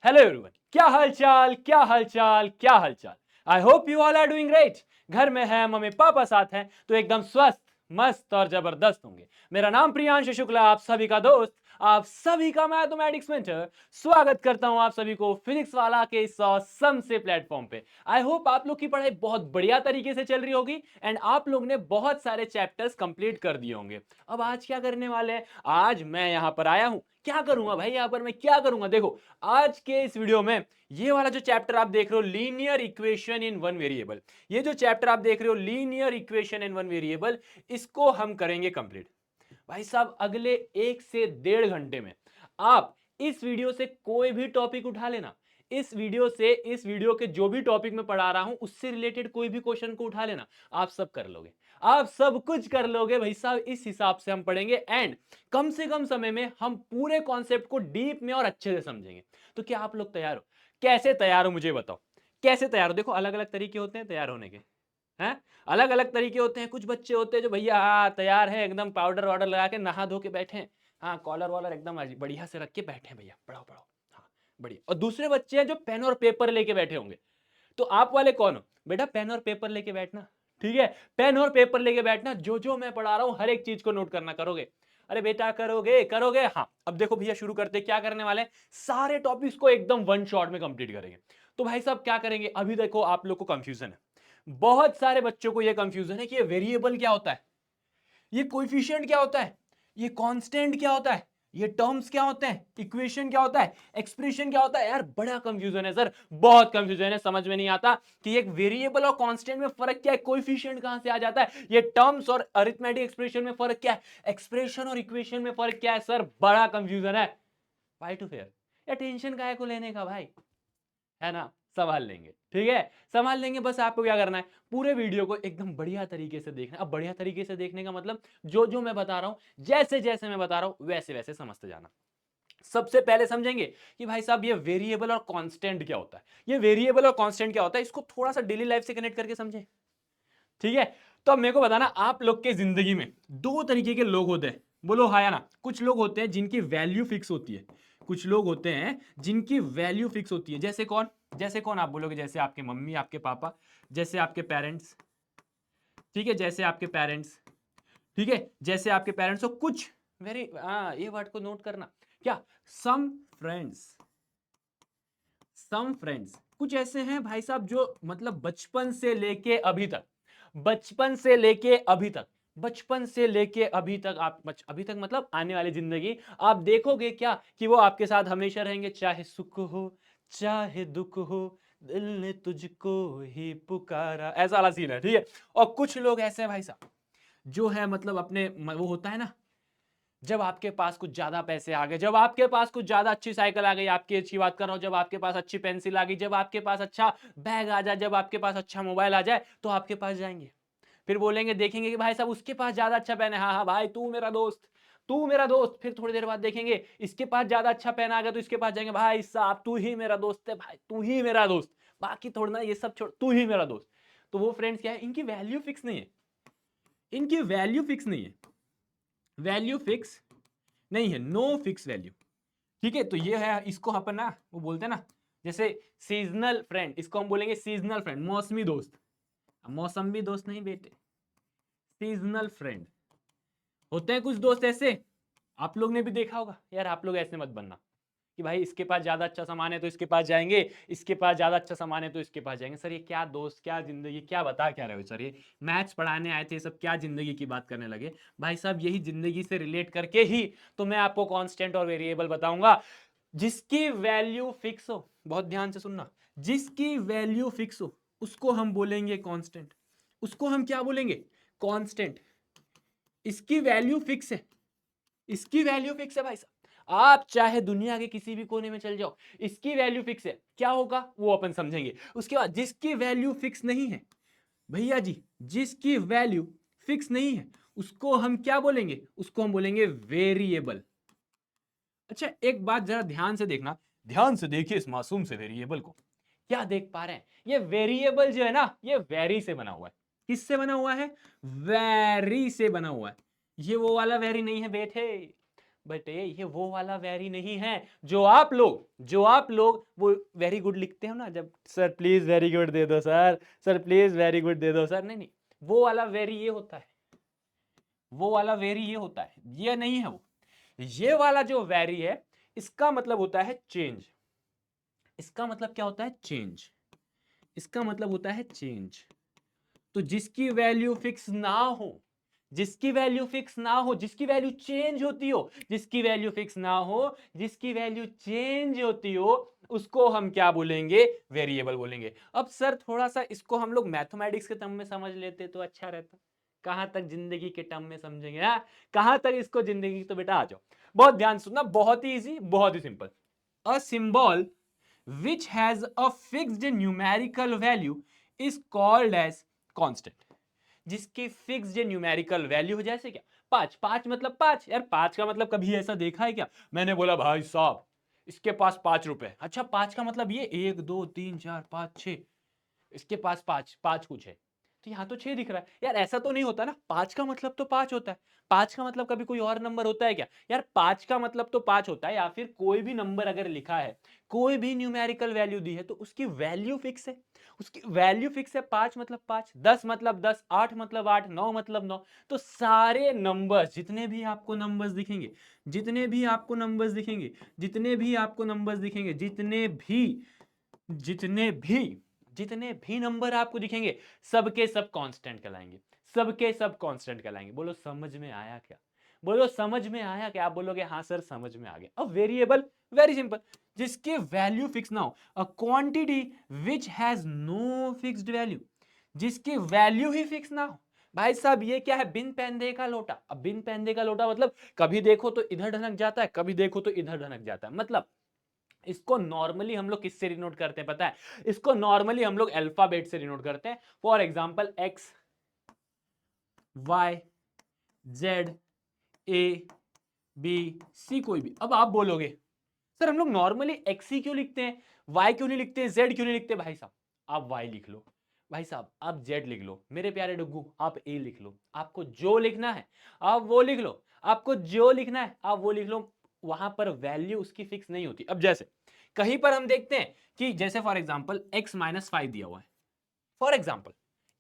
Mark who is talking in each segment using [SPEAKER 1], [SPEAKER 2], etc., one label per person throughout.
[SPEAKER 1] Hello everyone, क्या हालचाल क्या हालचाल क्या हालचाल। I hope you all are doing great. घर में है, मम्मी पापा साथ हैं तो एकदम स्वस्थ मस्त और जबरदस्त होंगे। मेरा नाम प्रियांशु शुक्ला, आप सभी का दोस्त, आप सभी का मैथमेटिक्स मेंटर। स्वागत करता हूं आप सभी को फिजिक्स वाला के इस ऑसम से प्लेटफॉर्म पे। आई होप आप लोग की पढ़ाई बहुत बढ़िया तरीके से चल रही होगी एंड आप लोग ने बहुत सारे चैप्टर्स कंप्लीट कर दिए होंगे। अब आज क्या करने वाले हैं? आज मैं यहां पर आया हूं, क्या करूंगा भाई? यहां पर मैं क्या करूंगा, देखो आज के इस वीडियो में ये वाला जो चैप्टर आप देख रहे हो, linear equation in one variable, ये जो चैप्टर आप देख रहे हो linear equation in one variable, इसको हम करेंगे कंप्लीट। भाई साहब अगले 1 से 1.5 घंटे में आप इस वीडियो से कोई भी टॉपिक उठा लेना, इस वीडियो से, इस वीडियो के जो भी टॉपिक मैं पढ़ा रहा हूं उससे रिलेटेड कोई भी क्वेश्चन को उठा लेना, आप सब कर लोगे, आप सब कुछ कर लोगे भाई साहब। इस हिसाब से हम पढ़ेंगे एंड कम से कम समय में हम पूरे कॉन्सेप्ट को डीप में और अच्छे से समझेंगे। तो क्या आप लोग तैयार हो? कैसे तैयार हो मुझे बताओ, कैसे तैयार हो? देखो अलग अलग तरीके होते हैं तैयार होने के, हैं अलग अलग तरीके होते हैं। कुछ बच्चे होते हैं जो भैया हाँ तैयार है, एकदम पाउडर वाउडर लगा के नहा धो के बैठे हैं, हाँ कॉलर वॉलर एकदम बढ़िया से रख के बैठे हैं, भैया पढ़ाओ पढ़ाओ, हाँ बढ़िया। और दूसरे बच्चे हैं जो पेन और पेपर लेके बैठे होंगे। तो आप वाले कौन हो? बेटा पेन और पेपर लेके बैठना, ठीक है? पेन और पेपर लेके बैठना, जो जो मैं पढ़ा रहा हूं हर एक चीज को नोट करना। करोगे? अरे बेटा करोगे करोगे, हाँ। अब देखो भैया शुरू करते, क्या करने वाले हैं, सारे टॉपिक्स को एकदम वन शॉट में कंप्लीट करेंगे। तो भाई साहब क्या करेंगे, अभी देखो आप लोग को कंफ्यूजन है, बहुत सारे बच्चों को यह कंफ्यूजन है कि ये वेरिएबल क्या होता है, ये कोएफिशिएंट क्या होता है, ये कांस्टेंट क्या होता है, ये टर्म्स क्या होते हैं, इक्वेशन क्या होता है, एक्सप्रेशन क्या होता है। यार बड़ा कंफ्यूजन है सर, बहुत कंफ्यूजन है, समझ में नहीं आता कि एक वेरिएबल और कांस्टेंट में फर्क क्या है, कोएफिशिएंट कहां से आ जाता है, ये टर्म्स और अरिथमेटिक एक्सप्रेशन में फर्क क्या है, एक्सप्रेशन और इक्वेशन में फर्क क्या है। सर बड़ा कंफ्यूजन है। व्हाई टू फेयर, या टेंशन काहे को लेने का भाई, है ना? संभाल लेंगे, ठीक है, संभाल लेंगे। बस आपको क्या करना है, पूरे वीडियो को एकदम बढ़िया तरीके से देखना। अब बढ़िया तरीके से देखने का मतलब जो जो मैं बता रहा हूं, जैसे जैसे मैं बता रहा हूं वैसे वैसे समझते जाना। सबसे पहले समझेंगे कि भाई साहब ये वेरिएबल और कांस्टेंट क्या होता है। ये वेरिएबल और कांस्टेंट क्या होता है, इसको थोड़ा सा डेली लाइफ से कनेक्ट करके समझे, ठीक है? तो अब मेरे को बताना, आप लोग के जिंदगी में दो तरीके के लोग होते हैं, बोलो हाँ या ना। कुछ लोग होते हैं जिनकी वैल्यू फिक्स होती है, कुछ लोग होते हैं जिनकी वैल्यू फिक्स होती है। जैसे कौन? जैसे कौन आप बोलोगे? जैसे आपके मम्मी आपके पापा, जैसे आपके पेरेंट्स, ठीक है, जैसे आपके पेरेंट्स, ठीक है, जैसे आपके पेरेंट्स। और कुछ वेरी ये वर्ड को नोट करना, क्या? सम फ्रेंड्स, सम फ्रेंड्स कुछ ऐसे हैं भाई साहब जो मतलब बचपन से लेके अभी तक, बचपन से लेके अभी तक, बचपन से लेके अभी तक, आप अभी तक मतलब आने वाली जिंदगी आप देखोगे क्या कि वो आपके साथ हमेशा रहेंगे, चाहे सुख हो चाहे दुख हो, दिल ने तुझको ही पुकारा, ऐसा वाला सीन है, ठीक है? और कुछ लोग ऐसे हैं भाई साहब जो है मतलब अपने वो होता है ना, जब आपके पास कुछ ज्यादा पैसे आ गए, जब आपके पास कुछ ज्यादा अच्छी साइकिल आ गई, आपकी अच्छी बात कर रहा हूं, जब आपके पास अच्छी पेंसिल आ गई, जब आपके पास अच्छा बैग आ जाए, जब आपके पास अच्छा मोबाइल आ जाए, तो आपके पास जाएंगे, फिर बोलेंगे, देखेंगे कि भाई साहब उसके पास ज्यादा अच्छा पेन है, हाँ हाँ भाई तू मेरा दोस्त, तू मेरा दोस्त। फिर थोड़ी देर बाद देखेंगे इसके पास ज्यादा अच्छा पेन आ गया, तो इसके पास जाएंगे, भाई साहब तू ही मेरा दोस्त है, भाई तू ही मेरा दोस्त, बाकी थोड़ा ना ये सब छोड़, तू ही मेरा दोस्त। तो वो फ्रेंड्स क्या है, इनकी वैल्यू फिक्स नहीं है, इनकी वैल्यू फिक्स नहीं है, वैल्यू फिक्स नहीं है, नो फिक्स वैल्यू, ठीक है? तो ये है, इसको अपन ना वो बोलते हैं ना, जैसे सीजनल फ्रेंड, इसको हम बोलेंगे सीजनल फ्रेंड, मौसमी दोस्त। मौसमी दोस्त नहीं बेटे, सीजनल फ्रेंड। होते हैं कुछ दोस्त ऐसे, आप लोग ने भी देखा होगा। यार आप लोग ऐसे मत बनना कि भाई इसके पास ज्यादा अच्छा सामान है तो इसके पास जाएंगे, इसके पास ज्यादा अच्छा सामान है तो इसके पास जाएंगे। सर ये क्या दोस्त, क्या जिंदगी, क्या बता क्या रहे हो सर? ये मैथ्स पढ़ाने आए थे, सब क्या जिंदगी की बात करने लगे? भाई साहब यही जिंदगी से रिलेट करके ही तो मैं आपको कांस्टेंट और वेरिएबल बताऊंगा। जिसकी वैल्यू फिक्स हो, बहुत ध्यान से सुनना, जिसकी वैल्यू फिक्स हो उसको हम बोलेंगे कांस्टेंट, उसको हम क्या बोलेंगे? कांस्टेंट। इसकी वैल्यू फिक्स है, इसकी वैल्यू फिक्स है भाई साहब, आप चाहे दुनिया के किसी भी कोने में चल जाओ, इसकी वैल्यू फिक्स है। क्या होगा वो अपन समझेंगे उसके बाद। जिसकी वैल्यू फिक्स नहीं है भैया जी, जिसकी वैल्यू फिक्स नहीं है उसको हम क्या बोलेंगे? उसको हम बोलेंगे वेरिएबल। अच्छा एक बात जरा ध्यान से देखना, ध्यान से देखिए इस मासूम से वेरिएबल को, क्या देख पा रहे हैं? ये वेरिएबल जो है ना, ये वेरी से बना हुआ है। किससे बना हुआ है? वेरी से बना हुआ है। ये वो वाला वेरी नहीं है बेटे, बट ये वो वाला वेरी नहीं है जो आप लोग वो वेरी गुड लिखते हो ना, जब सर प्लीज वेरी गुड दे दो sir, sir please very good दे दो सर, नहीं नहीं, वो वाला वेरी ये होता है, वो वाला वेरी ये होता है, ये नहीं है वो। ये वाला जो वेरी है इसका मतलब होता है चेंज। इसका मतलब क्या होता है? चेंज। इसका मतलब होता है चेंज। तो जिसकी वैल्यू फिक्स ना हो, जिसकी वैल्यू फिक्स ना हो, जिसकी वैल्यू चेंज होती हो, जिसकी वैल्यू फिक्स ना हो, जिसकी वैल्यू चेंज होती हो, उसको हम क्या बोलेंगे? वेरिएबल बोलेंगे। अब सर थोड़ा सा इसको हम लोग मैथमेटिक्स के टर्म में समझ लेते तो अच्छा रहता। कहां तक जिंदगी के टर्म में समझेंगे? कहां तक इसको जिंदगी, तो बेटा आ जाओ, बहुत ध्यान सुनना, बहुत ही इजी, बहुत ही simple. A symbol which has a fixed numerical value is called as constant। जिसकी फिक्स्ड न्यूमेरिकल वैल्यू हो, जैसे क्या 5, 5 मतलब 5, यार 5 का मतलब कभी ऐसा देखा है क्या? मैंने बोला भाई साहब इसके पास 5 रुपए, अच्छा 5 का मतलब ये 1 2 3 4 5 6, इसके पास 5 5 कुछ है, तो यहाँ तो 6 दिख रहा है यार, ऐसा तो नहीं होता ना, 5 का मतलब तो 5 होता है। 5 का मतलब कभी कोई और नंबर होता है क्या यार? 5 का मतलब तो 5 होता है, या फिर कोई भी नंबर अगर लिखा है, कोई भी न्यूमेरिकल वैल्यू दी है, तो उसकी वैल्यू फिक्स है, उसकी वैल्यू फिक्स है। 5 मतलब 5, 10 मतलब 10, 8 मतलब 8, 9 मतलब 9। तो सारे नंबर्स, जितने भी आपको नंबर्स दिखेंगे, जितने भी आपको नंबर्स दिखेंगे, जितने भी आपको नंबर्स दिखेंगे, जितने भी नंबर आपको दिखेंगे, सबके सब कांस्टेंट कहलाएंगे, सबके सब कांस्टेंट कहलाएंगे। बोलो समझ में आया क्या? बोलो समझ में आया क्या? आप बोलोगे हाँ सर समझ में आ गया। अब वेरिएबल वेरी सिंपल, जिसकी वैल्यू फिक्स ना हो, a quantity which has no fixed value, जिसकी वैल्यू ही फिक्स ना हो। भाई साहब ये क्या है? बिन पैंदे का लोटा। अब बिन पैंदे का लोटा मतलब कभी देखो तो इधर ढनक जाता है, कभी देखो तो इधर ढनक जाता है। मतलब इसको नॉर्मली हम लोग किससे डिनोट करते हैं पता है? इसको नॉर्मली हम लोग अल्फाबेट से डिनोट करते हैं। For example x, Y, Z, A, B, C, कोई भी। अब आप बोलोगे सर हम लोग नॉर्मली एक्स ही क्यों लिखते हैं, वाई क्यों नहीं लिखते, जेड क्यों नहीं लिखते? भाई साहब आप वाई लिख लो, भाई साहब आप जेड लिख लो, मेरे प्यारे डुग्गू आप ए लिख लो, आपको जो लिखना है आप वो लिख लो, आपको जो लिखना है आप वो लिख लो। वहां पर वैल्यू उसकी फिक्स नहीं होती। अब जैसे कहीं पर हम देखते हैं कि जैसे फॉर एग्जाम्पल x माइनस 5 दिया हुआ है, फॉर एग्जाम्पल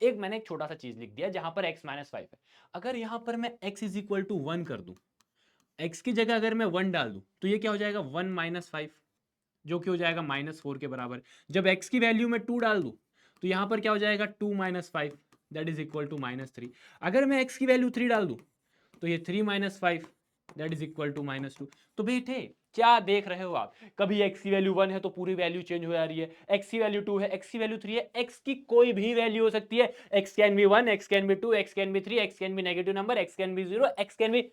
[SPEAKER 1] एक मैंने एक छोटा सा चीज लिख दिया जहां पर x माइनस 5 है। अगर यहां पर मैं x इज इक्वल टू 1 कर दूं, x की जगह अगर मैं 1 डाल दूं, तो ये क्या हो जाएगा 1 माइनस 5, जो कि हो जाएगा -4 के बराबर। जब x की वैल्यू में 2 डाल दूं, तो यहां पर क्या हो जाएगा 2 minus 5 that is equal to -3। अगर मैं x की वैल्यू 3 डाल दूं, तो ये 3 minus 5 that is equal to -2। तो बेटे क्या देख रहे हो आप? कभी x की वैल्यू 1 है तो पूरी वैल्यू चेंज हो जा रही है, x की वैल्यू 2 है, x की वैल्यू 3 है, x की कोई भी वैल्यू हो सकती है। x can be 1, x can be 2, x can be 3, x can be negative number, x can be 0, x can be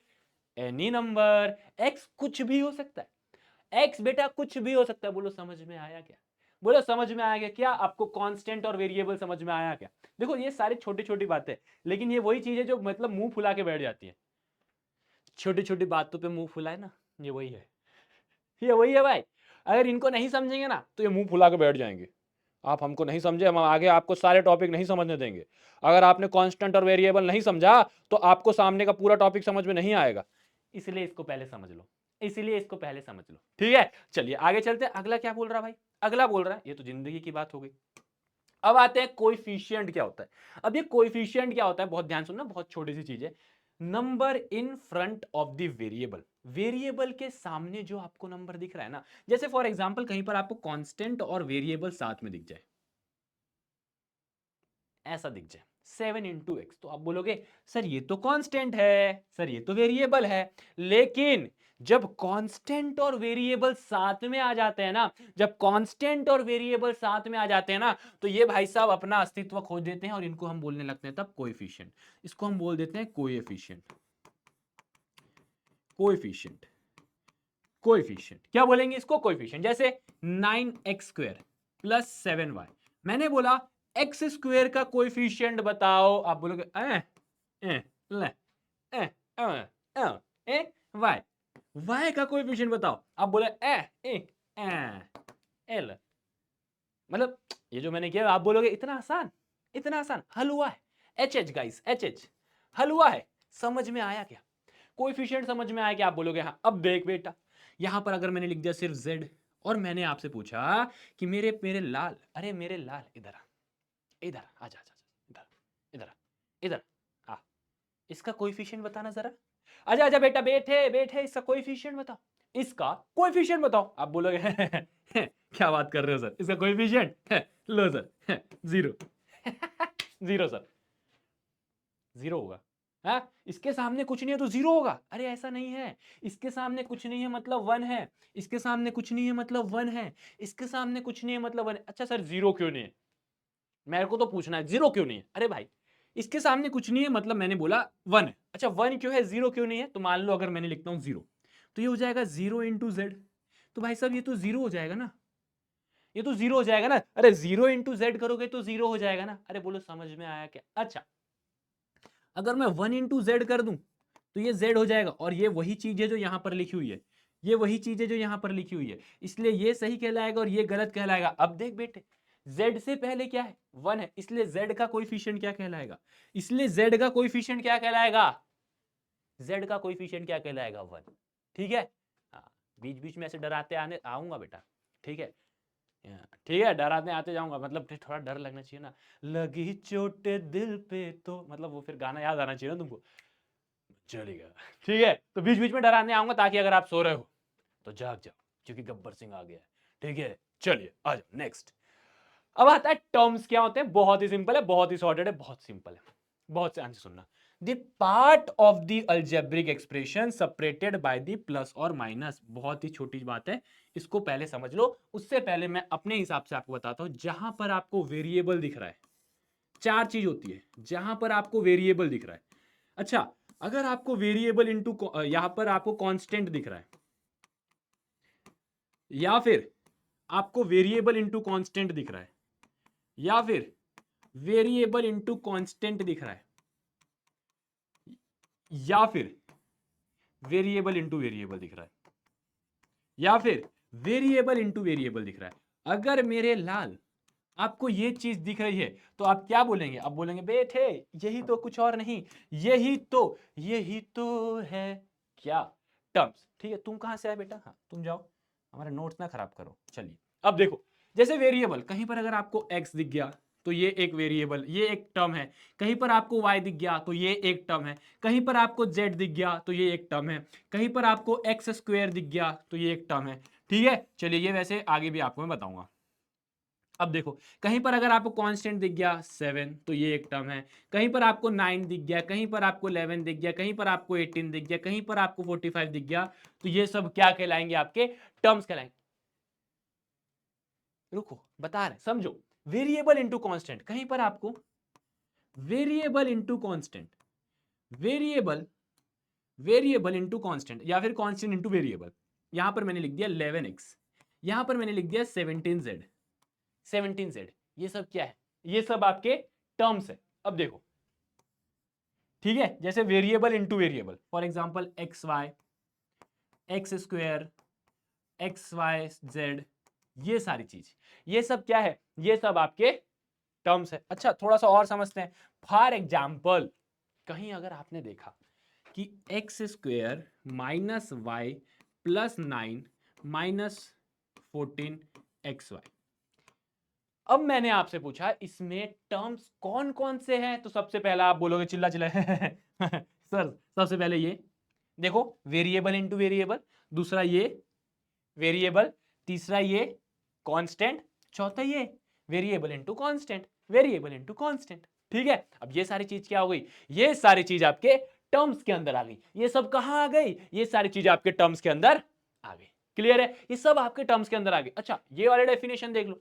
[SPEAKER 1] any number, x कुछ भी हो सकता है। x बेटा कुछ भी हो सकता है। बोलो समझ में आया क्या? बोलो समझ में आया क्या? आपको कांस्टेंट और वेरिएबल समझ में आया क्या? देखो ये सारी छोटी छोटी बातें, लेकिन ये वही चीज है जो मतलब मुंह फुला के बैठ जाती है। छोटी छोटी बातों पे मुंह फुलाए ना, ये वही है, ये वही है भाई। अगर इनको नहीं समझेंगे ना तो ये मुंह फुला के बैठ जाएंगे। आप हमको नहीं समझे, हम आगे आपको सारे टॉपिक नहीं समझने देंगे। अगर आपने कांस्टेंट और वेरिएबल नहीं समझा तो आपको सामने का पूरा टॉपिक समझ में नहीं आएगा। इसलिए इसको पहले समझ लो, इसलिए इसको पहले समझ लो, ठीक है? चलिए आगे चलते हैं। अगला क्या बोल रहा है भाई? अगला बोल रहा है, ये तो जिंदगी की बात हो गई। अब आते हैं कोएफिशिएंट क्या होता है। अब ये कोएफिशिएंट क्या होता है, बहुत ध्यान सुनना, बहुत छोटी सी चीज है। Number in front of the variable, variable के सामने जो आपको नंबर दिख रहा है ना, जैसे फॉर एग्जांपल कहीं पर आपको कांस्टेंट और वेरिएबल साथ में दिख जाए, ऐसा दिख जाए 7 इंटू एक्स, तो आप बोलोगे सर ये तो कांस्टेंट है, सर ये तो वेरिएबल है। लेकिन जब कांस्टेंट और वेरिएबल साथ में आ जाते हैं ना, जब कांस्टेंट और वेरिएबल साथ में आ जाते हैं ना, तो ये भाई साहब अपना अस्तित्व खो देते हैं और इनको हम बोलने लगते हैं तब कोएफिशिएंट। इसको हम बोल देते हैं कोएफिशिएंट। कोएफिशिएंट, कोएफिशिएंट क्या बोलेंगे इसको? कोएफिशिएंट। जैसे 9x² प्लस 7y, मैंने बोला एक्स स्क्वेयर का कोएफिशिएंट बताओ, आप बोलोगे ए ल ए ए वाई, वाई का कोएफिशिएंट बताओ, आप बोले एल। मतलब ये जो मैंने किया आप बोलोगे इतना आसान, इतना आसान, हल हुआ है। H H guys, H H हल हुआ है। समझ में आया क्या? कोएफिशिएंट समझ में आया कि आप बोलोगे हाँ। अब देख बेटा, यहां पर अगर मैंने लिख दिया सिर्फ z और मैंने आपसे पूछा कि मेरे मेरे लाल, अरे मेरे लाल इधर आ, इधर आ जा, इधर इधर इधर आ, इसका कोएफिशिएंट बताना जरा। आजा आजा बेटा, बैठे बैठे, इसका कोएफिशिएंट बताओ, इसका कोएफिशिएंट बताओ। आप बोलोगे क्या बात कर रहे हो सर, इसका कोएफिशिएंट लो सर, 0 0 सर, 0 होगा। हाँ, इसके सामने कुछ नहीं है तो 0 होगा। अरे ऐसा नहीं है, इसके सामने कुछ नहीं है मतलब 1 है, इसके सामने कुछ नहीं है मतलब 1 है, इसके सामने कुछ नहीं है मतलब 1 है। अच्छा सर 0 क्यों नहीं है, मेरे को तो पूछना है 0 क्यों नहीं है। अरे भाई, इसके सामने कुछ नहीं है मतलब मैंने बोला 1 है। अच्छा 1 क्यों है, 0 क्यों नहीं है? तो मान लो अगर मैंने लिखता हूं 0, तो ये हो जाएगा 0 इंटू जेड। तो भाई साहब ये तो 0 हो जाएगा ना, ये तो 0 हो जाएगा ना। अरे 0 इंटू जेड करोगे तो 0 हो जाएगा ना। अरे बोलो समझ में आया क्या? अच्छा अगर मैं 1 इंटू जेड कर दूं तो ये z हो जाएगा, और ये वही चीज है जो यहां पर लिखी हुई है, ये वही चीज है जो यहां पर लिखी हुई है, इसलिए ये सही कहलाएगा और ये गलत कहलाएगा। अब देख बेटे, z से पहले क्या है, 1 है, इसलिए z का कोएफिशिएंट क्या कहलाएगा, इसलिए z का कोएफिशिएंट क्या कहलाएगा, z का कोएफिशिएंट क्या कहलाएगा, 1। ठीक है, हाँ, बीच बीच में ऐसे डराते आने आऊंगा बेटा, ठीक है, ठीक है, डराते आते जाऊंगा, मतलब थोड़ा डर लगना चाहिए ना, लगी चोट दिल पे तो, मतलब वो फिर गाना याद आना चाहिए ना तुमको, चलेगा। ठीक है, तो बीच बीच में डराने आऊंगा ताकि अगर आप सो रहे हो तो जाग जाओ, क्योंकि गब्बर सिंह आ गया है। ठीक है, चलिए आ जाओ नेक्स्ट। अब आता है टर्म्स क्या होते हैं। बहुत ही सिंपल है, बहुत ही सॉर्टेड है, बहुत सिंपल है, बहुत से आंसर सुनना। The part of the algebraic expression separated by the plus और माइनस। बहुत ही छोटी बात है, इसको पहले समझ लो। उससे पहले मैं अपने हिसाब से आपको बताता हूं, जहां पर आपको वेरिएबल दिख रहा है, चार चीज होती है जहां पर आपको वेरिएबल दिख रहा है। अच्छा, अगर आपको वेरिएबल इंटू, यहां पर आपको कांस्टेंट दिख रहा है, या फिर आपको वेरिएबल इंटू कांस्टेंट दिख रहा है, या फिर वेरिएबल इंटू कांस्टेंट दिख रहा है, या फिर वेरिएबल इंटू वेरिएबल दिख रहा है, या फिर वेरिएबल इंटू वेरिएबल दिख रहा है। अगर मेरे लाल आपको ये चीज दिख रही है तो आप क्या बोलेंगे, आप बोलेंगे बेटे यही तो, कुछ और नहीं, यही तो है क्या, टर्म्स। ठीक है, तुम कहां से आए बेटा, हाँ तुम जाओ, हमारे नोट्स ना खराब करो। चलिए अब देखो, जैसे वेरिएबल, कहीं पर अगर आपको x दिख गया तो ये एक वेरिएबल, ये एक टर्म है। कहीं पर आपको y दिख गया तो ये एक टर्म है। कहीं पर आपको z दिख गया तो ये एक टर्म है। कहीं पर आपको x स्क्वायर दिख गया तो ये एक टर्म है। ठीक है, चलिए ये वैसे आगे भी आपको मैं बताऊंगा। अब देखो, कहीं पर अगर आपको कांस्टेंट दिख गया 7 तो ये एक टर्म है। कहीं पर आपको 9 दिख गया, कहीं पर आपको 11 दिख गया, कहीं पर आपको 18 दिख गया, कहीं पर आपको 45 दिख गया, तो ये सब क्या कहलाएंगे, आपके टर्म्स कहलाएंगे। रुको बता रहे, समझो, वेरिएबल इंटू कांस्टेंट, कहीं पर आपको variable into constant, variable variable into constant, या फिर कांस्टेंट इंटू वेरिएबल। यहां पर मैंने लिख दिया 11x, यहां पर मैंने लिख दिया 17z, 17z, ये सब क्या है, ये सब आपके टर्म्स है। अब देखो, ठीक है, जैसे variable into variable, for example x y, x square, x Y z, ये सारी चीज, ये सब क्या है, ये सब आपके टर्म्स है। अच्छा थोड़ा सा और समझते हैं। फॉर एग्जांपल, कहीं अगर आपने देखा कि x square minus y plus 9 minus 14 x y, अब मैंने आपसे पूछा इसमें टर्म्स कौन कौन से हैं, तो सबसे पहला आप बोलोगे चिल्ला चिल्ला सर सबसे पहले ये देखो, वेरिएबल इंटू वेरिएबल, दूसरा ये वेरिएबल, तीसरा ये कांस्टेंट, चौथा ये variable into constant, variable into constant. ठीक है, अब ये सारी चीज क्या हो गई, ये सारी चीज आपके टर्म्स के अंदर आ गई। ये सब कहां आ गई, ये सारी चीज आपके टर्म्स के अंदर आ गई। क्लियर है, ये सब आपके टर्म्स के अंदर आ गई। अच्छा ये वाले डेफिनेशन देख लो,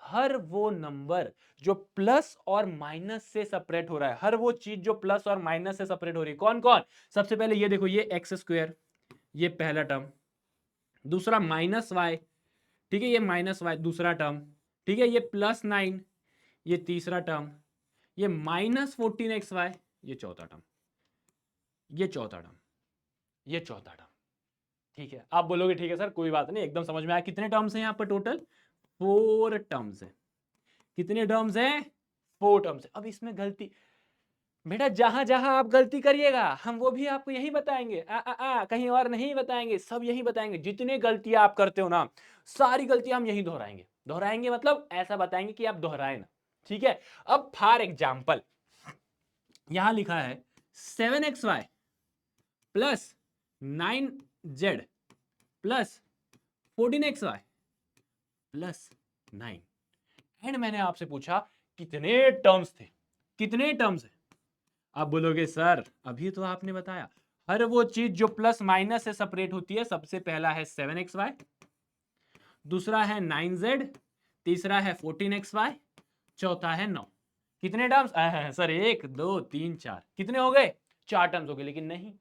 [SPEAKER 1] हर वो नंबर जो प्लस और माइनस से सेपरेट हो रहा है, हर वो चीज जो प्लस और माइनस से सेपरेट हो रही है, कौन कौन, सबसे पहले ये देखो, ये एक्स स्क्वायर, ये पहला टर्म, दूसरा माइनस वाई, ठीक है, ये माइनस वाई दूसरा टर्म, ठीक है, ये प्लस 9 ये तीसरा टर्म, ये माइनस 14 एक्स वाई ये चौथा टर्म, ये चौथा टर्म, ये चौथा टर्म। ठीक है, आप बोलोगे ठीक है सर कोई बात नहीं, एकदम समझ में आया। कितने टर्म्स हैं यहां पर, टोटल 4 टर्म्स है। कितने टर्म्स हैं, 4 टर्म्स है। अब इसमें गलती, बेटा जहां जहां आप गलती करिएगा हम वो भी आपको यही बताएंगे, कहीं और नहीं बताएंगे, सब यही बताएंगे। जितने गलतियां आप करते हो ना, सारी गलतियां हम यही दोहराएंगे। दोहराएंगे मतलब ऐसा बताएंगे कि आप दोहराए ना। ठीक है। अब फॉर एग्जाम्पल यहां लिखा है 7xy plus 9z plus 14xy plus 9, and मैंने आपसे पूछा कितने टर्म्स थे, कितने टर्म्स है। आप बोलोगे सर अभी तो आपने बताया हर वो चीज जो प्लस माइनस से सेपरेट होती है। सबसे पहला है 7xy, दूसरा है 9z, तीसरा है 14xy, चौथा है 9। कितने टर्म्स सर? 1 2 3 4। कितने हो गए? 4 टर्म्स हो गए। लेकिन नहीं,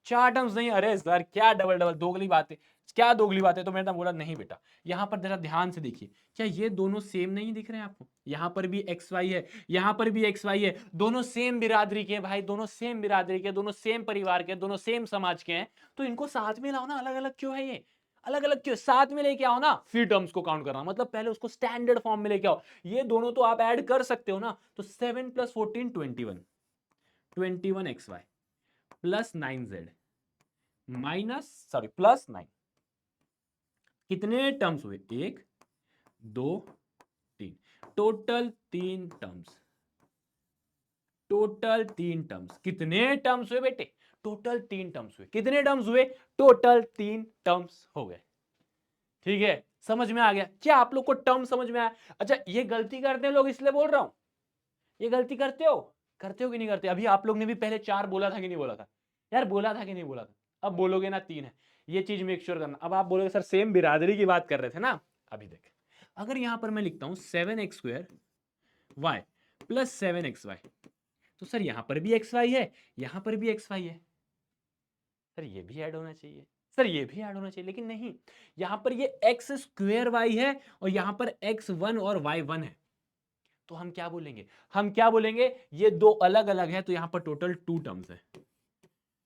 [SPEAKER 1] 4 टर्म्स नहीं। अरे सर क्या डबल डबल दोगली बातें, क्या दोगली बातें? तो मैंने बोला नहीं बेटा, यहां पर जरा ध्यान से देखिए, क्या ये दोनों सेम नहीं दिख रहे हैं आपको? यहां पर भी एक्स वाई है, यहां पर भी एक्स वाई है, दोनों सेम बिरादरी के हैं भाई, दोनों सेम बिरादरी के, दोनों सेम परिवार के, दोनों सेम समाज के हैं। तो इनको साथ में लाओ ना, अलग अलग क्यों है ये? अलग अलग क्यों? साथ में लेके आओ ना, फिर टर्म्स को काउंट करना। मतलब पहले उसको स्टैंडर्ड फॉर्म में लेके आओ। ये दोनों तो आप ऐड कर सकते हो ना। तो 7 + 14 21, 21xy plus 9z minus sorry plus 9। कितने टर्म्स हुए? 1 2 3, टोटल 3 टर्म्स। Total 3 terms. कितने टर्म्स हुए बेटे? टोटल 3 टर्म्स हुए। कितने टर्म्स हुए? टोटल 3 टर्म्स हो गए। ठीक है, समझ में आ गया? क्या आप लोग को टर्म समझ में आया? अच्छा, ये गलती करते हैं लोग, इसलिए बोल रहा हूं। ये गलती करते हो? करते हो कि नहीं करते? अभी आप लोग ने भी पहले 4 बोला था कि नहीं बोला था? यार बोला था कि नहीं बोला था? अब बोलोगे ना 3 है। ये चीज मेक श्योर करना। अब आप बोलोगे सर सेम बिरादरी की बात कर रहे थे ना। अभी देख, अगर यहां पर मैं लिखता हूं 7x² y प्लस 7xy, तो सर यहां पर भी xy है, यहां पर भी xy है। सर ये भी ऐड होना चाहिए, सर ये भी ऐड होना चाहिए, लेकिन नहीं। यहां पर ये x² y है और यहां पर x1 और y1 है। तो हम क्या बोलेंगे? हम क्या बोलेंगे? ये दो अलग अलग है, तो यहां पर टोटल 2 टर्म्स है।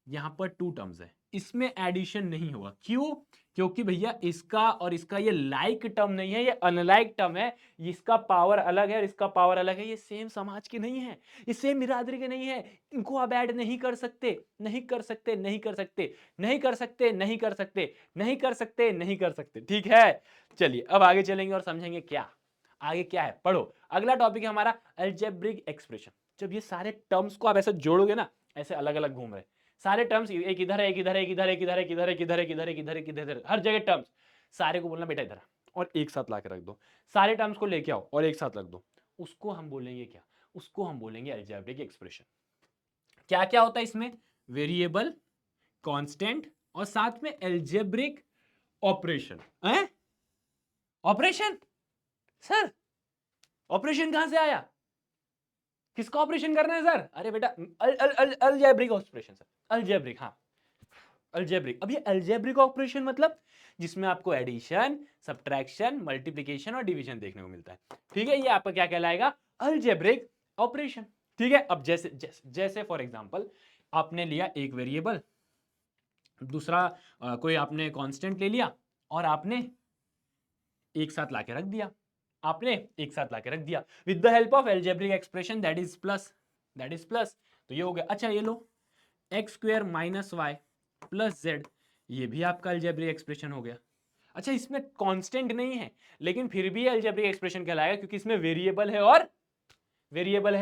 [SPEAKER 1] यहां पर 2 टर्म्स है, इसमें एडिशन नहीं होगा। क्यों? क्योंकि भैया इसका और इसका ये लाइक टर्म नहीं है, ये अनलाइक टर्म है। इसका पावर अलग है और इसका पावर अलग है। ये सेम समाज के नहीं है, ये सेम बिरादरी के नहीं है। इनको आप ऐड नहीं कर सकते, नहीं कर सकते, नहीं कर सकते, नहीं कर सकते, नहीं कर सकते, नहीं कर सकते, नहीं कर सकते। ठीक है, चलिए अब आगे चलेंगे और समझेंगे क्या आगे क्या है। पढ़ो, अगला टॉपिक है हमारा अलजेब्रिक एक्सप्रेशन। जब ये सारे टर्म्स को आप ऐसे जोड़ोगे ना, ऐसे अलग अलग घूम रहे सारे टर्म्स, एक इधर है, एक इधर है, एक इधर है, एक इधर है, एक इधर है, एक इधर है, एक इधर है, एक इधर है, एक इधर है, हर जगह टर्म्स। सारे को बोलना बेटा इधर और एक साथ ला के रख दो। सारे टर्म्स को लेके आओ और एक साथ रख दो। उसको हम बोलेंगे क्या? उसको हम बोलेंगे अलजेब्रिक एक्सप्रेशन। क्या क्या होता है इसमें? वेरिएबल, कांस्टेंट और साथ में अलजेब्रिक ऑपरेशन है। ऑपरेशन? सर ऑपरेशन कहां से आया? किसका ऑपरेशन करना है सर? अरे बेटा अलजेब्रिक ऑपरेशन सर, अलजेब्रिक। हाँ, अलजेब्रिक। अब ये अलजेब्रिक ऑपरेशन मतलब जिसमें आपको एडिशन, सब्ट्रैक्शन, मल्टीप्लिकेशन और डिवीजन देखने को मिलता है। ठीक है, ये आपका क्या कहलाएगा? Algebraic operation. ठीक है, अब जैसे जैसे जैसे फॉर एग्जांपल आपने लिया एक वेरिएबल, दूसरा कोई आपने कांस्टेंट ले लिया और आपने एक साथ लाके रख दिया। आपने एक साथ लाके रख दिया with the help of algebraic expression that is plus, that is plus. तो ये हो गया। अच्छा ये लो, x² minus y plus z, ये भी आपका अलजेब्रिक एक्सप्रेशन हो गया। अच्छा इसमें कांस्टेंट नहीं है, लेकिन फिर भी अलजेब्रिक एक्सप्रेशन कहलाएगा क्योंकि इसमें वेरिएबल है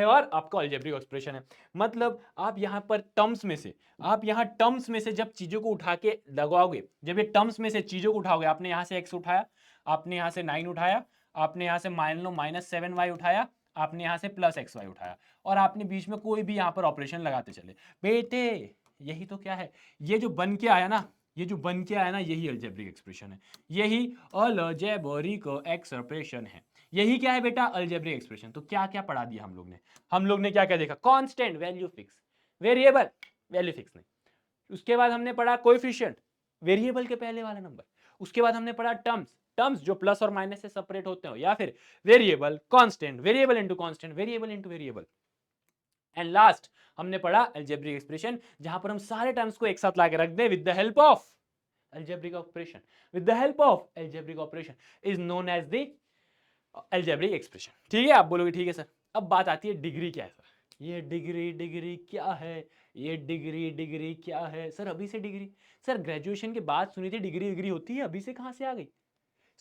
[SPEAKER 1] और आपका अलजेब्रिक एक्सप्रेशन है। मतलब आप यहां पर टर्म्स में से, आप यहां टर्म्स में से जब चीजों को उठा के लगाओगे, जब ये टर्म्स में से चीजों को उठाओगे, आपने यहां से x उठाया, आपने यहां से 9 उठाया, आपने यहां से मान लो -7y उठाया, आपने यहां से +xy उठाया, और आपने बीच में कोई भी यहां पर ऑपरेशन लगाते चले बेटे। यही तो क्या है, ये जो बन के आया ना, ये जो बन के आया ना, यही अलजेब्रिक एक्सप्रेशन है, यही अलजेब्रिक एक्सप्रेशन है। यही क्या है बेटा? Algebraic expression. तो क्या क्या पढ़ा दिया हम लोग ने क्या क्या देखा? Constant value fix, variable value fix नहीं। उसके बाद हमने पढ़ा कोएफिशिएंट, वेरिएबल के पहले वाला नंबर। उसके बाद हमने पढ़ा टर्म्स, टर्म्स जो प्लस और माइनस से सेपरेट होते हो, या फिर variable, constant, variable into constant, variable into variable. And last हमने पढ़ा अलजेब्रिक एक्सप्रेशन, जहां पर हम सारे टर्म्स को एक साथ लाके रख दे with the help of algebraic operation. With the help of algebraic operation is known as the algebraic expression. ठीक है, आप बोलोगे ठीक है सर। अब बात आती है डिग्री क्या है सर? ये डिग्री डिग्री क्या है, ये डिग्री डिग्री क्या है। सर अभी से डिग्री, सर ग्रेजुएशन के बाद सुनी थी डिग्री डिग्री होती है, अभी से कहाँ से आ गई।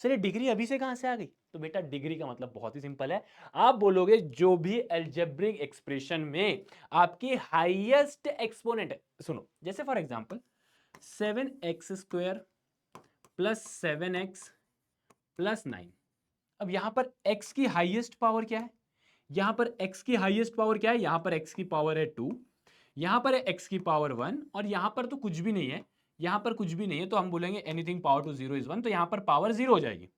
[SPEAKER 1] सर ये डिग्री अभी से कहाँ से आ गई। तो बेटा डिग्री का मतलब बहुत ही सिंपल है, आप बोलोगे जो भी अलजेब्रिक एक्सप्रेशन में आपकी हाईएस्ट एक्सपोनेंट है। सुनो जैसे for example 7x² plus 7x plus 9। अब यहां पर x की हाईएस्ट पावर क्या है, यहां पर x की हाईएस्ट पावर क्या है, यहां पर x की पावर है 2, यहां पर है x की पावर 1 और यहां पर तो कुछ भी नहीं है, यहां पर कुछ भी नहीं है, तो हम बोलेंगे एनीथिंग पावर टू 0 इज 1, तो यहां पर पावर 0 हो जाएगी।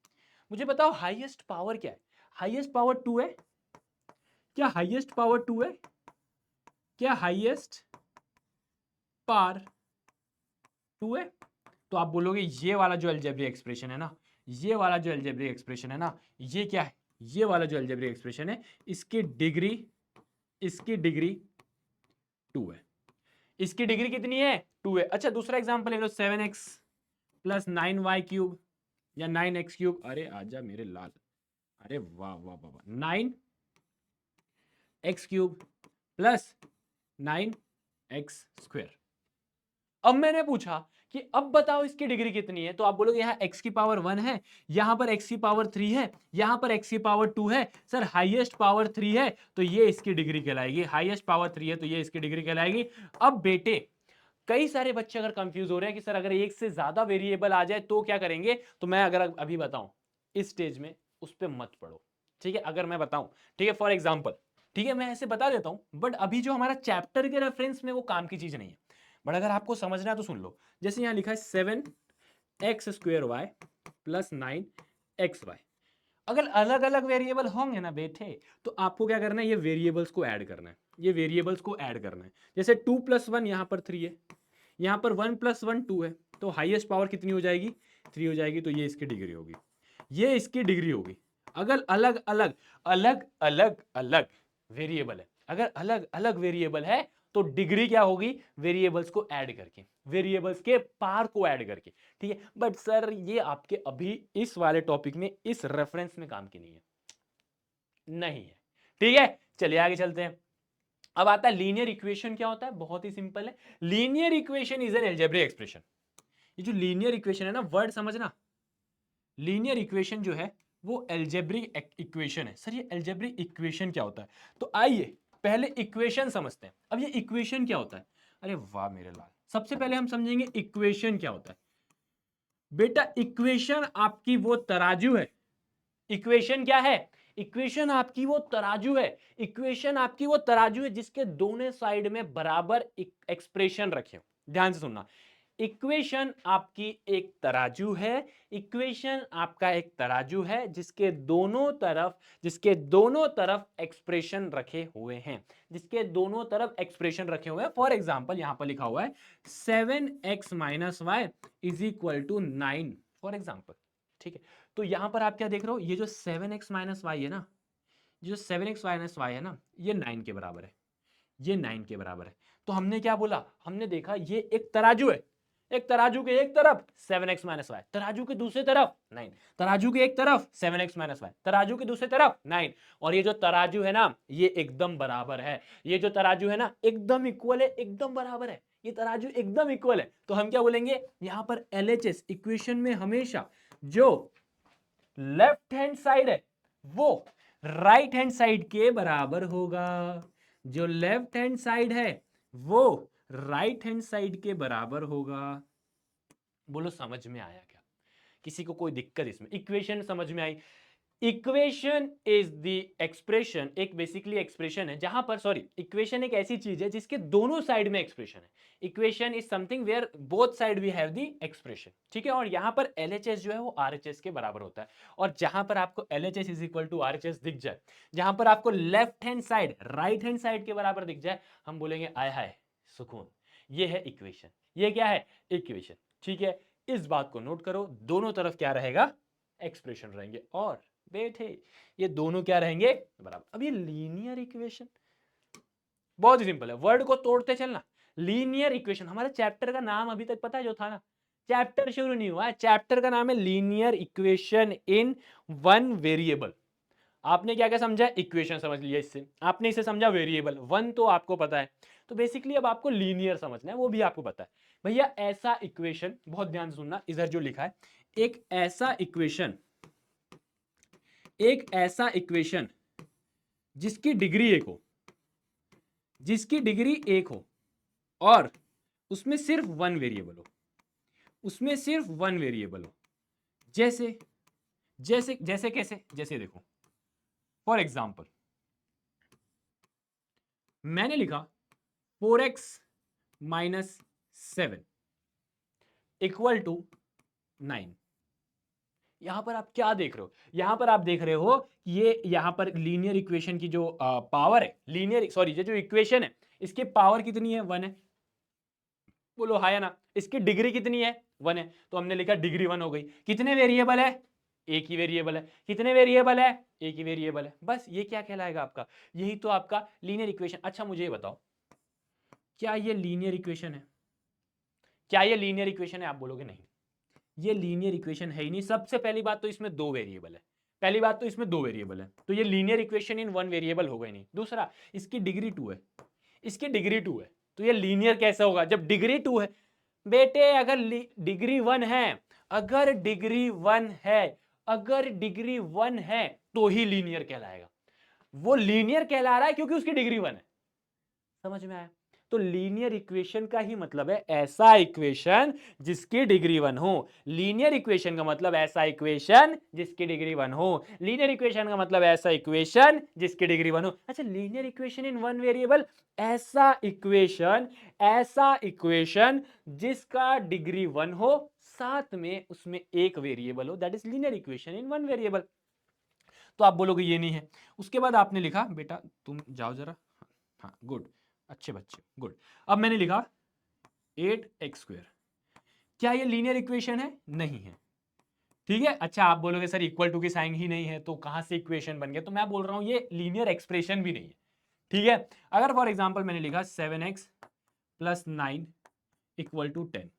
[SPEAKER 1] मुझे बताओ हाईएस्ट पावर क्या है, हाईएस्ट पावर 2 है क्या, हाईएस्ट पावर 2 है क्या, हाईएस्ट पावर 2 है। तो आप बोलोगे ये वाला जो अलजेब्रिक एक्सप्रेशन है ना, ये वाला जो अलजेब्रिक एक्सप्रेशन है ना, ये क्या है, ये वाला जो अलजेब्रिक एक्सप्रेशन है इसकी डिग्री 2 है। इसकी डिग्री कितनी है, 2 है। अच्छा दूसरा एग्जांपल ले लो 7x प्लस 9y³ या 9x³। अरे आजा मेरे लाल, अरे वाह वाह वाह वाह, 9x³ प्लस 9x²। अब मैंने पूछा कि अब बताओ इसकी डिग्री कितनी है, तो आप बोलोगे यहाँ x की पावर 1 है, यहां पर x की पावर 3 है, यहां पर x की पावर 2 है। सर हाईएस्ट पावर 3 है तो ये इसकी डिग्री कहलाएगी, हाईएस्ट पावर 3 है तो ये इसकी डिग्री कहलाएगी। अब बेटे कई सारे बच्चे अगर कंफ्यूज हो रहे हैं कि सर अगर एक से ज्यादा वेरिएबल आ जाए तो क्या करेंगे, तो मैं अगर अभी बताऊं इस स्टेज में उस पर मत पढ़ो, ठीक है। अगर मैं बताऊं, ठीक है, फॉर एग्जाम्पल, ठीक है, मैं ऐसे बता देता हूं, बट अभी जो हमारा चैप्टर के रेफरेंस में वो काम की चीज नहीं है, बट अगर आपको समझना है तो सुन लो। जैसे यहां लिखा है 7x² y प्लस 9xy। अगर अलग अलग वेरिएबल होंगे ना बेटे, तो आपको क्या करना है, ये वेरिएबल्स को ऐड करना है, ये वेरिएबल्स को ऐड करना है। जैसे 2 + 1 यहां पर 3 है, यहां पर 1 + 1 2 है, तो हाईएस्ट पावर कितनी हो जाएगी, 3 हो जाएगी, तो ये इसकी डिग्री होगी, ये इसकी डिग्री होगी। अगर अलग अलग अलग अलग अलग वेरिएबल है, अगर अलग अलग वेरिएबल है तो डिग्री क्या होगी, वेरिएबल्स को ऐड करके, वेरिएबल्स के पार को ऐड करके, ठीक है। बट सर ये आपके अभी इस वाले टॉपिक में इस रेफरेंस में काम की नहीं है, नहीं है, ठीक है। चलिए आगे चलते हैं। अब आता है लीनियर इक्वेशन क्या होता है, बहुत ही सिंपल है। Linear equation is an algebraic expression. ये जो लीनियर इक्वेशन है ना, वर्ड समझना, लीनियर इक्वेशन जो है वो अलजेब्रिक इक्वेशन है। सर ये अलजेब्रिक इक्वेशन क्या होता है, तो आइए पहले इक्वेशन समझते हैं। अब ये इक्वेशन क्या होता है, अरे वाह मेरे लाल, सबसे पहले हम समझेंगे इक्वेशन क्या होता है। बेटा इक्वेशन आपकी वो तराजू है, इक्वेशन क्या है, इक्वेशन आपकी वो तराजू है, इक्वेशन आपकी वो तराजू है जिसके दोनों साइड में बराबर एक्सप्रेशन रखे हो। ध्यान से सुनना, इक्वेशन आपकी एक तराजू है, इक्वेशन आपका एक तराजू है जिसके दोनों तरफ एक्सप्रेशन रखे हुए हैं, जिसके दोनों तरफ एक्सप्रेशन रखे हुए हैं। फॉर एग्जांपल यहां पर लिखा हुआ है 7x - y = 9 फॉर एग्जांपल, ठीक है। तो यहां पर आप क्या देख रहे हो, ये जो 7x - y है ना, जो 7x - y है ना, ये 9 के बराबर है, ये 9 के बराबर है। तो हमने क्या बोला, हमने देखा ये एक तराजू है, एक तराजू के एक तरफ 7x - y, तराजू के दूसरे तरफ 9, तराजू के एक तरफ 7x - y, तराजू के दूसरे तरफ 9, और ये जो तराजू है ना ये एकदम बराबर है, ये जो तराजू है ना एकदम इक्वल है, एकदम बराबर है, ये तराजू एकदम इक्वल है। तो हम क्या बोलेंगे, यहां पर LHS इक्वेशन में हमेशा जो लेफ्ट हैंड साइड है वो राइट हैंड साइड के बराबर होगा, जो लेफ्ट हैंड साइड है वो राइट हैंड साइड के बराबर होगा। बोलो समझ में आया क्या, किसी को कोई दिक्कत इसमें, इक्वेशन समझ में आई। इक्वेशन इज द एक्सप्रेशन, एक बेसिकली एक्सप्रेशन है जहां पर, सॉरी, इक्वेशन एक ऐसी चीज है जिसके दोनों साइड में एक्सप्रेशन है। Equation is something where both side we have the expression, ठीक है। और यहां पर LHS जो है वो RHS के बराबर होता है, और जहां पर आपको LHS = RHS दिख जाए, जहां पर आपको left hand side right hand side के बराबर दिख जाए, हम बोलेंगे आय हाय सुकून, ये है इक्वेशन, ये क्या है, इक्वेशन, ठीक है। इस बात को नोट करो, दोनों तरफ क्या रहेगा, एक्सप्रेशन रहेंगे, और बेटे ये दोनों क्या रहेंगे, बराबर। अब ये लीनियर इक्वेशन बहुत ही सिंपल है, वर्ड को तोड़ते चलना। लीनियर इक्वेशन, हमारे चैप्टर का नाम अभी तक पता है जो था ना, चैप्टर शुरू नहीं हुआ है, चैप्टर का नाम है linear equation in one variable. आपने क्या क्या समझा, इक्वेशन समझ लिया इससे, आपने इसे समझा वेरिएबल, वन तो आपको पता है, तो बेसिकली अब आपको लीनियर समझना है, वो भी आपको पता है। भैया ऐसा इक्वेशन, बहुत ध्यान से सुनना, इधर जो लिखा है, एक ऐसा इक्वेशन, एक ऐसा इक्वेशन जिसकी डिग्री एक हो, जिसकी डिग्री एक हो और उसमें सिर्फ वन वेरिएबल हो, उसमें सिर्फ वन वेरिएबल हो, जैसे जैसे जैसे कैसे, जैसे देखो फॉर एग्जाम्पल मैंने लिखा 4x माइनस 7 इक्वल टू 9। यहां पर आप क्या देख रहे हो, यहां पर आप देख रहे हो ये यहां पर लीनियर इक्वेशन की जो पावर है, लीनियर सॉरी ये जो इक्वेशन है इसकी पावर कितनी है, 1 है, बोलो हाँ या ना। इसकी डिग्री कितनी है, 1 है, तो हमने लिखा डिग्री 1 हो गई। कितने वेरिएबल है, एक ही वेरिएबल है। कितने वेरिएबल है, एक ही वेरिएबल है। बस ये क्या कहलाएगा आपका, यही तो आपका लीनियर इक्वेशन। अच्छा मुझे ये बताओ, क्या ये लीनियर इक्वेशन है, क्या ये लीनियर इक्वेशन है? आप बोलोगे नहीं, ये लीनियर इक्वेशन है ही नहीं। सबसे पहली बात तो इसमें दो वेरिएबल है, पहली बात तो इसमें दो वेरिएबल है, तो ये linear equation in one variable होगा ही नहीं। दूसरा, इसकी डिग्री 2 है, इसकी डिग्री 2 है, तो ये लीनियर कैसे होगा जब डिग्री 2 है? बेटे अगर डिग्री 1 है, अगर डिग्री 1 है, अगर डिग्री 1 है तो ही लीनियर कहलाएगा। वो लीनियर कहला रहा है क्योंकि उसकी डिग्री 1 है। समझ में आया? तो लीनियर इक्वेशन का ही मतलब है ऐसा इक्वेशन जिसकी डिग्री 1 हो। लीनियर इक्वेशन का मतलब ऐसा इक्वेशन जिसकी डिग्री 1 हो। लीनियर इक्वेशन का मतलब ऐसा इक्वेशन जिसकी डिग्री 1 हो। अच्छा, linear equation in one variable, ऐसा इक्वेशन, ऐसा इक्वेशन जिसका डिग्री 1 हो, साथ में उसमें एक वेरिएबल हो, that is linear equation in one variable. तो आप बोलोगे ये नहीं है। उसके बाद आपने लिखा, बेटा तुम जाओ जरा, हाँ गुड, अच्छे बच्चे, गुड। अब मैंने लिखा 8x², क्या ये लीनियर इक्वेशन है? नहीं है, ठीक है। अच्छा आप बोलोगे सर इक्वल टू की साइन ही नहीं है तो कहां से इक्वेशन बन गया? तो मैं बोल रहा हूं ये लीनियर एक्सप्रेशन भी नहीं है, ठीक है। अगर फॉर एग्जांपल मैंने लिखा 7x + 9 = 10,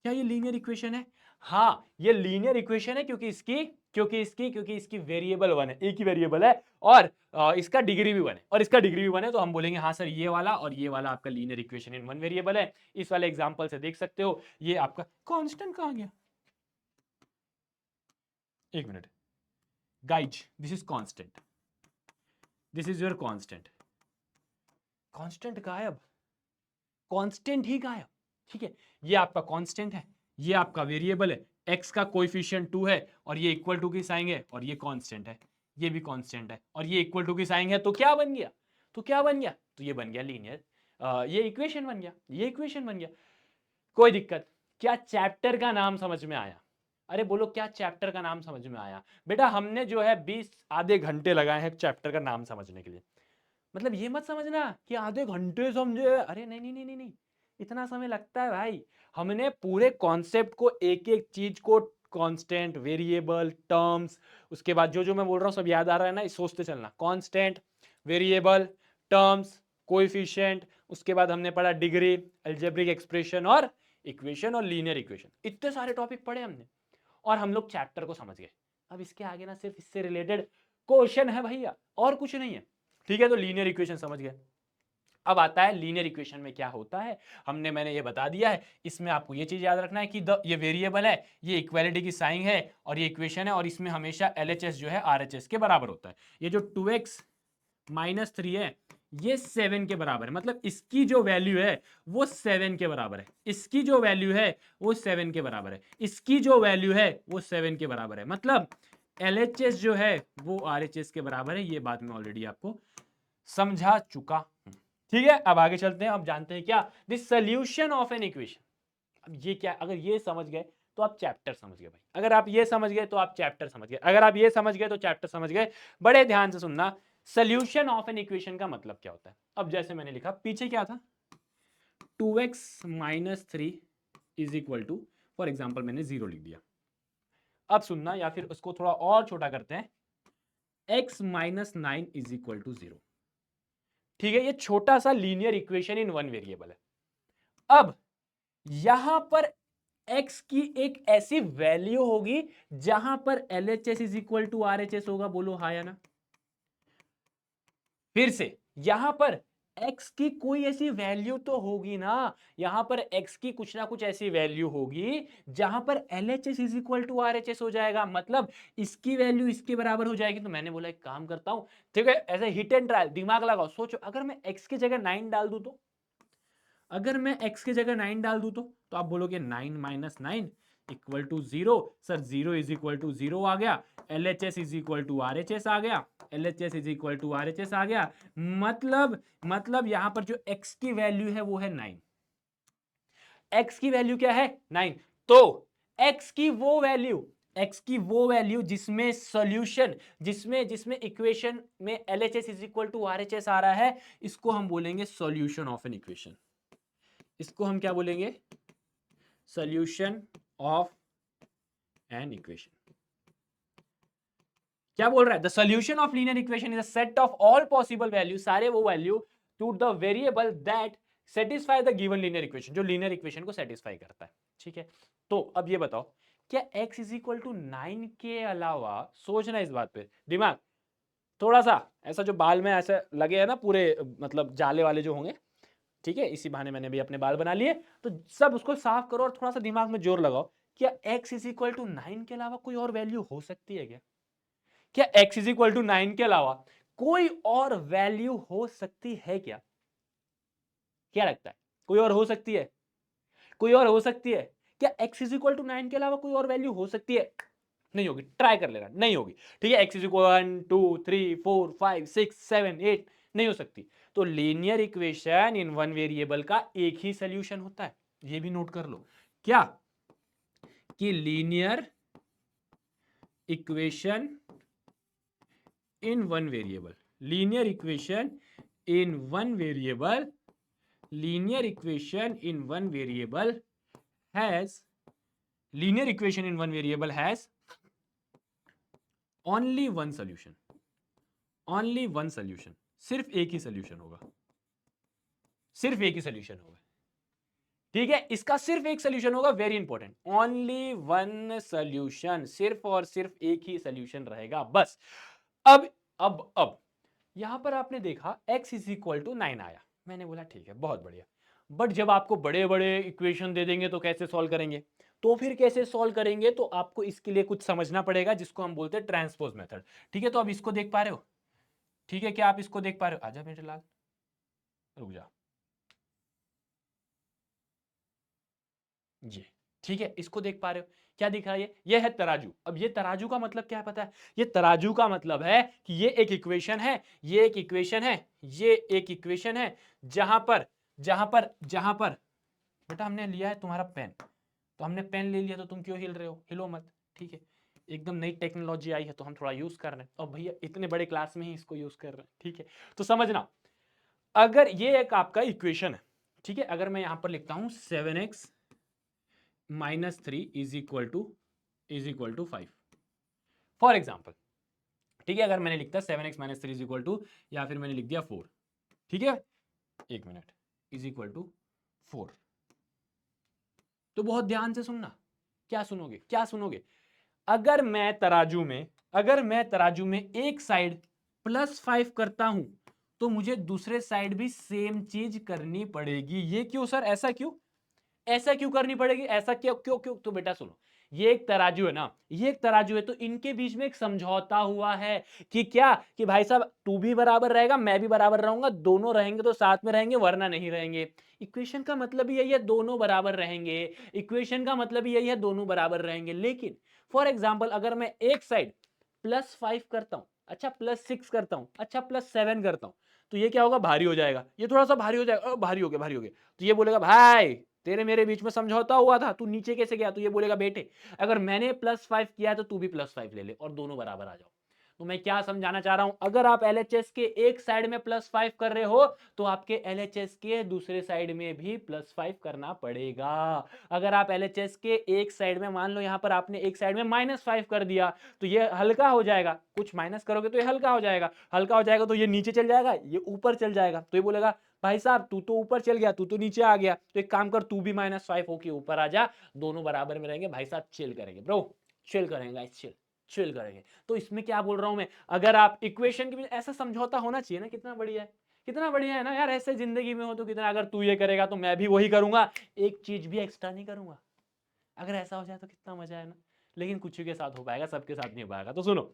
[SPEAKER 1] क्या ये लीनियर इक्वेशन है? हाँ ये लीनियर इक्वेशन है क्योंकि इसकी वेरिएबल 1 है, एक ही वेरिएबल है, और इसका डिग्री भी 1 है, और इसका डिग्री भी 1 है, तो हम बोलेंगे हाँ सर ये वाला और ये वाला आपका linear equation in one variable है। इस वाले एग्जांपल से देख सकते हो। ये आपका कांस्टेंट कहां गया, एक minute guys, this is constant, this is your constant, constant गायब, कांस्टेंट ही गायब, ठीक है। ये आपका कांस्टेंट है, ये आपका वेरिएबल है, x का कोएफिशिएंट 2 है, और ये इक्वल टू की साइन है, और ये कांस्टेंट है, ये भी कांस्टेंट है, और ये इक्वल टू की साइन है, तो क्या बन गया, तो क्या बन गया, तो ये बन गया लीनियर, ये इक्वेशन बन गया, ये इक्वेशन बन गया। कोई दिक्कत? क्या चैप्टर का नाम समझ में आया? अरे बोलो क्या चैप्टर का नाम समझ में आया? बेटा हमने जो है 20 आधे घंटे लगाए हैं चैप्टर का नाम समझने के लिए। मतलब ये मत समझना कि आधे घंटे समझे, अरे नहीं नहीं नहीं नहीं नहीं, इतना समय लगता है भाई। हमने पूरे कॉन्सेप्ट को, एक एक चीज को, कांस्टेंट, वेरिएबल, टर्म्स, उसके बाद जो जो मैं बोल रहा हूँ सब याद आ रहा है ना, सोचते चलना, कांस्टेंट, वेरिएबल, टर्म्स, कोएफिशिएंट, उसके बाद हमने पढ़ा डिग्री, अलजेब्रिक एक्सप्रेशन और इक्वेशन और लीनियर इक्वेशन, इतने सारे टॉपिक पढ़े हमने, और हम लोग चैप्टर को समझ गए। अब इसके आगे ना सिर्फ इससे रिलेटेड क्वेश्चन है भैया, और कुछ नहीं है, ठीक है। तो लीनियर इक्वेशन समझ गए। अब आता है लीनियर इक्वेशन में क्या होता है, मैंने ये बता दिया है। इसमें आपको ये चीज याद रखना है कि ये वेरिएबल है, ये इक्वालिटी की साइन है, और ये इक्वेशन है, और इसमें हमेशा LHS जो है RHS के बराबर होता है। ये जो 2x - 3 है ये 7 के बराबर है, मतलब इसकी जो वैल्यू है वो 7 के बराबर है, इसकी जो वैल्यू है वो 7 के बराबर है, इसकी जो वैल्यू है वो 7 के बराबर है, मतलब LHS जो है वो RHS के बराबर है। ये बात मैं ऑलरेडी आपको समझा चुका हूं, ठीक है। अब आगे चलते हैं। अब जानते हैं क्या, the solution of an equation. अब ये क्या, अगर ये समझ गए तो आप चैप्टर समझ गए भाई, अगर आप ये समझ गए तो आप चैप्टर समझ गए, अगर आप ये समझ गए तो चैप्टर समझ गए। बड़े ध्यान से सुनना, सॉल्यूशन ऑफ एन इक्वेशन का मतलब क्या होता है। अब जैसे मैंने लिखा, पीछे क्या था, 2x - 3 = फॉर एग्जाम्पल मैंने 0 लिख दिया। अब सुनना, या फिर उसको थोड़ा और छोटा करते हैं, x - 9 = 0, ठीक है। ये छोटा सा linear equation in one variable है। अब यहां पर x की एक ऐसी वैल्यू होगी जहां पर LHS = RHS होगा, बोलो हाँ या ना। फिर से यहां पर x की कोई ऐसी वैल्यू तो होगी ना, यहां पर x की कुछ ना कुछ ऐसी वैल्यू होगी जहां पर LHS is equal to RHS हो जाएगा, मतलब इसकी वैल्यू इसके बराबर हो जाएगी। तो मैंने बोला एक काम करता हूं, ठीक है, ऐसे हिट एंड ट्रायल, दिमाग लगाओ, सोचो अगर मैं x की जगह 9 डाल दूं तो, अगर मैं x की जगह 9 डाल दूं तो आप बोलोगे 9 minus 9 equal to 0। Sir 0 is equal to 0 आ गया, LHS is equal to RHS आ गया, LHS is equal to RHS आ गया, मतलब यहां पर जो x की वैल्यू है वो है 9। x की वैल्यू क्या है 9। तो x की वो वैल्यू जिसमें सॉल्यूशन, जिसमें इक्वेशन में LHS is equal to RHS आ रहा है, इसको हम बोलेंगे सॉल्यूशन ऑफ एन इक्वेशन। इसको हम क्या बोलेंगे, सॉल्यूशन ऑफ एन इक्वेशन। क्या बोल रहा है, the solution of linear equation is a set of all possible value, सारे वो value to the variable that satisfy the given linear equation, जो लीनियर इक्वेशन को सेटिस्फाई करता है। ठीक है, तो अब ये बताओ क्या x इज इक्वल टू 9 के अलावा, सोचना इस बात पे, दिमाग थोड़ा सा ऐसा जो बाल में ऐसे लगे हैं ना पूरे, मतलब जाले वाले जो होंगे, ठीक है, इसी बहाने मैंने भी अपने बाल बना लिए, तो सब उसको साफ करो और थोड़ा सा दिमाग में जोर लगाओ। क्या x इज इक्वल टू 9 के अलावा कोई और वैल्यू हो सकती है क्या? क्या x इज इक्वल टू 9 के अलावा कोई और वैल्यू हो सकती है क्या? क्या लगता है, कोई और हो सकती है? कोई और हो सकती है क्या? x इज इक्वल टू 9 के अलावा कोई और वैल्यू हो सकती है? नहीं होगी, ट्राई कर लेना, नहीं होगी। ठीक है, x इज इक्वल 1 2 3 4 5 6 7 8, नहीं हो सकती। तो linear equation in one variable का एक ही सोल्यूशन होता है, ये भी नोट कर लो। क्या कि linear equation in one variable, linear equation in one variable, linear equation in one variable has, linear equation in one variable has only one solution, only one solution, सिर्फ एक ही सोल्यूशन होगा, सिर्फ एक ही सोल्यूशन होगा। ठीक है, इसका सिर्फ एक सोल्यूशन होगा, very important, only one solution, सिर्फ और सिर्फ एक ही सोल्यूशन रहेगा बस। अब यहां पर आपने देखा x इज इक्वल टू 9 आया, मैंने बोला ठीक है बहुत बढ़िया, बट जब आपको बड़े बड़े इक्वेशन दे देंगे तो कैसे सॉल्व करेंगे? तो फिर कैसे सॉल्व करेंगे, तो आपको इसके लिए कुछ समझना पड़ेगा जिसको हम बोलते हैं ट्रांसपोज मेथड। ठीक है, तो अब इसको देख पा रहे हो? ठीक है, क्या आप इसको देख पा रहे हो? आजा मेरे लाल, रुक जा, ये ठीक है, इसको देख पा रहे हो? क्या दिख रहा है? ये है तराजू। अब ये तराजू का मतलब क्या है पता है? ये तराजू का मतलब है कि ये एक इक्वेशन है, ये एक इक्वेशन है, ये एक इक्वेशन है, जहां पर बेटा हमने लिया है तुम्हारा पेन, तो हमने पेन ले लिया, तो तुम क्यों हिल रहे हो? हिलो मत। ठीक है, एकदम नई टेक्नोलॉजी आई है तो हम थोड़ा यूज कर रहे हैं, और भैया इतने बड़े क्लास में ही इसको यूज कर रहे हैं। ठीक है, तो समझना, अगर ये एक आपका इक्वेशन है, ठीक है, अगर मैं यहां पर लिखता हूं 7x minus 3 is equal to 5 for example. ठीक है, अगर मैंने लिखता 7x minus 3 is equal to, या फिर मैंने लिख दिया 4, ठीक है, एक मिनट, इज इक्वल टू 4, तो बहुत ध्यान से सुनना। क्या सुनोगे, क्या सुनोगे? अगर मैं तराजू में एक साइड +5 करता हूं, तो मुझे दूसरे साइड भी सेम चीज करनी पड़ेगी। ये क्यों सर, ऐसा क्यों, ऐसा क्यों करनी पड़ेगी, ऐसा क्यों क्यों क्यों? तो बेटा सुनो, ये एक तराजू है ना, ये एक तराजू है, तो इनके बीच में एक समझौता हुआ है कि क्या, कि भाई साहब तू भी बराबर रहेगा, मैं भी बराबर रहूंगा, दोनों रहेंगे तो साथ में रहेंगे, वरना नहीं रहेंगे। इक्वेशन का मतलब ही यही है, दोनों बराबर रहेंगे। इक्वेशन का मतलब ही यही है, दोनों बराबर रहेंगे। लेकिन फॉर एग्जाम्पल अगर मैं एक साइड +5 करता हूं, अच्छा +6 करता हूं, अच्छा +7 करता हूं, तो ये क्या होगा, भारी हो जाएगा, ये थोड़ा सा भारी हो जाएगा, भारी हो गया, भारी हो गया। तो ये बोलेगा भाई तेरे मेरे बीच में समझौता हुआ था, तू नीचे कैसे गया? तो ये बोलेगा बेटे अगर मैंने +5 किया है तो तू भी +5 ले ले, और दोनों बराबर आ जाओ। तो मैं क्या समझाना चाह रहा हूं, अगर आप LHS के एक साइड में +5 कर रहे हो, तो आपके LHS के दूसरे साइड में भी +5 करना पड़ेगा। अगर आप LHS के एक साइड में, मान लो यहां पर आपने एक साइड में -5 कर दिया, तो ये हल्का हो जाएगा, कुछ माइनस करोगे तो ये हल्का हो जाएगा, हल्का हो जाएगा तो ये नीचे चल जाएगा, ये ऊपर चल जाएगा। तो ये बोलेगा भाई साहब तू तो ऊपर चल गया, तू तो नीचे आ गया, तो एक काम कर, तू भी -5 होके ऊपर आ जा, दोनों बराबर में रहेंगे, भाई साहब चिल करेंगे ब्रो, चिल करेंगे गाइस, चिल। चिल करेंगे। तो इसमें क्या बोल रहा हूं मैं, अगर आप इक्वेशन के बीच ऐसा समझौता होना चाहिए ना, कितना बढ़िया है, कितना बढ़िया है ना यार। ऐसे जिंदगी में हो तो कितना, अगर तू ये करेगा तो मैं भी वही करूंगा, एक चीज भी एक्स्ट्रा नहीं करूंगा। अगर ऐसा हो जाए तो कितना मजा है ना। लेकिन कुछ के साथ हो पाएगा, सबके साथ नहीं हो पाएगा। तो सुनो,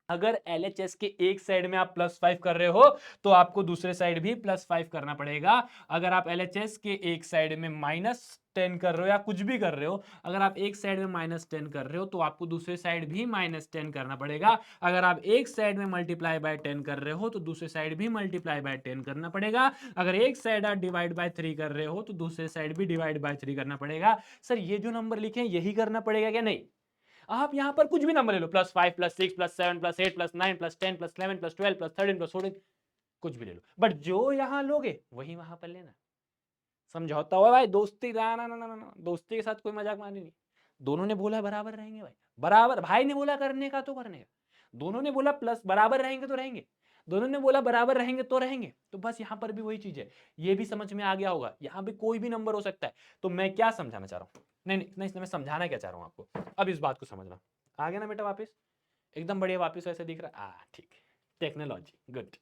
[SPEAKER 1] अगर LHS के एक साइड में आप +5 कर रहे हो तो आपको दूसरे साइड भी +5 करना पड़ेगा। अगर आप LHS के एक साइड में -10 कर रहे हो या कुछ भी कर रहे हो, अगर आप एक साइड में -10 कर रहे हो तो आपको दूसरे साइड भी -10 करना पड़ेगा। अगर आप एक साइड में मल्टीप्लाई बाय 10 कर रहे हो तो दूसरे साइड भी मल्टीप्लाई बाय 10 करना पड़ेगा। अगर एक साइड आप डिवाइड बाय 3 कर रहे हो तो दूसरे साइड भी डिवाइड बाय 3 करना पड़ेगा। सर ये जो नंबर लिखे हैं यही करना पड़ेगा क्या? नहीं, आप यहां पर कुछ भी नंबर ले लो, +5 +6 +7 +8 +9 +10 +11 +12 +13 +14, कुछ भी ले लो, बट जो यहां लोगे वही वहां पर लेना। समझौता हुआ भाई, दोस्ती ना ना ना ना ना, दोस्ती के साथ कोई मजाक मारनी नहीं। दोनों ने बोला बराबर रहेंगे भाई, बराबर। भाई ने बोला करने का तो करने का, दोनों ने बोला प्लस बराबर रहेंगे तो रहेंगे, दोनों ने बोला बराबर रहेंगे तो रहेंगे। तो बस यहां पर भी वही चीज है, ये भी समझ में आ गया होगा। यहां भी कोई भी नंबर हो सकता है। तो मैं क्या समझाना चाह रहा हूं, नहीं नहीं नहीं, मैं समझाना क्या चाह रहा हूं आपको, अब इस बात को समझना। आ गया ना बेटा वापस, एकदम बढ़िया वापस वैसे दिख रहा है, ठीक है, टेक्नोलॉजी गुड।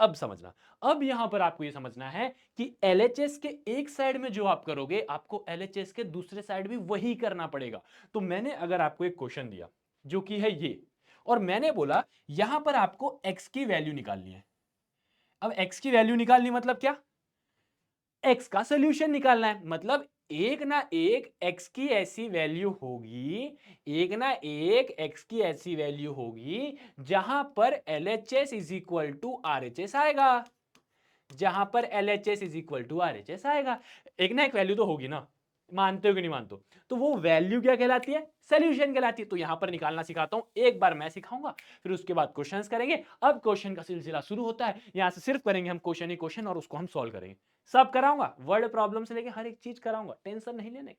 [SPEAKER 1] अब समझना, अब यहां पर आपको ये समझना है कि LHS के एक साइड में जो आप करोगे, आपको LHS के दूसरे साइड भी वही करना पड़ेगा। तो मैंने अगर आपको एक क्वेश्चन दिया जो कि है ये, और मैंने बोला यहां पर आपको x की वैल्यू निकालनी है। अब x की वैल्यू निकालनी मतलब क्या, x का सोल्यूशन निकालना है। मतलब एक ना एक x की ऐसी वैल्यू होगी, एक ना एक x की ऐसी वैल्यू होगी जहां पर LHS is equal to RHS आएगा, जहां पर LHS is equal to RHS आएगा। एक ना एक वैल्यू तो होगी ना, मानते हो कि नहीं मानते हो? तो वो वैल्यू क्या कहलाती है, सोल्यूशन कहलाती है। तो यहां पर निकालना सिखाता हूं, एक बार मैं सिखाऊंगा, फिर उसके बाद क्वेश्चंस करेंगे। अब क्वेश्चन का सिलसिला शुरू होता है, यहां से सिर्फ करेंगे हम क्वेश्चन ही क्वेश्चन, और उसको हम सॉल्व करेंगे। सब कराऊंगा, वर्ड प्रॉब्लम से लेके हर एक चीज कराऊंगा, टेंशन नहीं लेने।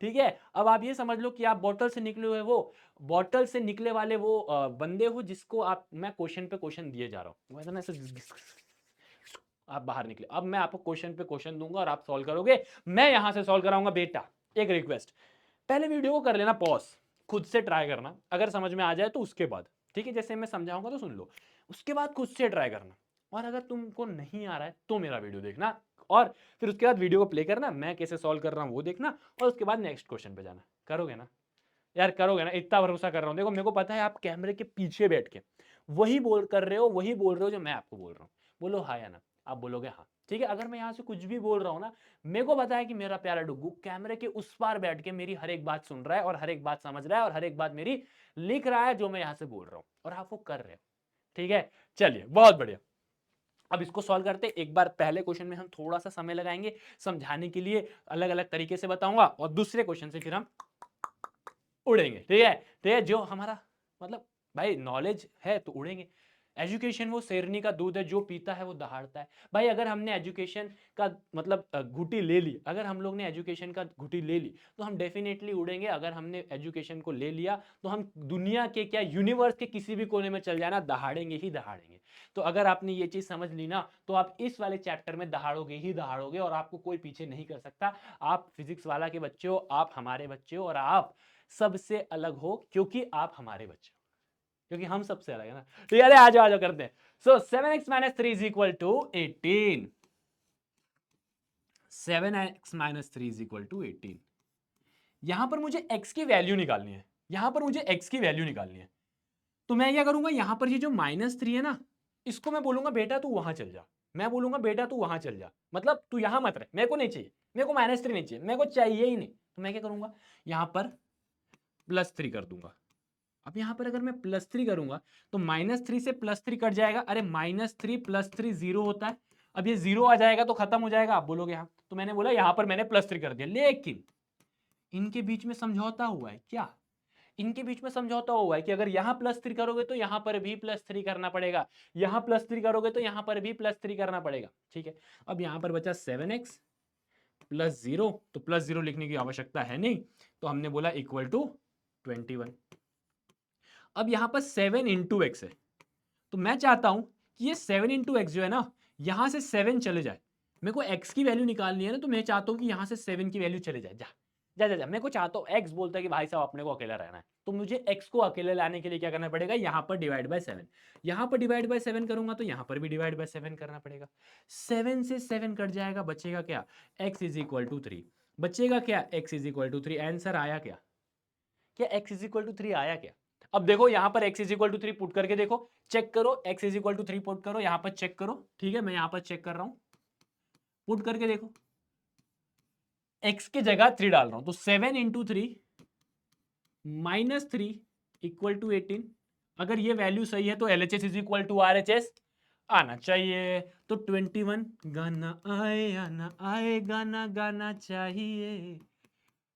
[SPEAKER 1] ठीक है, अब आप ये समझ लो कि आप बॉटल से निकले हुए, वो बॉटल से निकले वाले वो बंदे हो जिसको आप, मैं क्वेश्चन पे क्वेश्चन दिए जा रहा हूं, वैसा ना ऐसे आप बाहर निकले। अब मैं आपको क्वेश्चन पे क्वेश्चन दूंगा और आप सॉल्व करोगे, मैं यहां से सॉल्व कराऊंगा। बेटा एक रिक्वेस्ट, पहले वीडियो को कर लेना पॉज, खुद से ट्राई करना, अगर समझ में आ जाए तो उसके बाद, ठीक है, जैसे मैं समझाऊंगा तो सुन लो, उसके बाद खुद से ट्राई करना। और अगर तुमको नहीं आ रहा है तो मेरा वीडियो देखना, और फिर उसके बाद वीडियो को प्ले करना, मैं कैसे सॉल्व कर रहा हूं वो देखना, और उसके बाद नेक्स्ट क्वेश्चन पे जाना। करोगे ना यार, करोगे ना, इतना भरोसा कर रहा हूं। देखो मेरे को पता है आप कैमरे के पीछे बैठ के वही बोल कर रहे हो, वही बोल रहे हो जो मैं आपको बोल रहा हूं। बोलो हाँ या ना, आप बोलोगे हाँ, ठीक है। अगर मैं यहाँ से कुछ भी बोल रहा हूँ ना, मेरे को पता है कि मेरा प्यारा डुग्गू कैमरे के उस पार बैठ के मेरी हर एक बात सुन रहा है, और हर एक बात समझ रहा है, और हर एक बात मेरी लिख रहा है जो मैं यहाँ से बोल रहा हूँ, और आप वो कर रहे हो। ठीक है, चलिए बहुत बढ़िया। अब इसको सॉल्व करते, एक बार पहले क्वेश्चन में हम थोड़ा सा समय लगाएंगे समझाने के लिए, अलग अलग तरीके से बताऊंगा, और दूसरे क्वेश्चन से फिर हम उड़ेंगे। ठीक है, ठीक है, जो हमारा मतलब भाई नॉलेज है तो उड़ेंगे। एजुकेशन वो शेरनी का दूध है, जो पीता है वो दहाड़ता है। भाई अगर हमने एजुकेशन का मतलब घुटी ले ली, अगर हम लोग ने एजुकेशन का घुटी ले ली तो हम डेफिनेटली उड़ेंगे। अगर हमने एजुकेशन को ले लिया तो हम दुनिया के क्या, यूनिवर्स के किसी भी कोने में चल जाना, दहाड़ेंगे ही दहाड़ेंगे। तो अगर आपने ये चीज समझ ली ना, तो आप इस वाले चैप्टर में दहाड़ोगे ही दहाड़ोगे, और आपको कोई पीछे नहीं कर सकता। आप फिजिक्स वाला के बच्चे हो, आप हमारे बच्चे हो, और आप सबसे अलग हो, क्योंकि आप हमारे बच्चे हो, क्योंकि हम सबसे अलग है ना। तो यार आ जाओ करते हैं। So 7x - 3 is equal to 18, 7x - 3 is equal to 18। यहां पर मुझे x की वैल्यू निकालनी है, यहां पर मुझे x की वैल्यू निकालनी है। तो मैं क्या करूंगा, यहां पर ये जो -3 है ना, इसको मैं बोलूंगा बेटा तू वहां चल जा, मैं बोलूंगा बेटा तू वहां चल जा, मतलब तू यहां मत रह, मेरे को नहीं चाहिए, मेरे को -3 नहीं चाहिए, मेरे को चाहिए ही नहीं। तो मैं क्या करूंगा, यहां पर +3 कर दूंगा। अब यहां पर अगर मैं +3 करूंगा तो -3 से +3 कट जाएगा। अरे -3 + 3 0 होता है। अब ये 0 आ जाएगा तो खत्म हो जाएगा। आप बोलोगे हाँ, तो मैंने बोला यहां पर मैंने +3 कर दिया, लेकिन इनके बीच में समझौता हुआ है क्या, इनके बीच में समझौता हुआ है कि अगर यहां +3 करोगे तो यहां पर भी +3 करना पड़ेगा, यहां +3 करोगे तो यहां पर भी +3 करना पड़ेगा। ठीक है, अब यहां पर बचा 7x + 0, तो +0 लिखने की आवश्यकता है नहीं, तो हमने बोला इक्वल टू 21। अब यहां पर 7 इंटू एक्स है, तो मैं चाहता हूं कि ये 7 इंटू एक्स जो है ना, यहां से 7 चले जाए। मेरे को x की वैल्यू निकालनी है ना, तो मैं चाहता हूं कि यहां से 7 की वैल्यू चले जाए। जा जा जा, जा। मेरे को चाहता हूं, x बोलता है कि भाई साहब अपने को अकेला रहना है, तो मुझे x को अकेले लाने के लिए क्या करना पड़ेगा, यहां पर डिवाइड बाय 7, यहां पर डिवाइड बाय 7 करूंगा तो यहां पर भी डिवाइड बाय 7 करना पड़ेगा। 7 से 7 कट जाएगा, बचेगा क्या, x इज इक्वल टू 3, बचेगा क्या, x is equal to 3। Answer आया क्या, क्या x इज इक्वल टू 3 आया क्या। अब देखो यहां पर x is equal to 3 put करके देखो, चेक करो, x is equal to 3 put करो, यहां पर चेक करो, ठीक है, मैं यहां पर चेक कर रहा हूं, पुट करके देखो, x की जगह 3 डाल रहा हूं, तो 7 इंटू 3 माइनस 3 इक्वल टू 18। अगर ये वैल्यू सही है तो LHS is equal to RHS आना चाहिए। तो 21 गाना आए आना आए, गाना गाना चाहिए,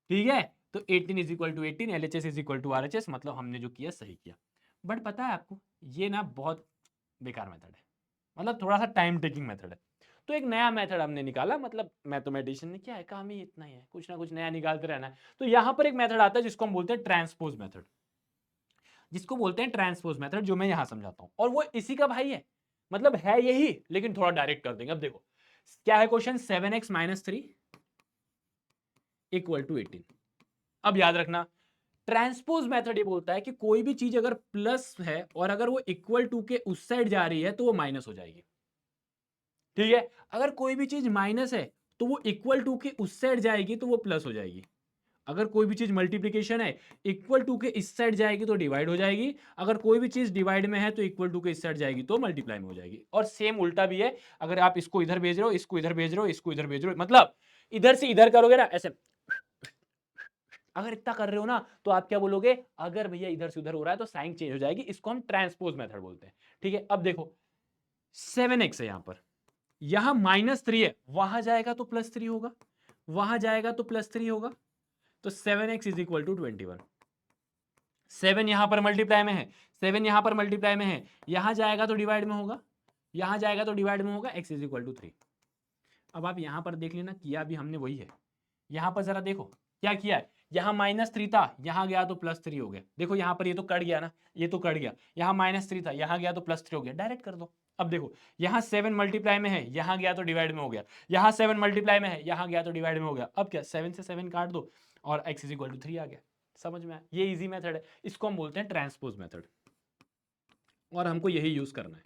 [SPEAKER 1] ठीक है। तो 18 is equal to 18, LHS is equal to RHS, मतलब हमने जो किया सही किया। बट पता है आपको ये ना बहुत बेकार मेथड है, मतलब थोड़ा सा टाइम टेकिंग मेथड है। तो एक नया मेथड हमने निकाला, मतलब मैथमेटिशियन ने क्या है, काम ही इतना ही है, कुछ ना कुछ नया निकालते रहना है। तो यहां पर एक मेथड आता है जिसको हम बोलते हैं ट्रांसपोज मेथड, जिसको बोलते हैं ट्रांसपोज मेथड, जो मैं यहां समझाता हूं, और वो इसी का भाई है, मतलब है यही, लेकिन थोड़ा डायरेक्ट कर देंगे। अब देखो क्या है question, 7x minus 3 equal to 18। अब याद रखना ट्रांसपोज मेथड ये बोलता है कि कोई भी चीज अगर प्लस है और अगर वो इक्वल टू के उस साइड जा रही है तो वो माइनस हो जाएगी, ठीक है। अगर कोई भी चीज माइनस है तो वो इक्वल टू के उस साइड जाएगी तो वो प्लस हो जाएगी। अगर कोई भी चीज मल्टीप्लीकेशन है, इक्वल टू के इस साइड जाएगी तो डिवाइड हो जाएगी। अगर कोई भी चीज डिवाइड में है तो इक्वल टू के इस साइड जाएगी तो मल्टीप्लाई में हो जाएगी। और सेम उल्टा भी है, अगर आप इसको इधर भेज रहे हो, इसको इधर भेज रहे हो, इसको इधर भेज रहे हो, मतलब इधर से इधर करोगे ना ऐसे, अगर इतना कर रहे हो ना तो आप क्या बोलोगे, अगर भैया इधर से उधर हो रहा है तो साइन चेंज हो जाएगी, इसको हम ट्रांसपोज मेथड बोलते हैं, ठीक है। अब देखो 7x है यहां पर, यहां -3 है, वहां जाएगा तो +3 होगा, वहां जाएगा तो +3 होगा, तो 7x इज इक्वल टू 21। 7 यहां पर मल्टीप्लाई में है, 7 यहां पर मल्टीप्लाई में है, यहां जाएगा तो डिवाइड में होगा, यहां जाएगा तो डिवाइड में होगा, x इज इक्वल टू 3। अब आप यहां पर देख लेना, किया भी हमने वही है। यहां पर जरा देखो क्या किया है, यहां -3 था, यहां गया तो +3 हो गया। देखो यहां पर ये तो कट गया ना, ये तो कट गया, यहां -3 था, यहां गया तो +3 हो गया, डायरेक्ट कर दो। अब देखो यहां 7 मल्टीप्लाई में है, यहां गया तो डिवाइड में हो गया, यहां 7 मल्टीप्लाई में है, यहां गया तो डिवाइड में हो गया। अब क्या, 7 से 7 काट दो और x इज इक्वल टू 3 आ गया। समझ में आया, ये इजी मेथड है, इसको हम बोलते हैं ट्रांसपोज मेथड, और हमको यही यूज करना है।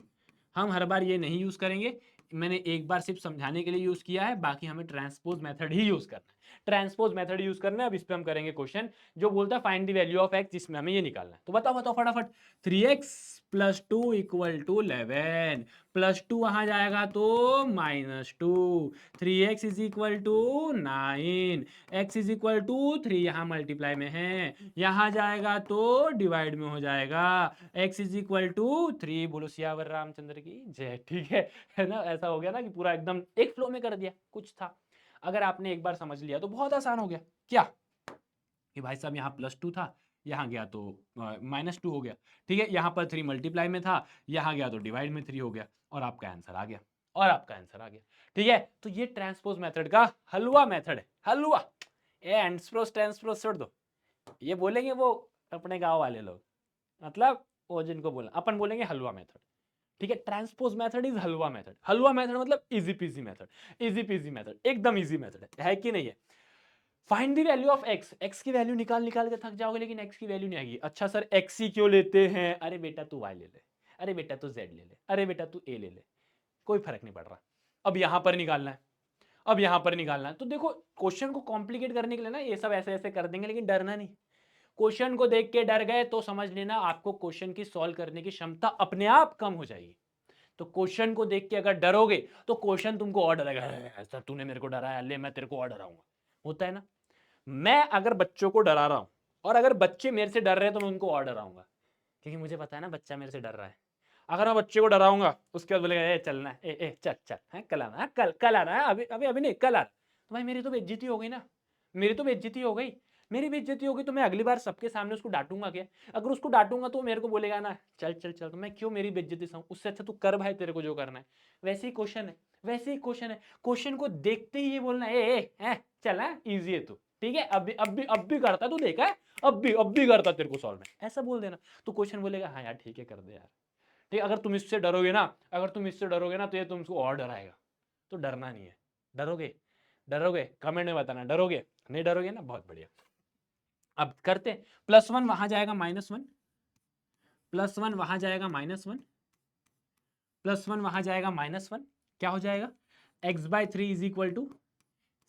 [SPEAKER 1] हम हर बार ये नहीं यूज करेंगे, मैंने एक बार सिर्फ समझाने के लिए यूज किया है, बाकी हमें ट्रांसपोज मेथड ही यूज करना है, ट्रांसपोज मेथड यूज करना है। अब इस पे हम करेंगे क्वेश्चन जो बोलता है find the value of x, जिसमें हमें ये निकालना है। तो बताओ बताओ फटाफट, 3x plus 2 equal to 11, plus 2 वहां जाएगा तो -2, 3x is equal to 9, x is equal to 3 यहाँ मल्टीप्लाई में है, यहाँ जाएगा तो डिवाइड में हो जाएगा, x इज इक्वल टू 3। बोलो सियावर रामचंद्र की जय, ठीक है ना। ऐसा हो गया ना कि पूरा एकदम एक फ्लो में कर दिया, कुछ था। अगर आपने एक बार समझ लिया तो बहुत आसान हो गया, क्या कि भाई साहब यहाँ +2 था, यहाँ गया तो -2 हो गया, ठीक है। यहाँ पर 3 मल्टीप्लाई में था, यहाँ गया तो डिवाइड में 3 हो गया, और आपका आंसर आ गया, और आपका आंसर आ गया, ठीक है। तो ये ट्रांसपोज मेथड का हलवा मेथड है, हलवा। ए एंड्सप्रोस ट्रांसप्रोस छोड़ दो, ये बोलेंगे वो अपने गांव वाले लोग, मतलब वो जिनको बोला, अपन बोलेंगे हलवा मेथड, ठीक है। Transpose method is halwa method, halwa method मतलब easy peasy method, easy peasy method, एकदम इजी मेथड है कि नहीं है। Find the value of x, x की वैल्यू निकाल निकाल के थक जाओगे, लेकिन x की वैल्यू नहीं आएगी। अच्छा सर x ही क्यों लेते हैं, अरे बेटा तू y ले ले, अरे बेटा तू z ले ले, अरे बेटा तू a ले ले, कोई फर्क नहीं पड़ रहा। अब यहां पर निकालना है, अब यहां पर निकालना है, तो देखो क्वेश्चन को कॉम्प्लिकेट करने के लिए ना ये सब ऐसे ऐसे कर देंगे, लेकिन डरना नहीं। क्वेश्चन को देख के डर गए तो समझ लेना आपको क्वेश्चन की सॉल्व करने की क्षमता अपने आप कम हो जाएगी। तो क्वेश्चन को देख के अगर डरोगे तो क्वेश्चन तुमको और डराएगा, ऐसा तूने मेरे को डराया, ले मैं तेरे को और डराऊंगा, होता है ना। मैं अगर बच्चों को डरा रहा हूं और अगर बच्चे मेरे से डर रहे हैं तो मैं उनको और डराऊंगा, क्योंकि मुझे पता है ना बच्चा मेरे से डर रहा है। अगर मैं बच्चे को डराऊंगा उसके बाद बोलेगा ए चलना है, ए चल चल है, कल आना है, कल आना है, अभी अभी अभी नहीं, कल आना। तो भाई मेरी तो बेइज्जती हो गई ना, मेरी तो बेइज्जती हो गई, मेरी बेइज्जती हो गई, तो मैं अगली बार सबके सामने उसको डांटूंगा क्या। अगर उसको डांटूंगा तो मेरे को बोलेगा ना चल चल चल, तो मैं क्यों मेरी बेइज्जती सहूं, उससे अच्छा तू कर भाई, तेरे को जो करना है। वैसे ही क्वेश्चन है, वैसे ही क्वेश्चन है, क्वेश्चन को देखते ही ये बोलना ए चल इजी है तू, ठीक है, अब भी करता तू, देखा है, अब भी करता तेरे को सॉल्व में, ऐसा बोल देना। तो क्वेश्चन बोलेगा हाँ यार ठीक है कर दे यार, ठीक। अगर तुम इससे डरोगे ना, अगर तुम इससे डरोगे ना तो ये तुमको और डराएगा, तो डरना नहीं है। डरोगे, डरोगे कमेंट में बताना, डरोगे नहीं, डरोगे ना, बहुत बढ़िया। अब करते हैं, +1 वहां जाएगा -1, +1 वहां जाएगा -1, +1 वहां जाएगा -1, क्या हो जाएगा x/3 is equal to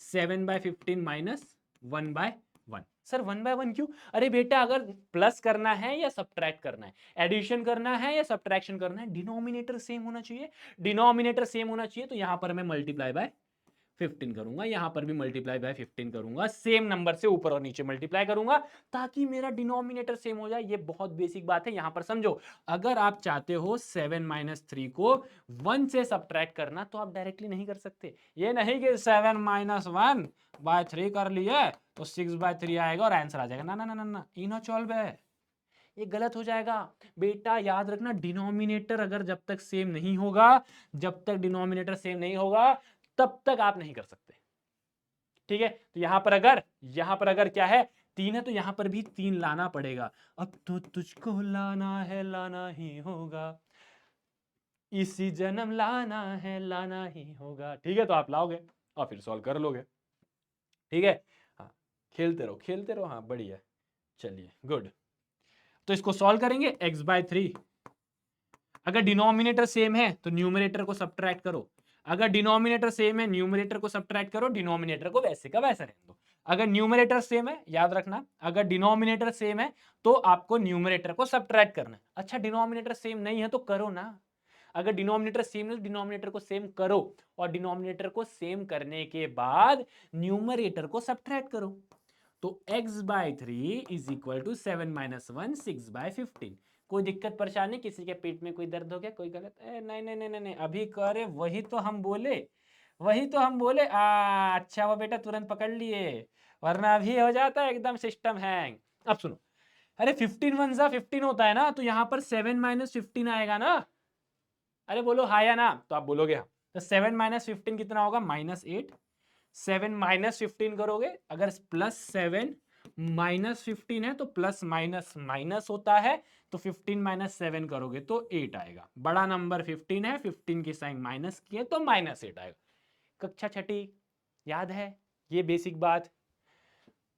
[SPEAKER 1] 7/15 minus 1/1। Sir 1/1 क्यों? अरे बेटा अगर प्लस करना है या सब्ट्रैक्ट करना है, एडिशन करना है या सब्ट्रैक्शन करना है, डिनोमिनेटर सेम होना चाहिए। डिनोमिनेटर सेम होना चाहिए, तो यहां पर मैं मल्टीप्लाई बाय 15 करूंगा, यहां पर भी मल्टीप्लाई बाय 15 करूंगा, सेम नंबर से ऊपर और नीचे मल्टीप्लाई करूंगा ताकि मेरा डिनोमिनेटर सेम हो जाए। ये बहुत बेसिक बात है, यहां पर समझो। अगर आप चाहते हो 7 - 3 को 1 से सब्ट्रैक्ट करना तो आप डायरेक्टली नहीं कर सकते। ये नहीं कि 7 - 1/3 कर लिए तो 6/3 आएगा और आंसर आ जाएगा। ना ना ना ना ना, इनो सॉल्व है, ये गलत हो जाएगा। बेटा याद रखना, डिनोमिनेटर अगर जब तक सेम नहीं होगा, जब तक डिनोमिनेटर सेम नहीं होगा तब तक आप नहीं कर सकते। ठीक है, तो यहां पर अगर क्या है 3 है तो यहां पर भी 3 लाना पड़ेगा। अब तो तुझको लाना ही होगा, इसी जन्म लाना ही होगा। ठीक है, तो आप लाओगे और फिर सॉल्व कर लोगे। ठीक है, हाँ खेलते रहो, हाँ बढ़िया, चलिए गुड। तो इसको सॉल्व करेंगे x/3। अगर डिनोमिनेटर सेम है तो न्यूमरेटर को सब्ट्रैक्ट करो, अगर डिनोमिनेटर सेम है न्यूमरेटर को सब्ट्रैक्ट करो, डिनोमिनेटर को वैसे का वैसा रहने दो। अगर न्यूमरेटर सेम है, याद रखना अगर डिनोमिनेटर सेम है तो आपको न्यूमरेटर को सब्ट्रैक्ट करना है। अच्छा डिनोमिनेटर सेम नहीं है तो करो ना, अगर डिनोमिनेटर सेम है तो डिनोमिनेटर को सेम करो, और डिनोमिनेटर को सेम करने के बाद न्यूमरेटर को सब्ट्रैक्ट करो। तो x/3 इज इक्वल टू 7 - 1 6/15। कोई दिक्कत परेशानी, किसी के पेट में कोई दर्द हो गया, कोई गलत नहीं नहीं नहीं नहीं, अभी करे वही तो हम बोले, अच्छा वो बेटा तुरंत पकड़ लिए, वरना अभी हो जाता है एकदम सिस्टम हैंग। अब सुनो, अरे 15 1 जा 15 होता है ना, तो यहां पर 7 - 15 आएगा ना। अरे बोलो हाँ या ना, तो आप बोलोगे हाँ। तो 7 - 15 कितना होगा -8। 7 - 15 करोगे, अगर +7 -15 है तो प्लस माइनस माइनस होता है, तो 15 - 7 करोगे तो 8 आएगा। बड़ा नंबर 15 है, 15 की साइन माइनस किए तो -8 आएगा। कक्षा छठी याद है ये बेसिक बात।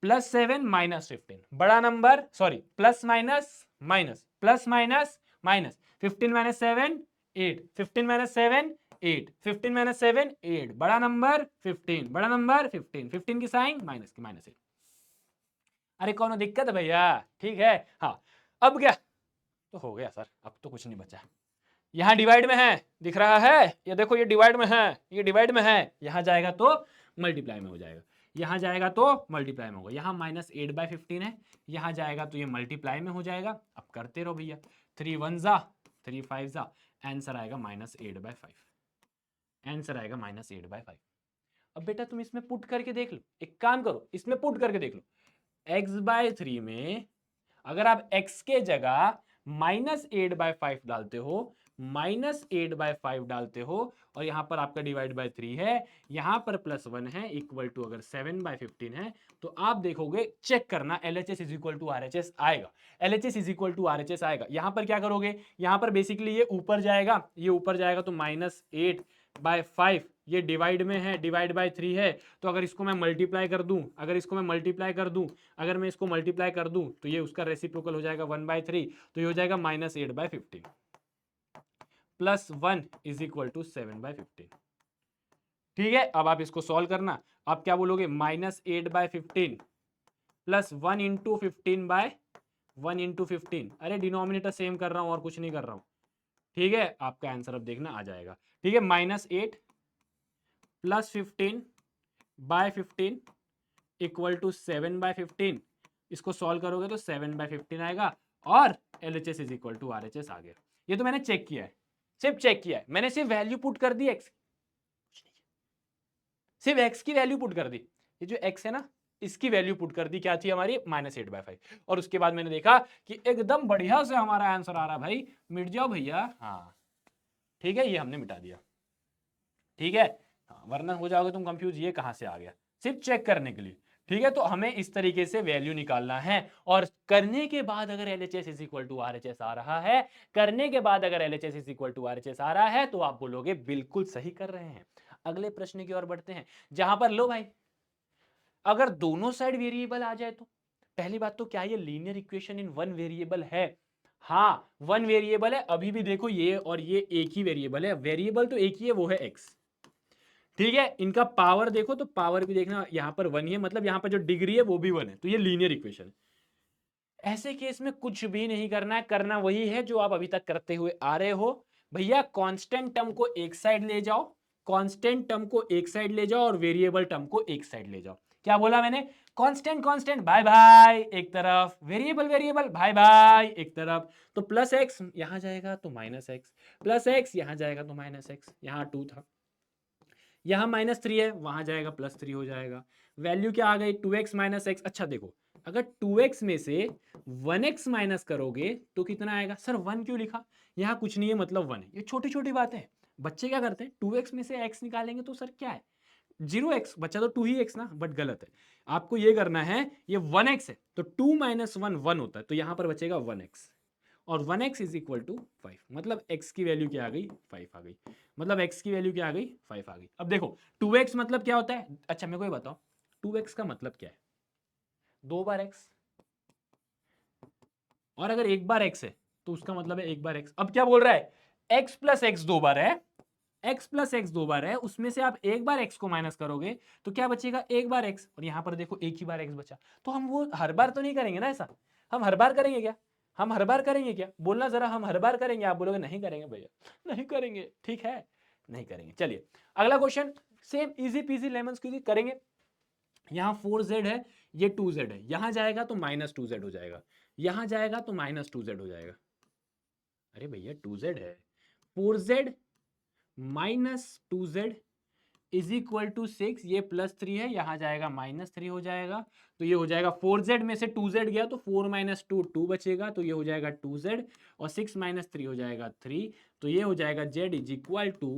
[SPEAKER 1] +7 - 15 बड़ा number, sorry plus minus minus, plus minus minus, 15 - 7 8, 15 - 7 8, 15 - 7 8, बड़ा नंबर 15, बड़ा नंबर 15, 15 की साइन माइनस की -8। अरे कौन दिक्कत है भैया? ठीक है, हाँ अब क्या, तो हो गया सर, अब तो कुछ नहीं बचा। यहां डिवाइड में है, दिख रहा है, ये देखो ये डिवाइड में है, ये डिवाइड में है, यहां जाएगा तो मल्टीप्लाई में हो जाएगा, यहां जाएगा तो मल्टीप्लाई में होगा। यहां -8/15 है, यहां जाएगा तो ये मल्टीप्लाई में हो जाएगा। अब करते रहो भैया, 3 1 जा 3 5 जा, आंसर आएगा -8/5, आंसर आएगा -8/5। अब बेटा तुम इसमें पुट करके देख लो, एक काम करो इसमें पुट करके देख लो। x/3 में अगर आप x के जगह -8/5 डालते हो, -8/5 डालते हो, और यहां पर आपका डिवाइड बाय 3 है, यहां पर +1 है, इक्वल टू अगर 7/15 है, तो आप देखोगे, चेक करना LHS is equal to RHS आएगा, LHS is equal to RHS आएगा। यहां पर क्या करोगे, यहां पर बेसिकली ये ऊपर जाएगा, ये ऊपर जाएगा तो -8/5, ये डिवाइड में है, डिवाइड बाय 3 है, तो अगर इसको मैं मल्टीप्लाई कर दूं, अगर इसको मैं मल्टीप्लाई कर दूं, अगर मैं इसको मल्टीप्लाई कर दूं तो ये उसका रेसिप्रोकल हो जाएगा 1/3, तो ये हो जाएगा -8/15 +1 इज इक्वल टू 7/15। ठीक है, अब आप इसको सॉल्व करना, आप क्या बोलोगे -8/15 प्लस 1 इंटू 15/1 अरे डिनोमिनेटर सेम कर रहा हूं और कुछ नहीं कर रहा हूं। ठीक है, आपका आंसर अब देखना आ जाएगा। ठीक है, -8 प्लस 15/15 इक्वल टू 7/15, इसको सॉल्व करोगे तो 7/15 आएगा, और LHS is equal to RHS आ गया। ये तो मैंने चेक किया है, सिर्फ चेक किया है मैंने, सिर्फ वैल्यू पुट कर दी x, सिर्फ x की वैल्यू पुट कर दी। ये जो x है ना, इसकी वैल्यू पुट कर दी, क्या थी हमारी -8/5, और उसके बाद मैंने देखा कि एकदम बढ़िया से हमारा आंसर आ रहा, भाई मिट जाओ भैया। हाँ ठीक है, ये हमने मिटा दिया। ठीक है, हाँ, वरना हो जाओगे तुम कंफ्यूज, ये कहां से आ गया, सिर्फ चेक करने के लिए। ठीक है, तो हमें इस तरीके से वैल्यू निकालना है, और करने के बाद अगर LHS is equal to RHS आ रहा है, करने के बाद अगर LHS is equal to RHS आ रहा है, तो आप बोलोगे बिल्कुल सही कर रहे हैं। अगले प्रश्न की ओर बढ़ते हैं, जहां पर लो भाई, अगर दोनों साइड वेरिएबल आ जाए तो पहली बात तो क्या ये linear equation in one variable है? हाँ, वन वेरिएबल है। अभी भी देखो ये और ये एक ही वेरिएबल है, वेरिएबल तो एक ही है, वो है x। ठीक है, इनका पावर देखो तो पावर भी देखना यहां पर वन ही है, मतलब यहां पर जो डिग्री है वो भी वन है, तो ये लीनियर इक्वेशन है। ऐसे केस में कुछ भी नहीं करना है, करना वही है जो आप अभी तक करते हुए आ रहे हो। भैया कांस्टेंट टर्म को एक साइड ले जाओ, कांस्टेंट टर्म को एक साइड ले जाओ और वेरिएबल टर्म को एक साइड ले जाओ। क्या बोला मैंने? कांस्टेंट कांस्टेंट बाय बाय एक तरफ, वेरिएबल वेरिएबल बाय बाय एक तरफ। तो प्लस एक्स यहां जाएगा तो माइनस एक्स, प्लस एक्स यहां जाएगा तो माइनस एक्स, यहां 2 था, यहां -3 है, वहां जाएगा +3 हो जाएगा। वैल्यू क्या आ गई? 2x minus x. अच्छा देखो, अगर 2x में से 1x माइनस करोगे तो कितना आएगा? सर 1 क्यों लिखा? यहाँ कुछ नहीं है, मतलब 1 है। ये छोटी छोटी बातें हैं। बच्चे क्या करते हैं, 2x में से x निकालेंगे तो सर क्या है? 0x, बच्चा तो 2 ही x ना, बट गलत है। आपको ये करना है, ये 1x है तो 2 माइनस 1 1 होता है, तो यहां पर बचेगा 1x, और 1x इज इक्वल टू 5, मतलब x की वैल्यू क्या आ गई? 5 आ गई। मतलब x की वैल्यू क्या आ गई? 5 आ गई। अब देखो 2x मतलब क्या होता है? अच्छा मेरे को ये बताओ, 2x का मतलब क्या है? 2 बार x, और अगर एक बार x है तो उसका मतलब है एक बार x। अब क्या बोल रहा है? x प्लस एक्स 2 बार है, x प्लस एक्स 2 बार है, उसमें से आप एक बार x को माइनस करोगे तो क्या बचेगा? एक बार x, और यहां पर देखो एक ही बार x बचा। तो हम वो हर बार तो नहीं करेंगे ना ऐसा, हम हर बार करेंगे क्या? हम हर बार करेंगे क्या? बोलना जरा, हम हर बार करेंगे? आप बोलोगे नहीं करेंगे भैया, नहीं करेंगे, ठीक है नहीं करेंगे। चलिए अगला question, same easy peasy lemon squeezy करेंगे। यहाँ 4z है, ये 2z है, यहां जाएगा तो -2z हो जाएगा, यहां जाएगा तो -2z हो जाएगा। अरे भैया 2z है, 4z -2z is equal to 6, ये +3 है, यहां जाएगा -3 हो जाएगा, तो ये हो जाएगा 4z में से 2z गया तो 4 माइनस 2 2 बचेगा, तो ये हो जाएगा 2z, और 6 माइनस 3 हो जाएगा 3, तो ये हो जाएगा z is equal to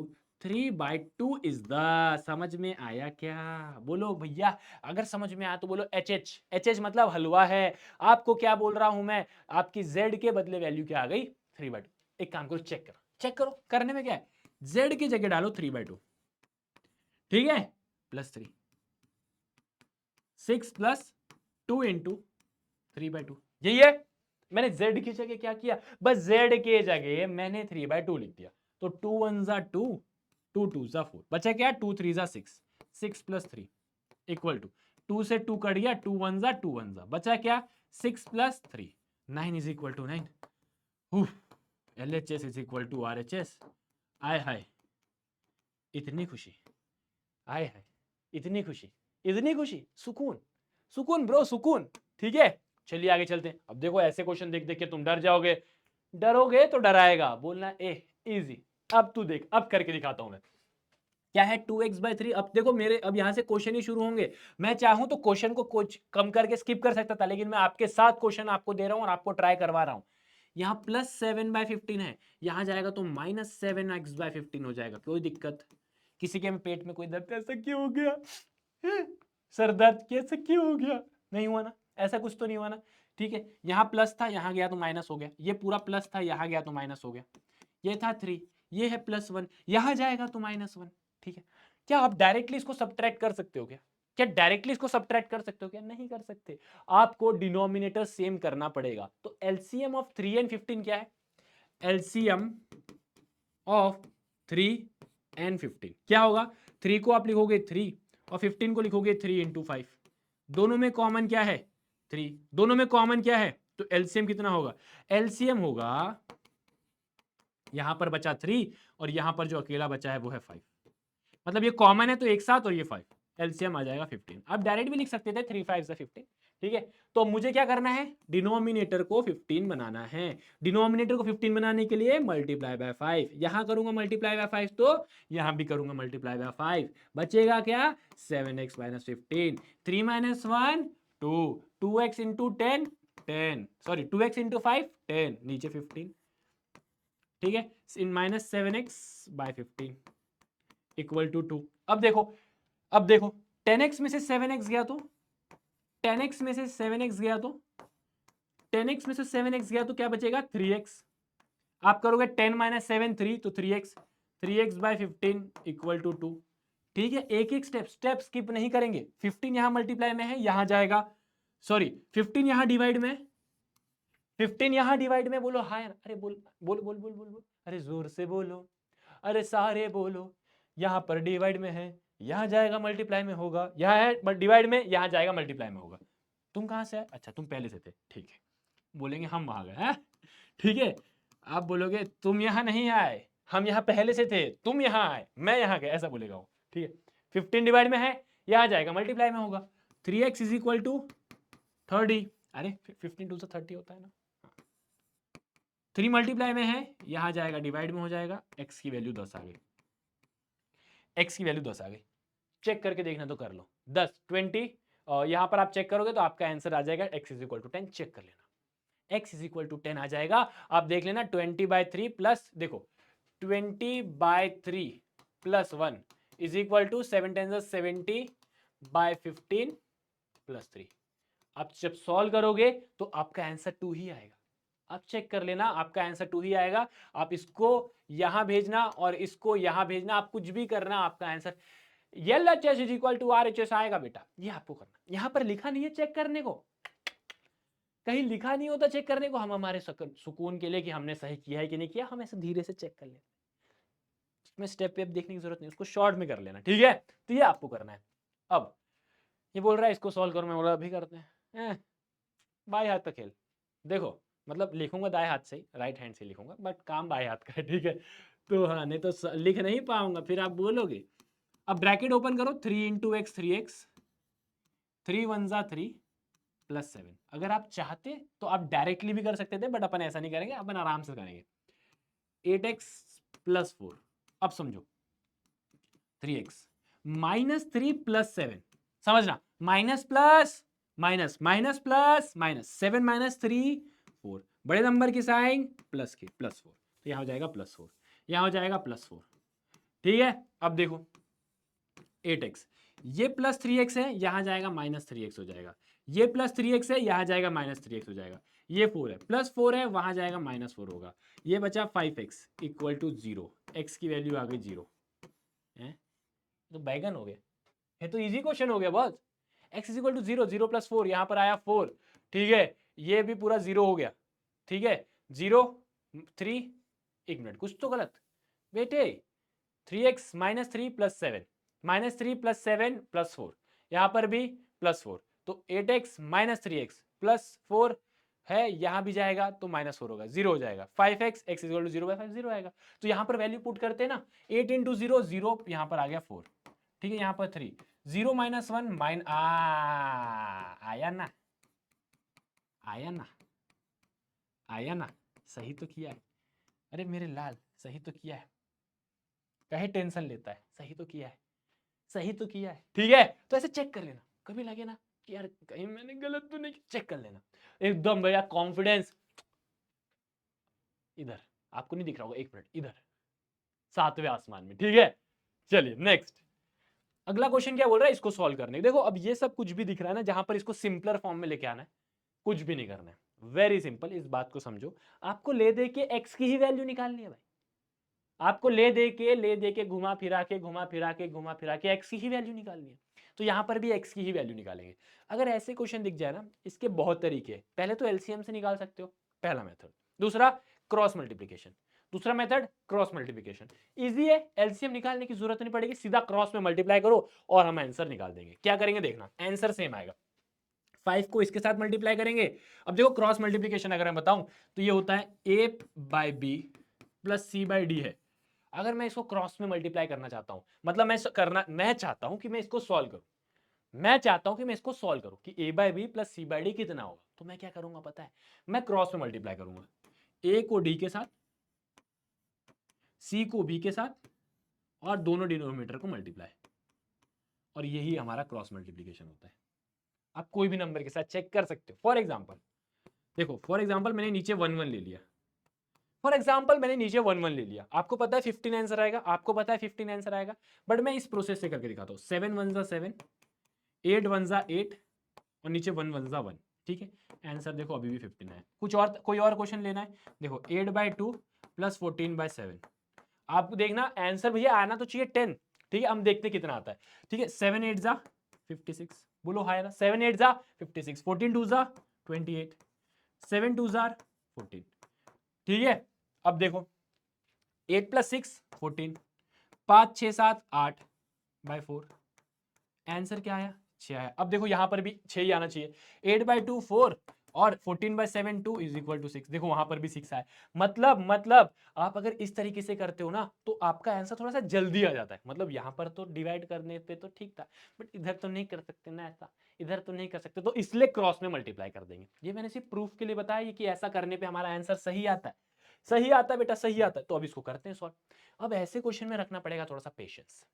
[SPEAKER 1] 3/2 is the. समझ में आया क्या? बोलो भैया, अगर समझ में आया तो बोलो एच एच। एच एच मतलब हलवा है। आपको क्या बोल रहा हूं मैं, आपकी z के बदले वैल्यू क्या आ गई? 3/2। एक काम करो, चेक करो, चेक करो, करने में क्या है, z की जगह डालो 3/2, ठीक है, +3, 6 प्लस 2 इंटू 3/2, यही है। मैंने z की जगह क्या किया? बस z के जगह मैंने 3/2 लिख दिया, तो 2 1 जा 2, 2 2 जा 4, बचा क्या? 2 3 जा 6, 6 प्लस 3 इक्वल टू 2 से 2 कट गया, 2 1 जा 2 1 जा, बचा क्या? 6 plus 3, 9 is equal to 9। LHS is equal to RHS। आय हाय इतनी खुशी, आय हाय इतनी खुशी, इतनी खुशी, सुकून, सुकून ब्रो, सुकून। ठीक है, चलिए आगे चलते हैं। अब देखो ऐसे क्वेश्चन देख देख के तुम डर जाओगे, डरोगे तो डराएगा, बोलना ए इजी। अब तू देख, अब करके दिखाता हूं मैं। क्या है 2x/3? अब देखो मेरे, अब यहां से क्वेश्चन ही शुरू होंगे। मैं चाहूं तो क्वेश्चन को कुछ कम करके स्किप कर सकता था, लेकिन मैं आपके साथ क्वेश्चन आपको दे रहा हूं और आपको ट्राई करवा रहा हूं। यहाँ +7/15 है, यहां जाएगा तो -7x/15 हो जाएगा। कोई दिक्कत? किसी के पेट में कोई दर्द, ऐसा क्यों हो गया? सर दर्द कैसे क्यों हो गया? नहीं हुआ ना, ऐसा कुछ तो नहीं हुआ ना? ठीक है, यहाँ प्लस था, यहाँ गया तो माइनस हो गया, ये पूरा प्लस था, यहाँ गया तो माइनस हो गया, ये था 3, ये है +1, यहाँ जाएगा तो -1। ठीक है, क्या आप डायरेक्टली इसको सब्ट्रैक्ट कर सकते हो क्या? क्या डायरेक्टली इसको सब्ट्रैक्ट कर सकते हो क्या? नहीं कर सकते, आपको डिनोमिनेटर सेम करना पड़ेगा। तो एलसीएम ऑफ 3 एंड 15 क्या है? एलसीएम ऑफ 3 एंड 15 क्या होगा? 3 को आप लिखोगे 3 और 15 को लिखोगे 3 इंटू 5। दोनों में कॉमन क्या है? 3। दोनों में कॉमन क्या है? तो एलसीएम कितना होगा? एलसीएम होगा, यहां पर बचा 3 और यहां पर जो अकेला बचा है वो है 5, मतलब ये कॉमन है तो एक साथ, और ये 5, एलसीएम आ जाएगा 15। आप डायरेक्ट भी लिख सकते थे 3 5 15। ठीक है, तो मुझे क्या करना है? डिनोमिनेटर को 15 बनाना है। डिनोमिनेटर को 15 बनाने के लिए मल्टीप्लाई बाय 5, यहां करूंगा मल्टीप्लाई बाय 5 तो यहां भी करूंगा मल्टीप्लाई बाय 5, बचेगा क्या? 7x minus 15, 3 minus 1 2, 2x into 10 10, sorry 2x into 5 10, नीचे 15। ठीक है, इन -7x/15 इक्वल टू 2। अब देखो, अब देखो 10x में से 7x गया तो 10x में से 7x गया तो 10x में से 7x गया तो क्या बचेगा? 3x। आप करोगे 10 माइनस 7 3, तो 3x, 3x/15 इक्वल टू 2। ठीक है, एक एक स्टेप स्किप नहीं करेंगे। 15 यहां मल्टीप्लाई में है, यहां जाएगा सॉरी 15 यहाँ डिवाइड में, 15 यहाँ डिवाइड में, बोलो हाय, अरे बोल बोल बोल बोल बोल बोल, अरे जोर से बोलो, अरे सारे बोलो। यहाँ पर डिवाइड में है, यहाँ जाएगा मल्टीप्लाई में होगा, यहाँ है डिवाइड में, यहाँ जाएगा मल्टीप्लाई में होगा। तुम कहाँ से आए? अच्छा तुम पहले से थे, ठीक है। बोलेंगे हम वहां गए हैं, ठीक है। आप बोलोगे तुम यहाँ नहीं आए, हम यहाँ पहले से थे, तुम यहाँ आए, मैं यहाँ गया, ऐसा बोलेगा वो, ठीक है। 15 डिवाइड में है, यहाँ जाएगा मल्टीप्लाई में होगा। 3x इज इक्वल टू 30, अरे 15 टू से 30 होता है ना। 3 मल्टीप्लाई में है, यहाँ जाएगा डिवाइड में हो जाएगा, x की वैल्यू 10 आ गई, x की वैल्यू 10 आ गई। चेक करके देखना तो कर लो, 10 20, और यहाँ पर आप चेक करोगे तो आपका आंसर आ जाएगा x is equal to 10। Check कर लेना, x इज इक्वल टू 10 आ जाएगा। आप देख लेना 20/3 प्लस, देखो 20/3 plus 1 is equal to 7 10 70/15 plus 3। आप जब सॉल्व करोगे तो आपका आंसर 2 ही आएगा। आप चेक कर लेना, आपका आंसर 2 ही आएगा। आप इसको यहां भेजना और इसको यहां भेजना, आप कुछ भी करना, आपका answer LHS is equal to RHS आएगा बेटा। ये आपको करना, यहां पर लिखा नहीं है चेक करने को, कहीं लिखा नहीं होता चेक करने को। हम हमारे सुकून के लिए कि हमने सही किया है कि नहीं किया, हम ऐसे धीरे से चेक कर लेते, इसमें स्टेप वेप देखने की जरूरत नहीं, उसको शॉर्ट में कर लेना, ठीक है। तो ये आपको करना है। अब ये बोल रहा है इसको सॉल्व करो, मैं बोल रहा अभी करते हैं, बाएं हाथ पे खेल। देखो मतलब लिखूंगा दाएं हाथ से ही, राइट हैंड से लिखूंगा, बट काम बाएं हाथ का है, ठीक है। तो हाँ, नहीं तो लिख नहीं पाऊंगा, फिर आप बोलोगे। अब ब्रैकेट ओपन करो, 3 इंटू एक्स 3x, 3 1 जा 3 प्लस 7। अगर आप चाहते तो आप डायरेक्टली भी कर सकते थे, बट अपन ऐसा नहीं करेंगे, अपन आराम से करेंगे। 8x प्लस 4, अब समझो 3x माइनस 3 प्लस 7, समझना, minus plus minus, minus plus minus, 7 minus 3 4, बड़े नंबर की साइन प्लस के, प्लस 4, तो यहाँ हो जाएगा प्लस 4, यहाँ हो जाएगा प्लस 4, ठीक है। अब देखो 8x, ये प्लस 3x है, यहाँ जाएगा माइनस 3x हो जाएगा, ये प्लस 3x है, यहाँ जाएगा माइनस 3x हो जाएगा, ये 4 है, प्लस 4 है, वहाँ जाएगा माइनस 4 होगा, ये बचा 5x इक्वल टू 0, x की वैल्यू आ गई 0 है, तो बैगन हो गया। ये तो इजी क्वेश्चन हो गया boss. x is equal to 0, 0 plus 4, यहाँ पर आया 4, ठीक है, ये भी पूरा 0 हो गया, ठीक है। 0 3, एक मिनट कुछ तो गलत बेटे, 3x minus 3 plus 7, minus 3 plus 7 plus 4, यहाँ पर भी प्लस 4, तो 8x माइनस 3x प्लस 4 है, यहाँ भी जाएगा तो माइनस 4 होगा, 0 हो जाएगा। 5x, x इक्वल टू 0/5, 0 आएगा। तो यहाँ पर वैल्यू पुट करते हैं ना, 8 इंटू 0, 0, यहाँ पर आ गया 4, ठीक है, यहाँ पर 3, 0 माइनस 1 आया ना, आया ना, आया ना, सही तो किया है, अरे मेरे लाल सही तो किया है, कहे टेंशन लेता है, सही तो किया है, सही तो किया है, ठीक है। तो ऐसे चेक कर लेना, कभी लगे ना कि यार कहीं मैंने गलत तो नहीं, चेक कर लेना एकदम भैया कॉन्फिडेंस। इधर आपको नहीं दिख रहा होगा, एक मिनट, इधर 7वें आसमान में, ठीक है। चलिए नेक्स्ट, अगला क्वेश्चन क्या बोल रहा है, इसको सॉल्व करने। देखो अब ये सब कुछ भी दिख रहा है ना, जहां पर इसको सिंपलर फॉर्म में लेके आना है, कुछ भी नहीं करना है, वेरी सिंपल। इस बात को समझो, आपको ले दे के x की ही वैल्यू निकालनी है भाई, आपको ले दे के घुमा फिरा के घुमा फिरा के घुमा फिरा के x की ही वैल्यू निकालनी है। तो यहां पर भी x की ही वैल्यू निकालेंगे। अगर ऐसे क्वेश्चन दिख जाए ना, इसके बहुत तरीके हैं। पहले तो एलसीएम से निकाल सकते हो, पहला मेथड। दूसरा क्रॉस मल्टीप्लिकेशन, दूसरा मेथड क्रॉस मल्टीप्लिकेशन। इजी है, एलसीएम निकालने की जरूरत नहीं पड़ेगी, सीधा क्रॉस में मल्टीप्लाई करो और हम आंसर निकाल देंगे। क्या करेंगे देखना, आंसर सेम आएगा। 5 को इसके साथ मल्टीप्लाई करेंगे। अब देखो क्रॉस मल्टीप्लिकेशन अगर मैं बताऊं तो ये होता है a/b प्लस c/d है। अगर मैं इसको क्रॉस में मल्टीप्लाई करना चाहता हूं, मतलब मैं चाहता हूं कि मैं इसको सॉल्व करूं, मैं चाहता हूं कि मैं इसको सॉल्व करूं कि a/b प्लस c/d कितना होगा, तो मैं क्या करूंगा पता है, मैं क्रॉस में मल्टीप्लाई करूंगा, a को d के साथ, c को b के साथ, और दोनों डिनोमिनेटर को मल्टीप्लाई, और यही हमारा क्रॉस मल्टीप्लिकेशन होता है। आप कोई भी नंबर के साथ चेक कर सकते हो। फॉर एग्जाम्पल देखो, फॉर एग्जाम्पल मैंने नीचे 1 1 ले लिया, फॉर एग्जाम्पल मैंने नीचे 1 1 ले लिया, आपको पता है 15 आंसर आएगा, आपको पता है 15 आंसर आएगा, बट मैं इस प्रोसेस से करके दिखाता हूँ। 7 1 जा 7, 8 1 जा 8, और नीचे 1 1 जा 1, ठीक है। आंसर देखो अभी भी 15 है। कुछ और, कोई और क्वेश्चन लेना है, देखो 8/2 प्लस 14/7, आपको देखना आंसर भैया आना तो चाहिए 10, ठीक है। हम देखते कितना आता है, ठीक है। 7 8 जा 56, बोलो हाय ना, 7 8 जा 56, 14 2 जा 28, 7 2 जा 14। ठीक है, अब देखो 8 + 6 14, 5 6 7 8 बाय 4, आंसर क्या आया 6 आया। अब देखो यहां पर भी 6 ही आना चाहिए, 8/2 4 और 14/7 2 = 6, देखो वहां पर भी 6 आया। मतलब आप अगर इस तरीके से करते हो ना तो आपका आंसर थोड़ा सा जल्दी आ जाता है। मतलब यहां पर तो डिवाइड करने पे तो ठीक था, बट इधर तो नहीं कर सकते ना ऐसा, इधर तो नहीं कर सकते, तो इसलिए क्रॉस में मल्टीप्लाई कर देंगे। ये मैंने सिर्फ प्रूफ के लिए बताया कि ऐसा करने पे हमारा आंसर सही आता है, सही आता है बेटा, सही आता है। तो अब इसको करते हैं सॉल्व। अब ऐसे क्वेश्चन में रखना पड़ेगा थोड़ा सा पेशेंस,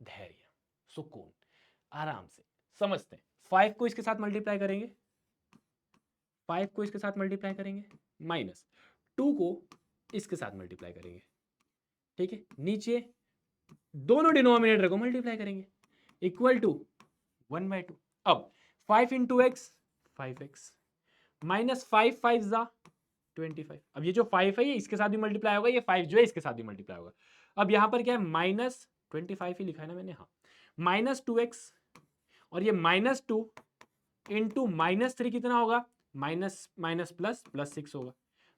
[SPEAKER 1] धैर्य, सुकून, आराम से समझते हैं। 5 को इसके साथ मल्टीप्लाई करेंगे, 5 को इसके साथ मल्टीप्लाई करेंगे, माइनस 2 को इसके साथ मल्टीप्लाई करेंगे। ठीक है, नीचे दोनों डिनोमिनेटर को मल्टीप्लाई करेंगे, इक्वल टू 1/2। अब 5 इंटू एक्स 5x, माइनस 5 5 जा 25। अब ये जो 5 है ये इसके साथ भी मल्टीप्लाई होगा, ये 5 जो है इसके साथ भी मल्टीप्लाई होगा। अब यहां पर क्या है, -25 ही लिखा है ना मैंने, हाँ, -2x, और ये -2 इंटू -3 कितना होगा, माइनस माइनस प्लस प्लस 6 होगा,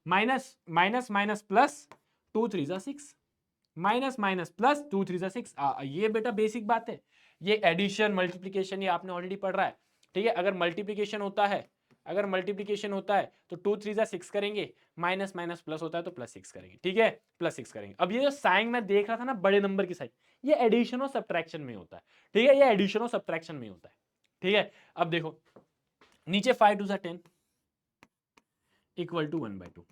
[SPEAKER 1] माइनस माइनस माइनस प्लस 2 3 जा 6, माइनस माइनस प्लस 2 3 जा 6। ये बेटा बेसिक बात है, ये एडिशन मल्टीप्लीकेशन ये आपने ऑलरेडी पढ़ रहा है। ठीक है, अगर मल्टीप्लीकेशन होता है, अगर मल्टीप्लीकेशन होता है तो 2 3 जा 6 करेंगे, माइनस माइनस प्लस होता है तो +6 करेंगे। ठीक है, +6 करेंगे। अब ये जो साइन मैं देख रहा था ना बड़े नंबर की साइन, ये एडिशन और सब्ट्रैक्शन में होता है। ठीक है, ये एडिशन और सब्ट्रैक्शन में होता है। ठीक है, अब देखो नीचे 5 2 जा 10 इक्वल टू 1/2।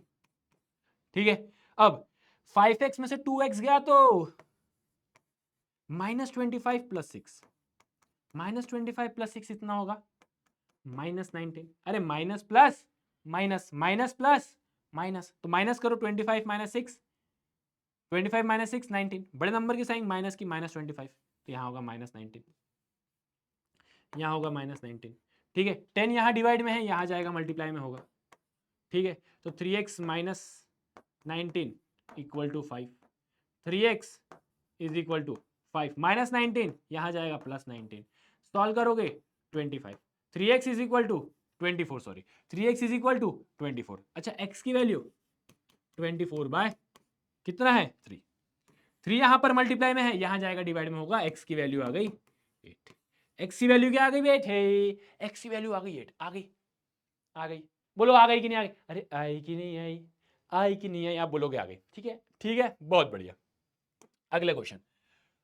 [SPEAKER 1] ठीक है, अब 5x में से 2x गया तो -25 + 6, -25 + 6 इतना होगा -19। अरे minus plus minus, minus plus minus, तो माइनस करो 25 - 6, 25 - 6 19, बड़े नंबर की साइन माइनस की -25, तो यहां होगा -19, यहां होगा -19। ठीक है, 10 यहां डिवाइड में है, यहां जाएगा मल्टीप्लाई में होगा। ठीक है, तो 3x - 19 = 5, 3x = 5, -19 यहां जाएगा +19, सॉल्व करोगे 25, 3x = 24, सॉरी 3x = 24। अच्छा, x की वैल्यू 24 कितना है 3, 3 यहां पर मल्टीप्लाई में है, यहां जाएगा डिवाइड में होगा, x की वैल्यू आ गई 8, x की वैल्यू क्या आ गई 8 है, x की वैल्यू आ गई 8, आ गई, आ गई, बोलो आ गई कि नहीं आ गई, अरे आई कि नहीं आई, आई कि नहीं आई, आप बोलोगे आ गई। ठीक है, ठीक है, बहुत बढ़िया। अगले क्वेश्चन,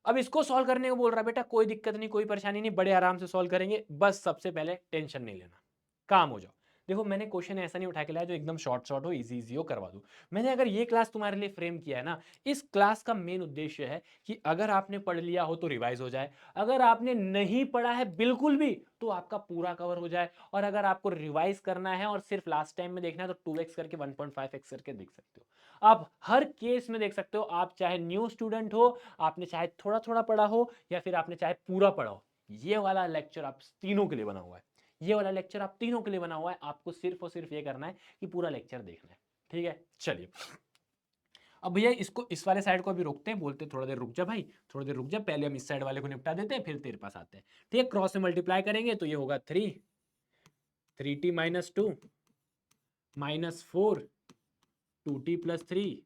[SPEAKER 1] अब इसको सॉल्व करने को बोल रहा है बेटा, कोई दिक्कत नहीं, कोई परेशानी नहीं, बड़े आराम से सॉल्व करेंगे, बस सबसे पहले टेंशन नहीं लेना, काम हो जाओ। देखो मैंने क्वेश्चन ऐसा नहीं उठा के लाया जो एकदम शॉर्ट शॉर्ट हो, इजी इजी हो, करवा दूं। मैंने अगर ये क्लास तुम्हारे लिए फ्रेम किया है ना, इस क्लास का मेन उद्देश्य है कि अगर आपने पढ़ लिया हो तो रिवाइज हो जाए, अगर आपने नहीं पढ़ा है बिल्कुल भी तो आपका पूरा कवर हो जाए, और अगर आपको रिवाइज करना है और सिर्फ लास्ट टाइम में देखना है तो 2x करके 1.5x करके देख सकते हो। आप हर केस में देख सकते हो, आप चाहे न्यू स्टूडेंट हो, आपने चाहे थोड़ा थोड़ा पढ़ा हो, या फिर आपने चाहे पूरा पढ़ा हो, ये वाला लेक्चर आप तीनों के लिए बना हुआ है, ये वाला लेक्चर आप तीनों के लिए बना हुआ है। आपको सिर्फ और सिर्फ ये करना है कि पूरा लेक्चर देखना है। ठीक है, चलिए अब भैया इसको, इस वाले साइड को अभी रोकते हैं, बोलते हैं थोड़ा देर रुक जा भाई, थोड़ा देर रुक जा, पहले हम इस साइड वाले को निपटा देते हैं, फिर तेरे पास आते हैं। ठीक है, क्रॉस से मल्टीप्लाई करेंगे तो ये होगा 3, 3t - 2 -4 2t + 3,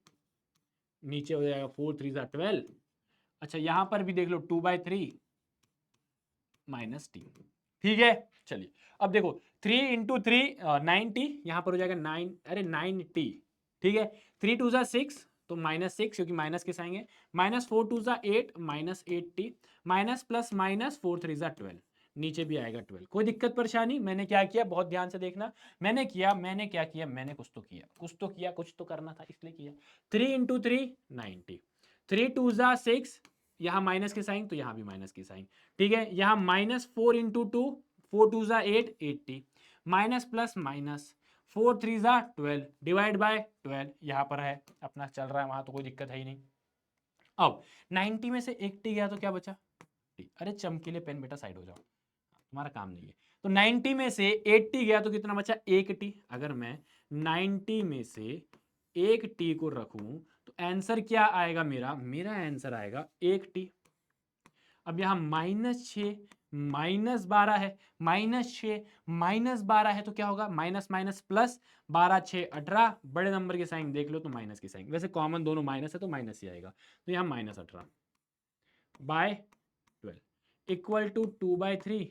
[SPEAKER 1] नीचे हो जाएगा 4 3 = 12। अच्छा, यहां पर भी देख लो 2/3 -t। ठीक है, चलिए अब देखो 3 × 3 9t, यहां पर हो जाएगा 9, अरे 9t। ठीक है, 3 2 = 6 तो -6, क्योंकि माइनस के आएंगे, -4 2 = 8 -8t, माइनस प्लस माइनस 4 3 = 12, नीचे भी आएगा 12। कोई दिक्कत परेशानी? मैंने क्या किया, बहुत ध्यान से देखना, मैंने क्या किया, मैंने कुछ तो किया, कुछ तो करना था इसलिए किया। 3 × 3 90, 3 2 = 6, यहाँ माइनस के साइन तो यहाँ भी माइनस की साइन। ठीक है, यहाँ -4 × 2 4 2 = 8 80, minus plus minus 4 3 = 12 divide by 12, यहाँ पर है अपना चल रहा है, वहां तो कोई दिक्कत है ही नहीं। अब 90 में से 80 गया तो क्या बचा t। अरे चमकीले पेन बेटा साइड हो जाओ, तुम्हारा काम नहीं है। तो 90 में से 80 गया तो कितना बचा 1t। अगर मैं 90 में से 1t को रखूं तो आंसर क्या आएगा मेरा, मेरा आंसर आएगा 1t। अब यहां -6 -12 है, -6 -12 है तो क्या होगा, माइनस माइनस प्लस, 12 6 18, बड़े नंबर के साइन देख लो तो माइनस की साइन, वैसे कॉमन दोनों माइनस है तो माइनस ही आएगा, तो यहाँ -18 बाय 12 इक्वल टू 2/3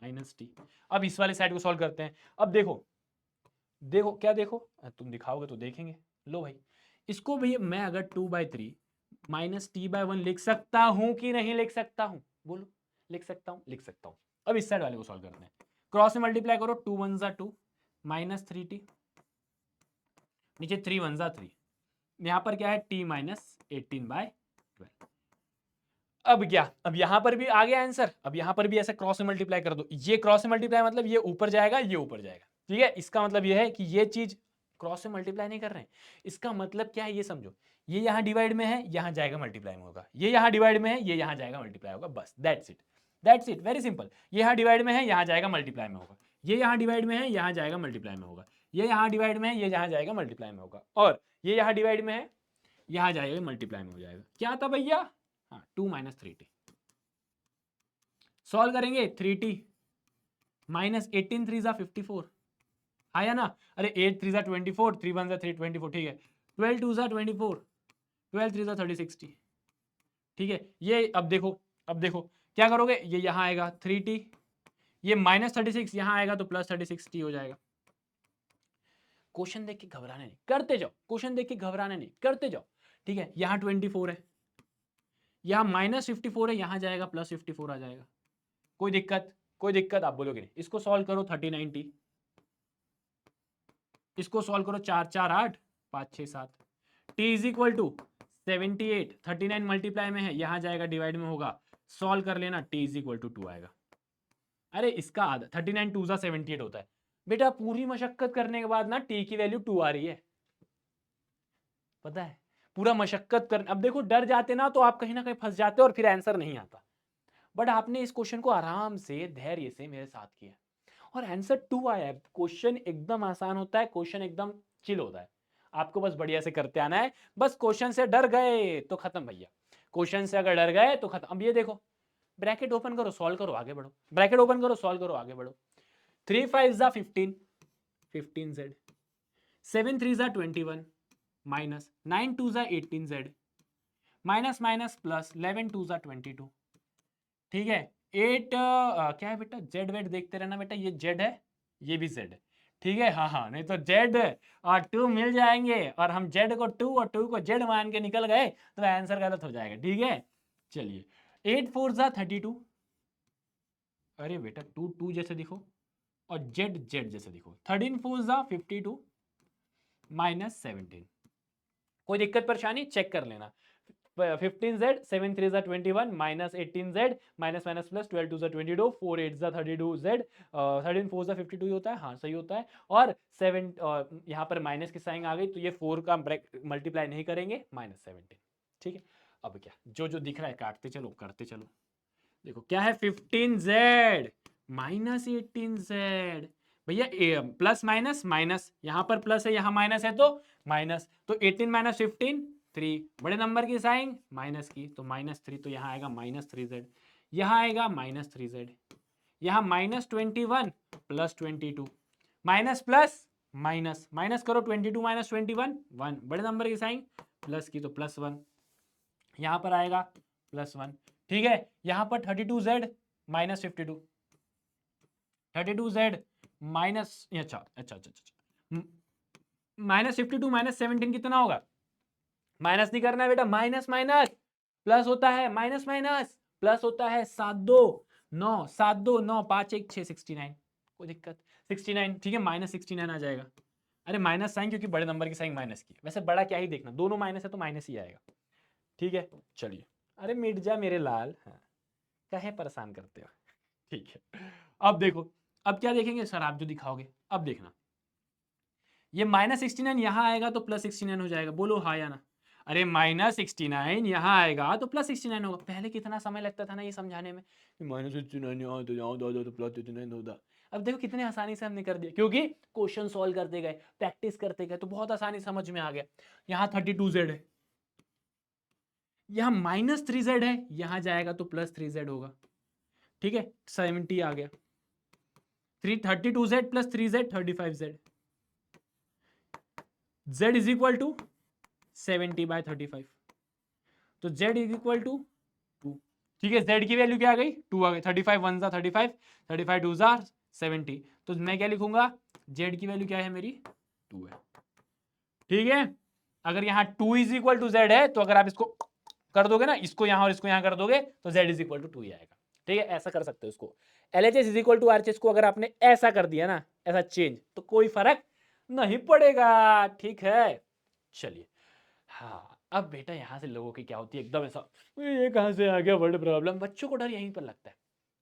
[SPEAKER 1] -t। अब इस वाले साइड को सॉल्व करते हैं। अब देखो देखो क्या देखो, तुम दिखाओगे तो देखेंगे। लो भाई, इसको भी मैं अगर 2/3 -t/1 लिख सकता हूं कि नहीं लिख सकता हूं, बोलो। लिख सकता हूं, लिख सकता हूं। अब इस साइड वाले को सॉल्व करते हैं। क्रॉस में मल्टीप्लाई करो, 2 1 जा 2 -3t, नीचे 3 1 जा 3, यहां पर क्या है t -18/12। अब क्या, अब यहां पर भी आ गया आंसर। अब यहां पर भी ऐसे क्रॉस में मल्टीप्लाई कर दो, ये क्रॉस में मल्टीप्लाई मतलब ये ऊपर जाएगा, ये ऊपर जाएगा, ठीक है। इसका मतलब ये है कि ये चीज क्रॉस से मल्टीप्लाई नहीं कर रहे हैं, इसका मतलब क्या है ये समझो। ये यहां डिवाइड में है, यहां जाएगा मल्टीप्लाई में होगा, ये यहां डिवाइड में है, ये यहां जाएगा मल्टीप्लाई होगा, बस that's it, that's it, very simple. ये यहां डिवाइड में है, यहां जाएगा मल्टीप्लाई में होगा, ये यहां डिवाइड में है, यहां जाएगा मल्टीप्लाई में होगा, ये यहां डिवाइड में है, ये यहां जाएगा मल्टीप्लाई में होगा, और ये यहां डिवाइड में है, यहां जाएगा मल्टीप्लाई में हो जाएगा। क्या था भैया, हाँ 2 -3t। सॉल्व करेंगे, 3t -18 3 जा 54 आया ना। अरे 8 3 जा 24, 3 1 जा 3 24, ठीक है। 12 2 जा 24, 12 3 जा 36t, ठीक है। ये अब देखो, अब देखो क्या करोगे, ये यहां आएगा 3t, ये -36 यहां आएगा तो +36t हो जाएगा। क्वेश्चन देख के घबराने नहीं, करते जाओ, क्वेश्चन देख के घबराने नहीं, करते जाओ, ठीक है। यहां 24 है, यहां -54 है, यहां जाएगा +54 आ जाएगा। कोई दिक्कत, कोई दिक्कत, आप बोलोगे नहीं। इसको सॉल्व करो, 39t, इसको सॉल्व करो, 4 4 8 5 6 7, t is equal to 78, 39 multiply में है, यहां जाएगा डिवाइड में होगा, सॉल्व कर लेना, t इज इक्वल टू 2 आएगा। अरे इसका आधा, 39 2 78 होता है बेटा। पूरी मशक्कत करने के बाद ना t की वैल्यू 2 आ रही है, पता है। पूरा मशक्कत कर, अब देखो डर जाते ना तो आप कहीं ना कहीं फंस जाते और फिर आंसर नहीं आता। बट आपने इस क्वेश्चन को आराम से धैर्य से मेरे साथ किया और आंसर 2 आया है। क्वेश्चन एकदम आसान होता है, क्वेश्चन एकदम चिल होता है, आपको बस बढ़िया से करते आना है। बस क्वेश्चन से डर गए तो खत्म भैया, क्वेश्चन से अगर डर गए तो खत्म। अब ये देखो, ब्रैकेट ओपन करो, सॉल्व करो, आगे बढ़ो, ब्रैकेट ओपन करो, सॉल्व करो, आगे बढ़ो। 3 5 जा 15, 15z, 7 3 जा 21, माइनस 9 2 जा 18z, माइनस माइनस प्लस 11 2 जा 22, ठीक है। 8 क्या है बेटा, जेड वेड देखते रहना बेटा, ये जेड है, ये भी जेड है, ठीक है। हाँ हाँ, नहीं तो जेड और 2 मिल जाएंगे और हम जेड को 2 और 2 को जेड मान के निकल गए तो आंसर गलत हो जाएगा, ठीक है। चलिए, 8 4 जा 32, अरे बेटा 2 2 जैसे दिखो और जेड जेड जैसे दिखो, 13 4 जा 52 -17। कोई दिक्कत परेशानी चेक कर लेना। 15z, 7 3 जा 21, -18z, माइनस माइनस प्लस 12 2 जा 22, 4 8 जा 32z, 13 4 जा 52 ही होता है, हाँ सही होता है। और 7 यहाँ पर माइनस की साइन आ गई तो ये 4 का मल्टीप्लाई नहीं करेंगे, -17, ठीक है। अब क्या, जो जो दिख रहा है काटते चलो, करते चलो। देखो क्या है, 15z -18z, भैया प्लस माइनस माइनस, यहां पर प्लस है यहां माइनस है तो माइनस, तो 18 - 15 3, बड़े नंबर की साइन माइनस की तो -3, तो यहाँ आएगा -3z, यहाँ आएगा -3z, यहाँ -21 plus 22, minus plus minus, minus करो, 22 - 21 1, बड़े नंबर की साइन प्लस की तो +1, यहाँ पर आएगा +1, ठीक है। यहाँ पर 32z -52, 32z माइनस, अच्छा अच्छा अच्छा अच्छा, -52 -17 कितना होगा, माइनस नहीं करना है बेटा, माइनस माइनस प्लस होता है, माइनस माइनस प्लस होता है, 7 2 9, 7 2 9 5 1 6, 69, कोई दिक्कत, 69, ठीक है, -69 आ जाएगा। अरे माइनस साइन क्योंकि बड़े नंबर की साइन माइनस की, वैसे बड़ा क्या ही देखना, दोनों माइनस है तो माइनस ही आएगा, ठीक है। चलिए, अरे मिट जा मेरे लाल, हाँ कहे परेशान करते हो, ठीक है। अब देखो, अब क्या देखेंगे सर, आप जो दिखाओगे, अब देखना, ये -69 यहाँ आएगा तो +69 हो जाएगा, बोलो हाँ या ना। अरे -69 यहाँ आएगा तो +69 होगा। पहले कितना समय लगता था ना ये समझाने में, -69 यहाँ तो यहाँ दो तो +69 होगा। अब देखो कितने आसानी से हमने कर दिया, क्योंकि क्वेश्चन सॉल्व करते गए, प्रैक्टिस करते गए, तो बहुत आसानी समझ में आ गया। यहाँ 32z है, यहाँ -3z है, यहाँ जाएगा तो +3z होगा, ठीक है, 70 आ गया। 32z plus 3z 35z, z is equal to 70/35, तो z इज इक्वल टू 2। ठीक है, z की वैल्यू क्या आ गई, 2 आ गई। 35 1 जा 35, 35 2 जा 70, तो मैं क्या लिखूंगा, z की वैल्यू क्या है मेरी, 2 है। ठीक है, अगर यहाँ 2 इज इक्वल टू z है, तो अगर आप इसको कर दोगे ना, इसको यहां और इसको यहां कर दोगे, तो z इज इक्वल टू 2 ही आएगा। ठीक है, ऐसा कर सकते हो इसको। LHS is equal to RHS को अगर आपने ऐसा कर दिया ना, ऐसा चेंज, तो कोई फर्क नहीं पड़ेगा। ठीक है, चलिए। हाँ, अब बेटा यहां से लोगों की क्या होती है, एकदम ऐसा, ये कहां से आ गया वर्ड प्रॉब्लम। बच्चों को डर यहीं पर लगता है।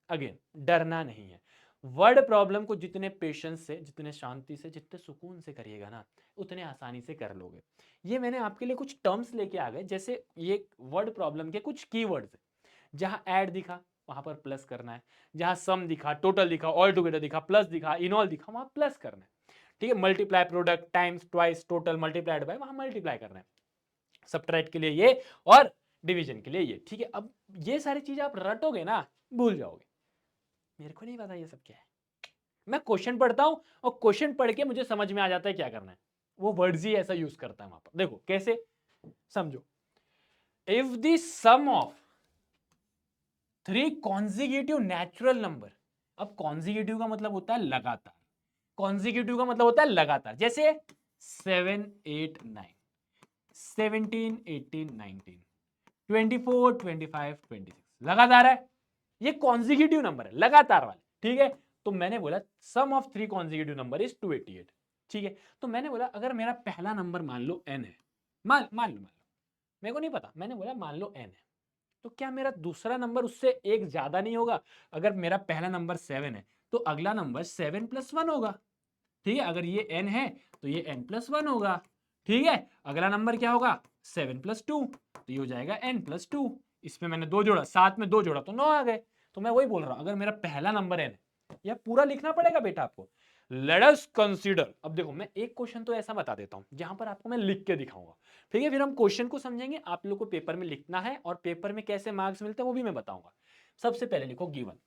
[SPEAKER 1] अगेन, डरना नहीं है। वर्ड प्रॉब्लम को जितने पेशेंस से, जितने शांति से, जितने सुकून से करिएगा ना, उतने आसानी से कर लोगे। ये मैंने आपके लिए कुछ टर्म्स लेके आ गए, जैसे ये वर्ड प्रॉब्लम के कुछ कीवर्ड्स हैं। जहां ऐड दिखा वहां पर प्लस करना है, जहां सम दिखा, टोटल दिखा, ऑल टुगेदर दिखा, प्लस दिखा, इन ऑल दिखा, वहां प्लस करना है। ठीक है, multiply product times twice total multiplied by, वहां मल्टीप्लाई करना है। सबट्रैक्ट के लिए ये और डिवीजन के लिए ये। ठीक है, अब ये सारी चीजें आप रटोगे ना, भूल जाओगे। मेरे को नहीं पता ये सब क्या है, मैं क्वेश्चन पढ़ता हूं और क्वेश्चन पढ़ के मुझे समझ में आ जाता है क्या करना है। वो वर्ड्स ही ऐसा यूज करता है वहां पर। देखो कैसे, समझो। If the sum of 3 consecutive natural number, अब कॉन्जिक्यूटिव का मतलब होता है लगातार, कॉन्जिक्यूटिव का मतलब होता है लगातार, जैसे 7 8 9, 17 18 19, 24 25 26, लगातार है। ये कॉन्जिक्यूटिव नंबर है, लगातार वाले। ठीक है, तो मैंने बोला सम ऑफ 3 कॉन्जिक्यूटिव नंबर इज 288। ठीक है, तो मैंने बोला अगर मेरा पहला नंबर मान लो n है, मान लो मेरे को नहीं पता, मैंने बोला मान लो n है, तो क्या मेरा दूसरा नंबर उससे एक ज्यादा नहीं होगा? अगर मेरा पहला नंबर 7 है, तो अगला नंबर 7 + 1 होगा। ठीक है, अगर ये n है तो ये n + 1 होगा। ठीक है, अगला नंबर क्या होगा, 7 + 2, तो ये हो जाएगा n + 2। इसमें मैंने 2 जोड़ा, 7 में 2 जोड़ा तो 9 आ गए। तो मैं वही बोल रहा हूं, अगर मेरा पहला नंबर n है, यह पूरा लिखना पड़ेगा बेटा आपको। लेट अस कंसीडर, अब देखो मैं एक क्वेश्चन तो ऐसा बता देता हूं जहां पर आपको मैं लिख के दिखाऊंगा। ठीक है, फिर हम क्वेश्चन को समझेंगे, आप लोग को पेपर में लिखना है और पेपर में कैसे मार्क्स मिलते हैं वो भी मैं बताऊंगा। सबसे पहले लिखो गिवन,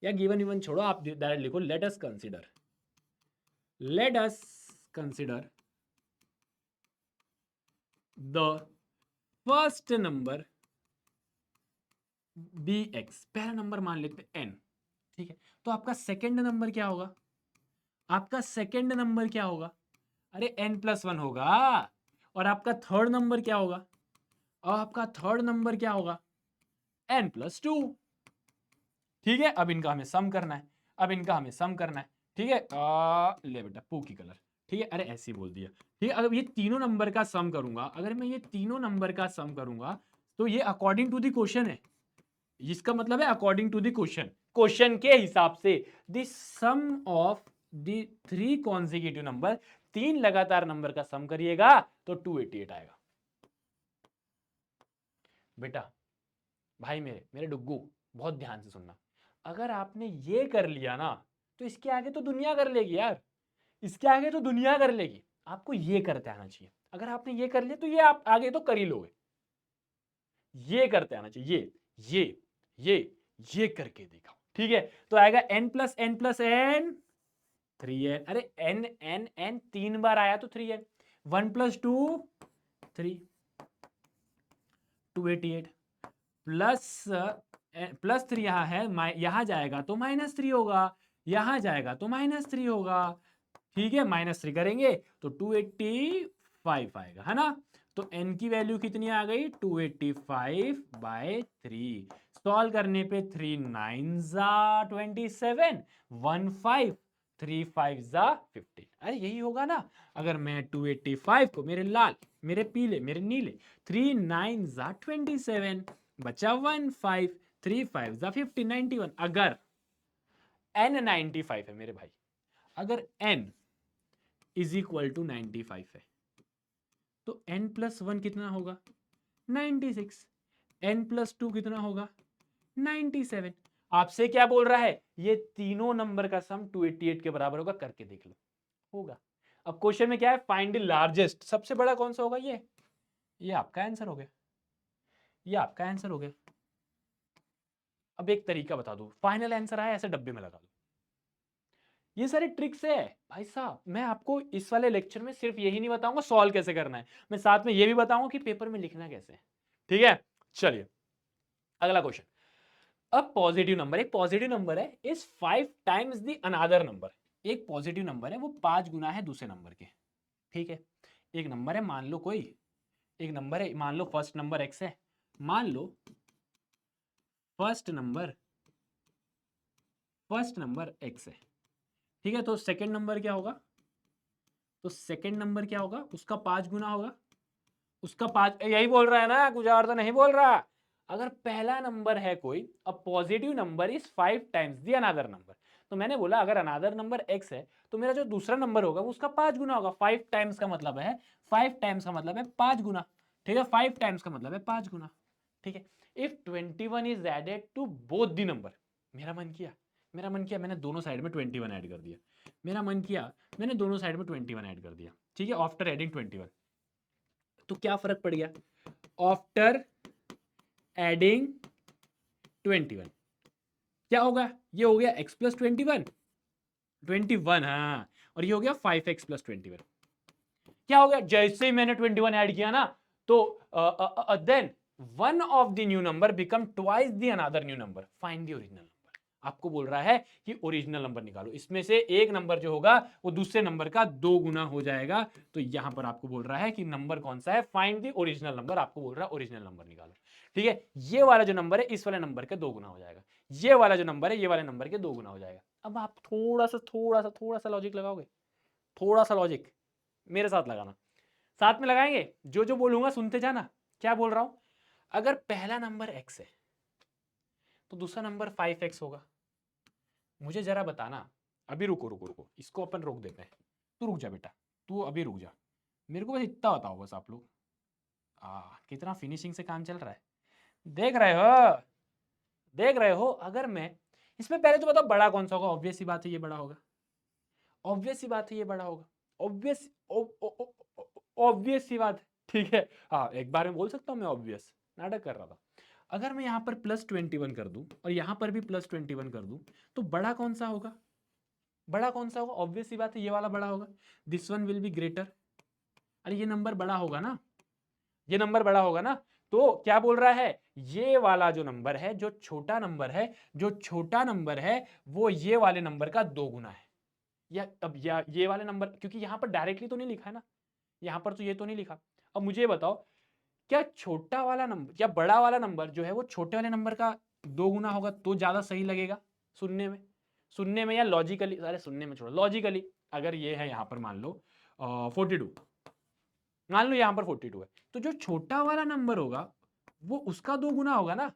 [SPEAKER 1] या गिवन इवन छोड़ो, आप डायरेक्ट लिखो let us consider. Let us consider the first number bx, पहला नंबर मान लेते हैं n। ठीक है, तो आपका सेकंड नंबर क्या होगा, आपका सेकंड नंबर क्या होगा, अरे n + 1 होगा। और आपका थर्ड नंबर क्या होगा, और आपका थर्ड नंबर क्या होगा, n + 2। ठीक है, अब इनका हमें सम करना है, अब इनका हमें सम करना है। ठीक है, ले बेटा पू की कलर। ठीक है, अरे ऐसे ही बोल दिया। ठीक है, अगर ये तीनों नंबर का सम करूंगा, अगर मैं ये तीनों नंबर का सम करूंगा, तो ये अकॉर्डिंग टू द क्वेश्चन है। इसका मतलब है according to the question, question के हिसाब से the sum of the 3 consecutive number, 3 लगातार नंबर का सम करिएगा तो 288 आएगा। बेटा भाई मेरे मेरे डुग्गू, बहुत ध्यान से सुनना। अगर आपने ये कर लिया ना, तो इसके आगे तो दुनिया कर लेगी यार, इसके आगे तो दुनिया कर लेगी। आपको ये करते आना चाहिए, अगर आपने ये कर लिया तो ये आप आगे तो कर ही लोगे। ये करते आना चाहिए, ये ये ये करके दिखाओ। ठीक है, तो आएगा n + n + n 3n, अरे n n n 3 बार आया तो 3n, 1 + 2 3, 288 प्लस 3 यहाँ है, यहां जाएगा तो -3 होगा, यहां जाएगा तो -3 होगा। ठीक है, -3 करेंगे तो 285 आएगा, है ना। तो n की वैल्यू कितनी आ गई, 285/3। सॉल्व करने पे 3 9 जा 27, 1 5 3 5 जा 15। अरे यही होगा ना। अगर मैं 285 को, मेरे लाल, मेरे पीले, मेरे नीले, 3 9 जा 27, बचा 1 5 3 5 जा 15 91। अगर n 95 है मेरे भाई, अगर n इज इक्वल टू 95 है, तो n + 1 कितना होगा, 96। n + 2 कितना होगा, 97। आपसे क्या बोल रहा है, ये तीनों नंबर का सम 288 के बराबर होगा, करके देख लो, होगा। अब क्वेश्चन में क्या है, फाइंड द लार्जेस्ट, सबसे बड़ा कौन सा होगा, ये आपका आंसर हो गया, ये आपका आंसर हो गया। अब एक तरीका बता दूं, फाइनल आंसर आया ऐसे डब्बे में लगा दो। ये सारे ट्रिक्स है भाई साहब। मैं आपको इस वाले लेक्चर में सिर्फ यही नहीं बताऊंगा सॉल्व कैसे करना है, मैं साथ में ये भी बताऊंगा कि पेपर में लिखना कैसे है। ठीक है, चलिए अगला क्वेश्चन। अब पॉजिटिव नंबर, एक पॉजिटिव नंबर है is 5 times the another number. एक पॉजिटिव नंबर है वो 5 गुना है दूसरे नंबर के। ठीक है, एक नंबर है, मान लो कोई एक नंबर है, मान लो फर्स्ट नंबर एक्स है, मान लो फर्स्ट नंबर एक्स है। ठीक है, तो सेकंड नंबर क्या होगा, तो सेकंड नंबर क्या होगा, उसका 5 गुना होगा, उसका 5, यही बोल रहा है ना, कुछ और तो नहीं बोल रहा। अगर पहला नंबर है कोई, a positive number is 5 times the another number, तो मैंने बोला अगर अनदर नंबर x है तो मेरा जो दूसरा नंबर होगा वो उसका 5 गुना होगा। 5 टाइम्स का मतलब है 5 टाइम्स का मतलब है 5 गुना। ठीक है, 5 टाइम्स का मतलब है 5 गुना। ठीक है, if 21 is added to both the number, मेरा मन किया मैंने दोनों साइड में 21 ऐड कर दिया, मेरा मन किया मैंने दोनों साइड में 21 ऐड कर दिया। ठीक है, आफ्टर एडिंग 21, तो क्या फर्क पड़ गया, आफ्टर एडिंग 21 क्या होगा, ये हो गया x प्लस 21, हाँ, और ये हो गया 5x प्लस 21। क्या हो गया, जैसे ही मैंने 21 ऐड किया ना, तो then one of the new number become twice the another new number, find the original number. आपको बोल रहा है कि ओरिजिनल नंबर निकालो, इसमें से एक नंबर जो होगा वो दूसरे नंबर का 2 गुना हो जाएगा। तो यहां पर आपको बोल रहा है कि नंबर कौन सा है, फाइंड द ओरिजिनल नंबर, आपको बोल रहा है ओरिजिनल नंबर निकालो। ठीक है, ये वाला जो नंबर है इस वाले नंबर के 2 गुना हो जाएगा, ये वाला जो नंबर है ये वाले नंबर के 2 गुना हो जाएगा। अब आप थोड़ा सा लॉजिक लगाओगे, थोड़ा सा लॉजिक मेरे साथ लगाना, साथ में लगाएंगे, जो जो बोलूंगा सुनते जाना। क्या बोल रहा हूं, अगर पहला नंबर x है तो दूसरा नंबर 5x होगा। मुझे जरा बताना, अभी रुको रुको रुको, इसको अपन रोक देते हैं, तू रुक जा बेटा, तू अभी रुक जा, मेरे को बस इतना बताओ बस आप लोग, कितना फिनिशिंग से काम चल रहा है, देख रहे हो, देख रहे हो। अगर मैं इसमें पहले तो बताओ बड़ा कौन सा होगा, ऑब्वियस सी बात है ये बड़ा होगा, ऑब्वियस सी बात है ये बड़ा होगा, ऑब्वियस ऑब्वियस सी बात है। ठीक है, हाँ एक बार में बोल सकता हूँ मैं ऑब्वियस, नाटक कर रहा था। अगर मैं यहाँ पर प्लस 21 कर दूं और यहाँ पर भी प्लस 21 कर दूं, तो बड़ा कौन सा होगा, बड़ा कौन सा होगा, ऑब्वियस सी बात है ये वाला बड़ा होगा, this one will be greater. अरे ये नंबर बड़ा होगा ना, ये नंबर बड़ा होगा ना, तो क्या बोल रहा है, ये वाला जो नंबर है, जो छोटा नंबर है, जो छोटा नंबर है वो ये वाले नंबर का 2 गुना है। या अब या ये वाले नंबर, क्योंकि यहां पर डायरेक्टली तो नहीं लिखा है ना, यहां पर तो ये तो नहीं लिखा। अब मुझे ये बताओ, क्या छोटा वाला नंबर या बड़ा वाला नंबर जो है वो छोटे वाले नंबर का 2 गुना होगा तो ज्यादा सही लगेगा सुनने में, सुनने में या लॉजिकली, अरे सुनने में छोड़ो, लॉजिकली। अगर ये है यहाँ पर मान लो 42, मान लो यहाँ पर 42 है, तो जो छोटा वाला नंबर होगा वो उसका 2 गुना होगा ना,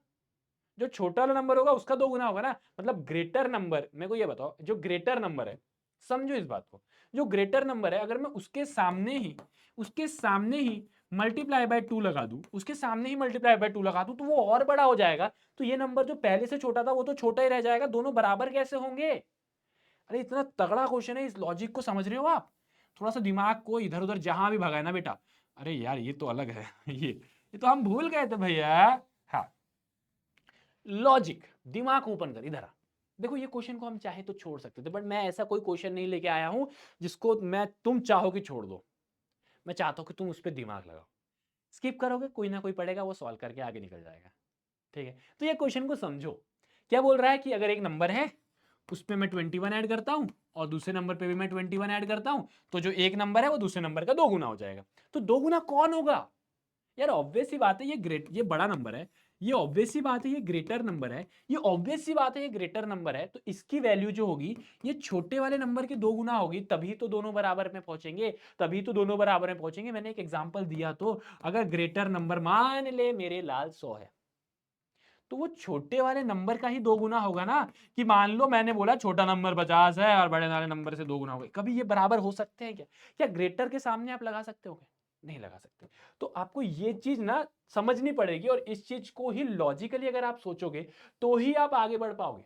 [SPEAKER 1] जो छोटा वाला नंबर होगा उसका 2 गुना होगा ना। मतलब ग्रेटर नंबर, मेरे को ये बताओ, जो ग्रेटर नंबर है, समझो इस बात को, जो ग्रेटर नंबर है अगर मैं उसके सामने ही मल्टीप्लाई बाय 2 लगा दूं, उसके सामने ही मल्टीप्लाई बाय 2 लगा दूं, तो वो और बड़ा हो जाएगा। तो ये नंबर जो पहले से छोटा था वो तो छोटा ही रह जाएगा, दोनों बराबर कैसे होंगे। अरे इतना तगड़ा क्वेश्चन है, इस लॉजिक को समझ रहे हो आप, थोड़ा सा दिमाग को इधर उधर जहां भी भगाए ना बेटा। अरे यार ये तो अलग है ये तो हम भूल गए थे भैया। हाँ, लॉजिक, दिमाग ओपन कर, इधर आ। देखो ये क्वेश्चन को हम चाहे तो छोड़ सकते थे, बट मैं ऐसा कोई क्वेश्चन नहीं लेके आया हूं जिसको मैं तुम चाहो कि छोड़ दो। मैं चाहता हूं कि तुम उस पर दिमाग लगाओ, स्किप करोगे कोई ना कोई पढ़ेगा वो सॉल्व करके आगे निकल जाएगा। ठीक है, तो ये क्वेश्चन को समझो। क्या बोल रहा है कि अगर एक नंबर है उस पर मैं 21 ऐड करता हूं और दूसरे नंबर पे भी मैं 21 ऐड करता हूं, तो जो एक नंबर है वो दूसरे नंबर का 2 गुना हो जाएगा। तो 2 गुना कौन होगा यार, ऑब्वियस सी बात है ये बड़ा नंबर है, ये ऑब्वियस सी बात है ये ग्रेटर नंबर है, ये ऑब्वियस सी बात है ये ग्रेटर नंबर है, तो इसकी वैल्यू जो होगी ये छोटे वाले नंबर के 2 गुना होगी, तभी तो दोनों बराबर में पहुंचेंगे, तभी तो दोनों बराबर में पहुंचेंगे। मैंने एक एग्जांपल दिया, तो अगर ग्रेटर नंबर मान ले मेरे लाल 100 है, तो वो छोटे वाले नंबर का ही 2 गुना होगा ना। कि मान लो मैंने बोला छोटा नंबर 50 है और बड़े वाले नंबर से 2 गुना हो गए, कभी ये बराबर हो सकते हैं क्या, क्या ग्रेटर के सामने आप लगा सकते हो क्या, नहीं लगा सकते। तो आपको ये चीज ना समझनी पड़ेगी, और इस चीज को ही लॉजिकली अगर आप सोचोगे तो ही आप आगे बढ़ पाओगे।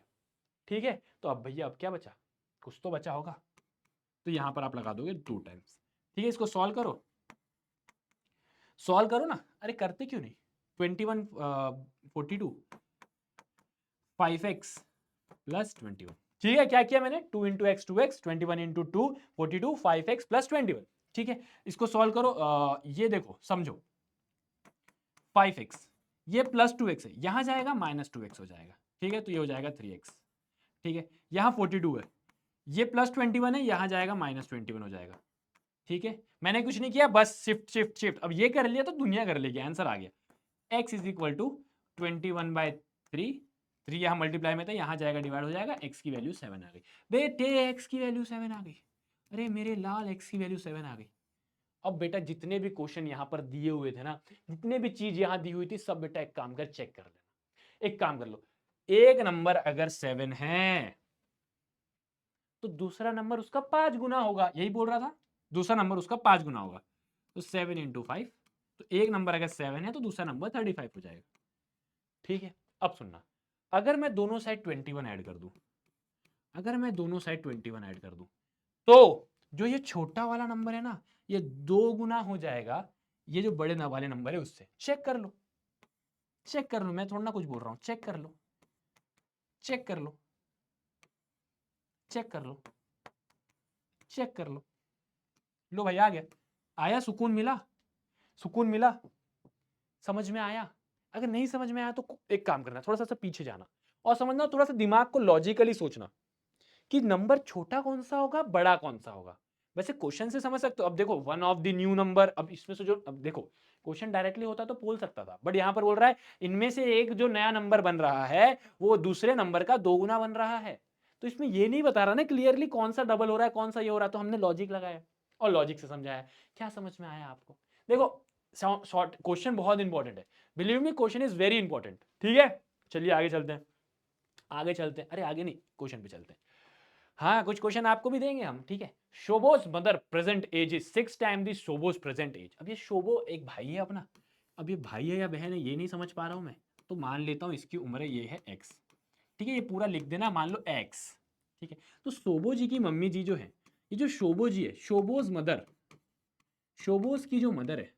[SPEAKER 1] ठीक है, तो अब भैया अब क्या बचा, कुछ तो बचा होगा, तो यहां पर आप लगा दोगे 2 टाइम्स। ठीक है, इसको सॉल्व करो, सॉल्व करो ना, अरे करते क्यों नहीं, 21 42 5x प्लस 21। ठीक है, क्या किया मैंने, 2 into x 2x, 21 into 2 42, 5x plus 21। ठीक है, इसको सॉल्व करो। ये देखो समझो, 5x ये प्लस 2x है, यहां जाएगा माइनस 2x हो जाएगा। ठीक है, तो ये हो जाएगा 3x। ठीक है, यहाँ 42 है, ये प्लस 21 है, यहां जाएगा माइनस 21 हो जाएगा। ठीक है, मैंने कुछ नहीं किया, बस शिफ्ट शिफ्ट शिफ्ट, अब ये कर लिया तो दुनिया कर लेगी, आंसर आ गया। x इज इक्वल टू 21/3, 3 यहाँ मल्टीप्लाई में था, यहाँ जाएगा डिवाइड हो जाएगा, x की वैल्यू 7 आ गई। बेटे x की वैल्यू 7 आ गई, अरे मेरे लाल x की वैल्यू 7 आ गई। अब बेटा जितने भी क्वेश्चन यहाँ पर दिए हुए थे ना, जितने भी चीज यहाँ दी हुई थी, सब बेटा एक काम कर चेक कर लेना। एक काम कर लो, एक नंबर अगर 7 है तो दूसरा नंबर उसका 5 गुना होगा, यही बोल रहा था, दूसरा नंबर उसका 5 गुना होगा। तो 7 इंटू 5, तो एक नंबर अगर 7 है तो दूसरा नंबर 35 हो जाएगा। ठीक है, अब सुनना, अगर मैं दोनों साइड 21 ऐड कर दूं, अगर मैं दोनों साइड 21 ऐड कर दूं, तो जो ये छोटा वाला नंबर है ना, ये 2 गुना हो जाएगा ये जो बड़े ना वाले नंबर है उससे। चेक कर लो, चेक कर लो, मैं थोड़ा ना कुछ बोल रहा हूं, चेक कर लो, चेक कर लो, चेक कर लो, चेक कर लो। लो भाई आ गया, आया, सुकून मिला, सुकून मिला, समझ में आया। अगर नहीं समझ में आया तो एक काम करना, थोड़ा सा पीछे जाना और समझना, थोड़ा सा दिमाग को लॉजिकली सोचना कि नंबर छोटा कौन सा होगा, बड़ा कौन सा होगा। वैसे क्वेश्चन से समझ सकते हो, अब देखो one of the new number, अब इसमें से जो, अब देखो क्वेश्चन डायरेक्टली होता तो बोल सकता था, बट यहां पर बोल रहा है इनमें से एक जो नया नंबर बन रहा है वो दूसरे नंबर का 2 गुना बन रहा है। तो इसमें ये नहीं बता रहा ना क्लियरली कौन सा डबल हो रहा है कौन सा ये हो रहा है, तो हमने लॉजिक लगाया और लॉजिक से समझाया। क्या समझ में आया आपको? देखो शॉर्ट क्वेश्चन बहुत इंपॉर्टेंट है, believe me question is very important. ठीक है, चलिए आगे चलते हैं, आगे चलते हैं, अरे आगे नहीं क्वेश्चन पे चलते हैं। हाँ, कुछ क्वेश्चन आपको भी देंगे हम। ठीक है, Shobho's mother present age is 6 time the Shobho's present age. अब ये शोभो एक भाई है अपना, अब ये भाई है या बहन है ये नहीं समझ पा रहा हूं मैं, तो मान लेता हूं इसकी उम्र ये है x। ठीक है, ये पूरा लिख देना, मान लो x। ठीक है, तो शोभो जी की मम्मी जी जो है, ये जो शोभो जी है, शोभोज मदर, शोभोज की जो मदर है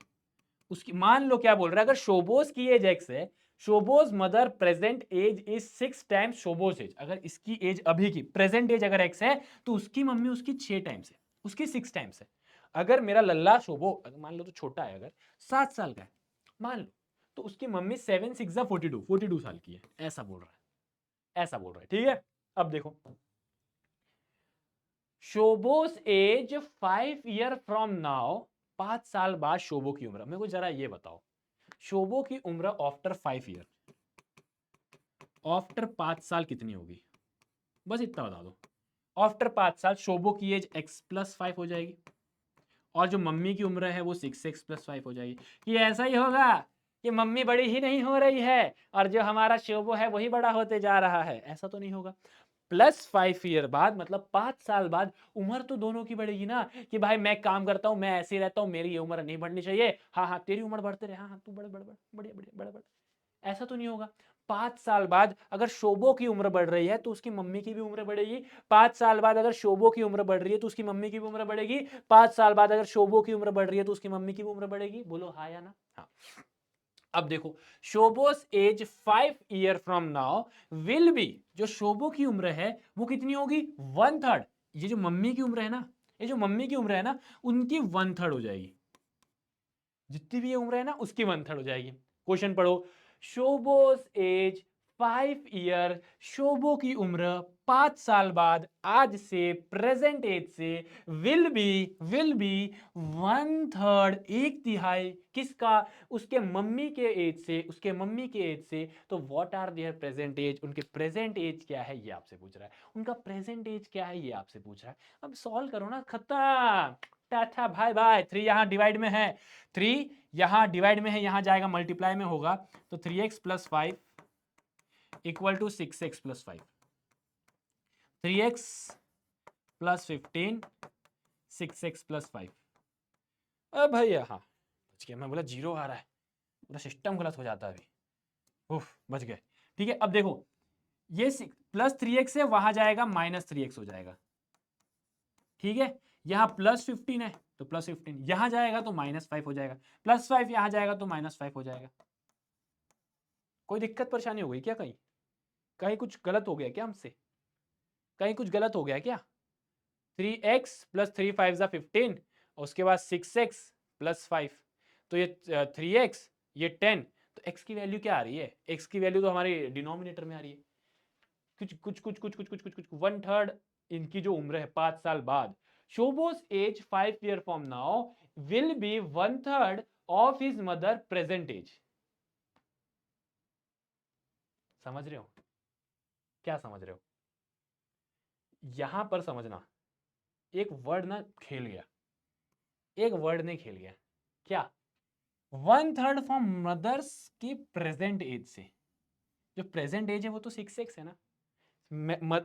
[SPEAKER 1] उसकी, मान लो क्या बोल रहा है, अगर शोभोज की एज x है, Shobho's mother present age is 6 times Shobho's age. अगर इसकी एज अभी की प्रेजेंट एज अगर x है तो उसकी मम्मी उसकी 6 टाइम्स है, उसकी 6 टाइम्स है। अगर मेरा लल्ला शोभो मान लो तो छोटा है, अगर 7 साल का है मान लो, तो उसकी मम्मी 7 6 42 42 साल की है, ऐसा बोल रहा है, ऐसा बोल रहा है। ठीक है, अब देखो शोभोज एज 5 ईयर फ्रॉम नाउ, 5 साल बाद शोभो की उम्र, मेरे को जरा ये बताओ शोभो की उम्र आफ्टर 5 ईयर, आफ्टर 5 साल कितनी होगी, बस इतना बता दो। आफ्टर 5 साल शोभो की एज x प्लस 5 हो जाएगी, और जो मम्मी की उम्र है वो 6x प्लस 5 हो जाएगी। कि ऐसा ही होगा कि मम्मी बड़ी ही नहीं हो रही है और जो हमारा शोभो है वही बड़ा होते जा रहा है, ऐसा तो नहीं होगा। प्लस 5 ईयर बाद मतलब 5 साल बाद उम्र तो दोनों की बढ़ेगी ना, कि भाई मैं काम करता हूं, मैं ऐसे ही रहता हूं, मेरी ये उम्र नहीं बढ़नी चाहिए, हाँ हाँ तेरी उम्र बढ़ते रहे, हाँ हाँ तू बड़े बड़े बढ़िया बढ़िया बड़े बड़े, ऐसा तो नहीं होगा। 5 साल बाद अगर शोभो की उम्र बढ़ रही है तो उसकी मम्मी की भी उम्र बढ़ेगी, 5 साल बाद अगर शोभो की उम्र बढ़ रही है तो उसकी मम्मी की भी उम्र बढ़ेगी, 5 साल बाद अगर शोभो की उम्र बढ़ रही है तो उसकी मम्मी की भी उम्र बढ़ेगी। बोलो हाँ या ना? हाँ। अब देखो Shobho's age 5 year from now will be, जो शोभो की उम्र है वो कितनी होगी, 1/3। ये जो मम्मी की उम्र है ना, ये जो मम्मी की उम्र है ना उनकी 1/3 हो जाएगी, जितनी भी ये उम्र है ना उसकी 1/3 हो जाएगी। क्वेश्चन पढ़ो, शोभोस एज 5 ईयर, शोभो की उम्र 5 साल बाद आज से प्रेजेंट एज से विल बी 1/3, 1/3 किसका, उसके मम्मी के एज से, उसके मम्मी के एज से। तो what are their present age, उनके प्रेजेंट एज क्या है ये आपसे पूछ रहा है, उनका प्रेजेंट एज क्या है ये आपसे पूछ रहा है। अब सॉल्व करो ना, खत्म, टाटा भाई भाई। 3 यहां डिवाइड में है, 3 यहां डिवाइड में है, यहां जाएगा मल्टीप्लाई में होगा, तो 3x plus 5 equal to 6x plus 5, 3x plus 15 6x plus 5। अब भैया हाँ बच गया, मैं बोला जीरो आ रहा है, पूरा सिस्टम गलत हो जाता है अभी, उफ बच गए। ठीक है, अब देखो ये प्लस 3x है, वहां जाएगा माइनस 3x हो जाएगा। ठीक है, यहां प्लस 15 है तो प्लस 15, यहां जाएगा तो माइनस 5 हो जाएगा, प्लस 5 यहां जाएगा तो माइनस 5 हो जाएगा। कोई दिक्कत परेशानी हो गई क्या कहीं? कहीं कुछ गलत हो गया क्या हमसे? कहीं कुछ गलत हो गया क्या? 3x प्लस 3 5 ज़ा 15 और उसके बाद 6x प्लस 5, तो ये 3x, ये 10, तो x की वैल्यू क्या आ रही है? x की वैल्यू तो हमारे डिनोमिनेटर में आ रही है। कुछ कुछ कुछ कुछ कुछ कुछ कुछ कुछ 1/3 इनकी जो उम्र है 5 साल बाद, शोबोस age 5 year from now will be 1/3 of his mother present age. समझ रहे हो? क्या समझ रहे हो? यहां पर समझना, एक वर्ड ना खेल गया, एक वर्ड ने खेल गया। क्या? 1/3 फ्रॉम मदर्स की प्रेजेंट एज से। जो प्रेजेंट एज है वो तो 6x है ना।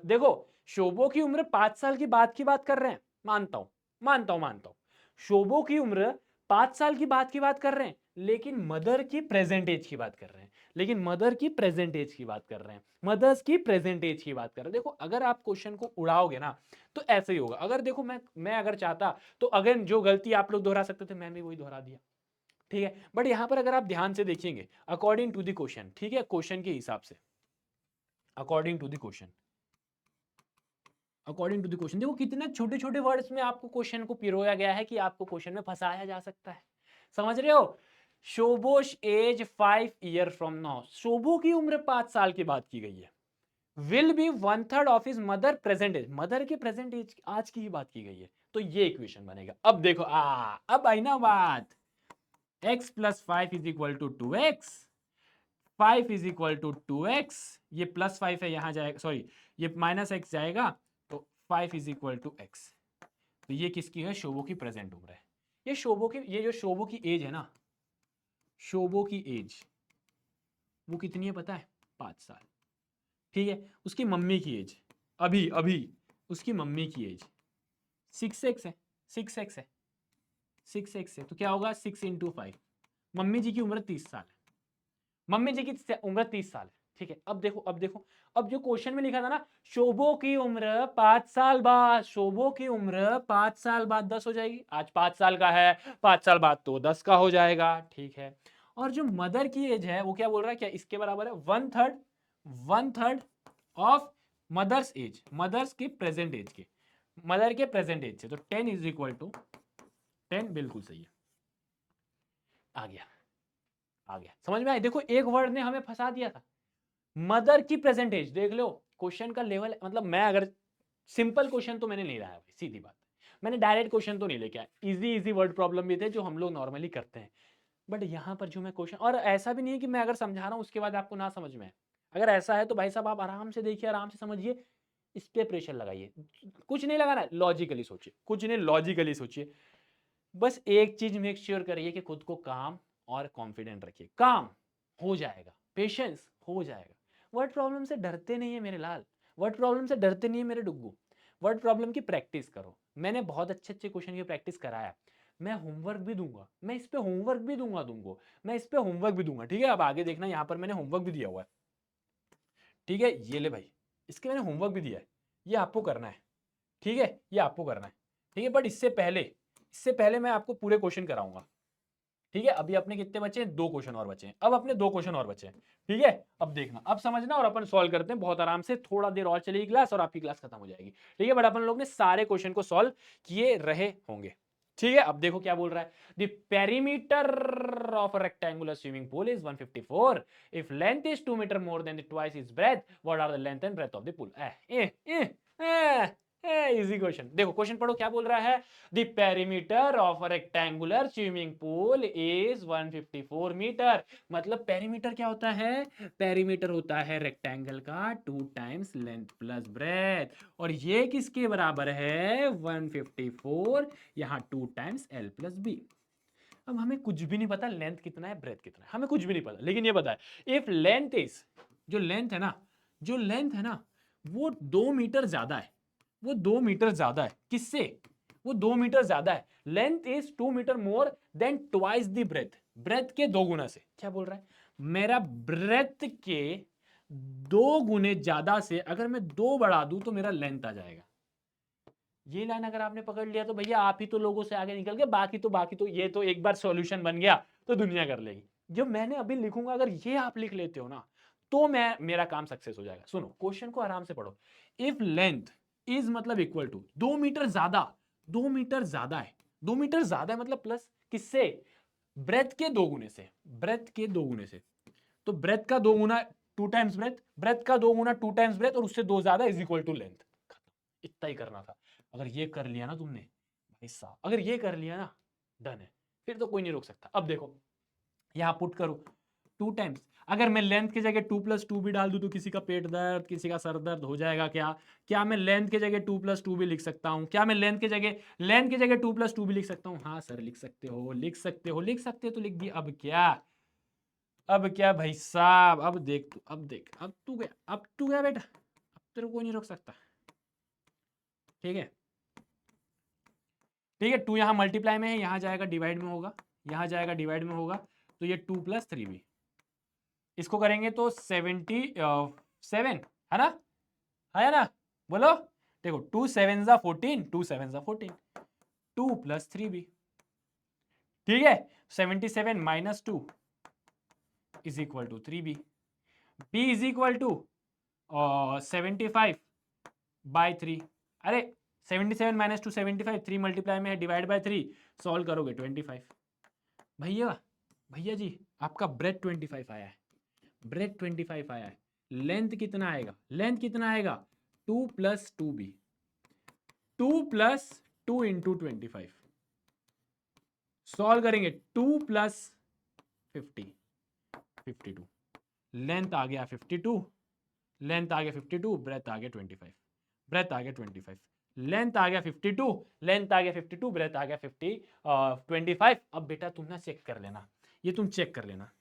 [SPEAKER 1] देखो, शोभो की उम्र 5 साल की बात कर रहे हैं, मानता हूं, मानता हूं शोभो की उम्र 5 साल की बात कर रहे हैं, लेकिन मदर की प्रेजेंट एज की बात कर रहे हैं, लेकिन मदर की प्रेजेंट एज की बात कर रहे हैं, मदर्स की प्रेजेंट एज की बात कर रहे हैं। देखो, अगर आप क्वेश्चन को उड़ाओगे ना तो ऐसे ही होगा। अगर देखो, मैं अगर चाहता तो अगर जो गलती आप लोग दोहरा सकते थे, मैं भी वही दोहरा दिया, ठीक है। बट यहां पर अगर आप ध्यान से देखेंगे, अकॉर्डिंग टू द क्वेश्चन, ठीक है, क्वेश्चन के हिसाब से, according to the question, according to the question, देखो कितने छोटे छोटे वर्ड्स में आपको क्वेश्चन को पिरोया गया है कि आपको क्वेश्चन में फंसाया जा सकता है। समझ रहे हो? Shobho's age 5 year from now, Shobho की उम्र 5 साल की बात की गई है। Will be 1/3 of his mother present age, mother के प्रेजेंट एज आज की ही बात की गई है, तो ये इक्वेशन बनेगा। अब देखो, अब आई ना बात, x plus 5 is equal to 2x, 5 is equal to 2x, ये प्लस 5 है, यहां जाएगा, सॉरी ये माइनस x जाएगा, तो 5 इज इक्वल टू x। तो ये किसकी है? शोभो की प्रेजेंट उम्र है। ये शोभो की, ये जो शोभो की एज है ना, शोभो की एज वो कितनी है पता है? 5 साल, ठीक है। उसकी मम्मी की एज, अभी अभी उसकी मम्मी की एज 6x है, 6x है, 6x है, तो क्या होगा? 6 इंटू 5, मम्मी जी की उम्र 30 साल है, मम्मी जी की उम्र 30 साल है, ठीक है। अब देखो, अब देखो, अब जो क्वेश्चन में लिखा था ना, शोभो की उम्र 5 साल बाद, शोभो की उम्र 5 साल बाद 10 हो जाएगी। आज 5 साल का है, 5 साल बाद तो 10 का हो जाएगा, ठीक है। और जो मदर की एज है वो क्या बोल रहा है? क्या इसके बराबर है? 1/3, 1/3 ऑफ मदर्स एज, मदर्स की प्रेजेंट एज के, मदर के प्रेजेंट एज से, तो 10 इज इक्वल टू 10, बिल्कुल सही है। आ गया, आ गया, समझ में आया? देखो, एक वर्ड ने हमें फंसा दिया था, मदर की प्रेजेंट एज। देख लो क्वेश्चन का लेवल, मतलब मैं अगर सिंपल क्वेश्चन तो मैंने नहीं लाया भाई, सीधी बात, मैंने डायरेक्ट क्वेश्चन तो नहीं लेके आया, इजी इजी वर्ड प्रॉब्लम भी थे जो हम लोग नॉर्मली करते हैं। बट यहां पर जो मैं क्वेश्चन, और ऐसा भी नहीं है कि मैं अगर समझा रहा हूं उसके बाद आपको ना समझ में आए। अगर ऐसा है तो भाई साहब आप आराम से देखिए, आराम से समझिए, इस पे प्रेशर लगाइए, कुछ नहीं लगाना है, लॉजिकली सोचिए, कुछ नहीं, लॉजिकली सोचिए। बस एक चीज मेक श्योर करिए कि खुद को काम और कॉन्फिडेंट रखिए, काम हो जाएगा, पेशेंस हो जाएगा। वर्ड प्रॉब्लम से डरते नहीं है मेरे लाल, वर्ड प्रॉब्लम से डरते नहीं है मेरे डुग्गू। वर्ड प्रॉब्लम की प्रैक्टिस करो, मैंने बहुत अच्छे अच्छे क्वेश्चन की प्रैक्टिस कराया, मैं होमवर्क भी दूंगा, मैं इस पे होमवर्क भी दूंगा तुमको, मैं इस पे होमवर्क भी दूंगा, ठीक है। अब आगे देखना, यहाँ पर मैंने होमवर्क भी दिया हुआ है, ठीक है, ये ले भाई, इसके मैंने होमवर्क भी दिया है, ये आपको करना है, ठीक है, ये आपको करना है, ठीक है। बट इससे पहले मैं आपको पूरे क्वेश्चन कराऊंगा, ठीक है। अभी अपने कितने बचे हैं? 2 क्वेश्चन और बचे हैं, अब अपने 2 क्वेश्चन और बचे हैं, ठीक है। अब देखना, अब समझना, और अपन सॉल्व करते हैं बहुत आराम से, थोड़ा देर और चलेगी क्लास और आपकी क्लास खत्म हो जाएगी, ठीक है। बट अपन लोग ने सारे क्वेश्चन को सॉल्व किए रहे होंगे, ठीक है। अब देखो क्या बोल रहा है, the perimeter of a rectangular swimming pool is 154 if length is 2 metre more than the twice is breadth, what are the length and breadth of the pool. Easy question, देखो क्वेश्चन पढ़ो क्या बोल रहा है। The perimeter of a rectangular swimming pool is 154 metre. मतलब perimeter क्या होता है? पेरीमीटर होता है रेक्टेंगल का 2 टाइम्स लेंथ प्लस ब्रेथ, और ये किसके बराबर है? 154, यहाँ 2 टाइम्स एल प्लस बी। अब हमें कुछ भी नहीं पता लेंथ कितना है, ब्रेथ कितना है, हमें कुछ भी नहीं पता, लेकिन ये पता है इफ लेंथ इज, जो लेंथ है ना, जो लेंथ है ना, वो 2 मीटर ज्यादा है, वो 2 मीटर ज्यादा है, किससे? वो 2 मीटर ज्यादा है, length is 2 metre more than twice the breadth, breadth के 2 गुना से। क्या बोल रहा है? मेरा ब्रेथ के 2 गुने ज्यादा से अगर मैं 2 बढ़ा दूं तो मेरा लेंथ आ जाएगा। ये लाइन अगर आपने पकड़ लिया तो भैया आप ही तो लोगों से आगे निकल गए, बाकी तो ये तो एक बार सॉल्यूशन बन गया तो दुनिया कर लेगी। जो मैंने अभी लिखूंगा अगर ये आप लिख लेते हो ना, तो मेरा काम सक्सेस हो जाएगा। सुनो क्वेश्चन को आराम से पढ़ो। इफ लेंथ इज मतलब इक्वल टू 2 मीटर ज्यादा, 2 मीटर ज्यादा है, 2 मीटर ज्यादा है मतलब प्लस किससे, ब्रेथ के 2 गुने से, ब्रेथ के 2 गुने से। तो ब्रेथ का 2 गुना 2 टाइम्स ब्रेथ, ब्रेथ का 2 गुना 2 टाइम्स ब्रेथ और उससे 2 ज्यादा इज इक्वल टू लेंथ। इतना ही करना था। अगर ये कर लिया ना तुमने भाई साहब, अगर ये कर लिया ना डन है, फिर तो कोई नहीं रोक सकता। अब देखो यहां पुट करो 2 टाइम्स, अगर मैं लेंथ की जगह 2 + 2 भी डाल दूं तो किसी का पेट दर्द, किसी का सर दर्द हो जाएगा क्या? क्या मैं लेंथ की जगह 2 + 2 भी लिख सकता हूं? क्या मैं लेंथ की जगह 2 + 2 भी लिख सकता हूं? हाँ सर लिख सकते हो, लिख सकते हो, लिख सकते हो तो लिख दिया। अब क्या भाई साहब, अब देख तू, अब देख, अब तू गया, अब तू गया बेटा, अब तेरे को नहीं रोक सकता। ठीक है, ठीक है। 2 यहां मल्टीप्लाई में है, यहां जाएगा डिवाइड में होगा, यहां जाएगा डिवाइड में होगा, तो ये 2 + 3 भी, इसको करेंगे तो 77 है ना, है ना? बोलो, देखो 2 7 ज़ा 14, 2 7 ज़ा 14, 2 + 3 भी, ठीक है। 77 - 2 is equal to 3b, b is equal to 75/3। अरे 77 - 2 75, 3 मल्टीप्लाई में है, डिवाइड बाय 3, सॉल्व करोगे 25। भैया भैया जी आपका ब्रेथ 25 आया है, ब्रेथ 25 आया है। लेंथ कितना आएगा, लेंथ कितना आएगा, 2 + 2b, 2 + 2 इंटू 25, सॉल्व करेंगे 2 + 50 52, लेंथ आ गया 52, लेंथ आ गया 52, ब्रेथ आ गया 25, ब्रेथ आ गया 25, लेंथ आ गया 52, लेंथ आ गया 52, ब्रेथ आ गया 25। अब बेटा तुम ना चेक कर लेना, ये तुम चेक कर लेना,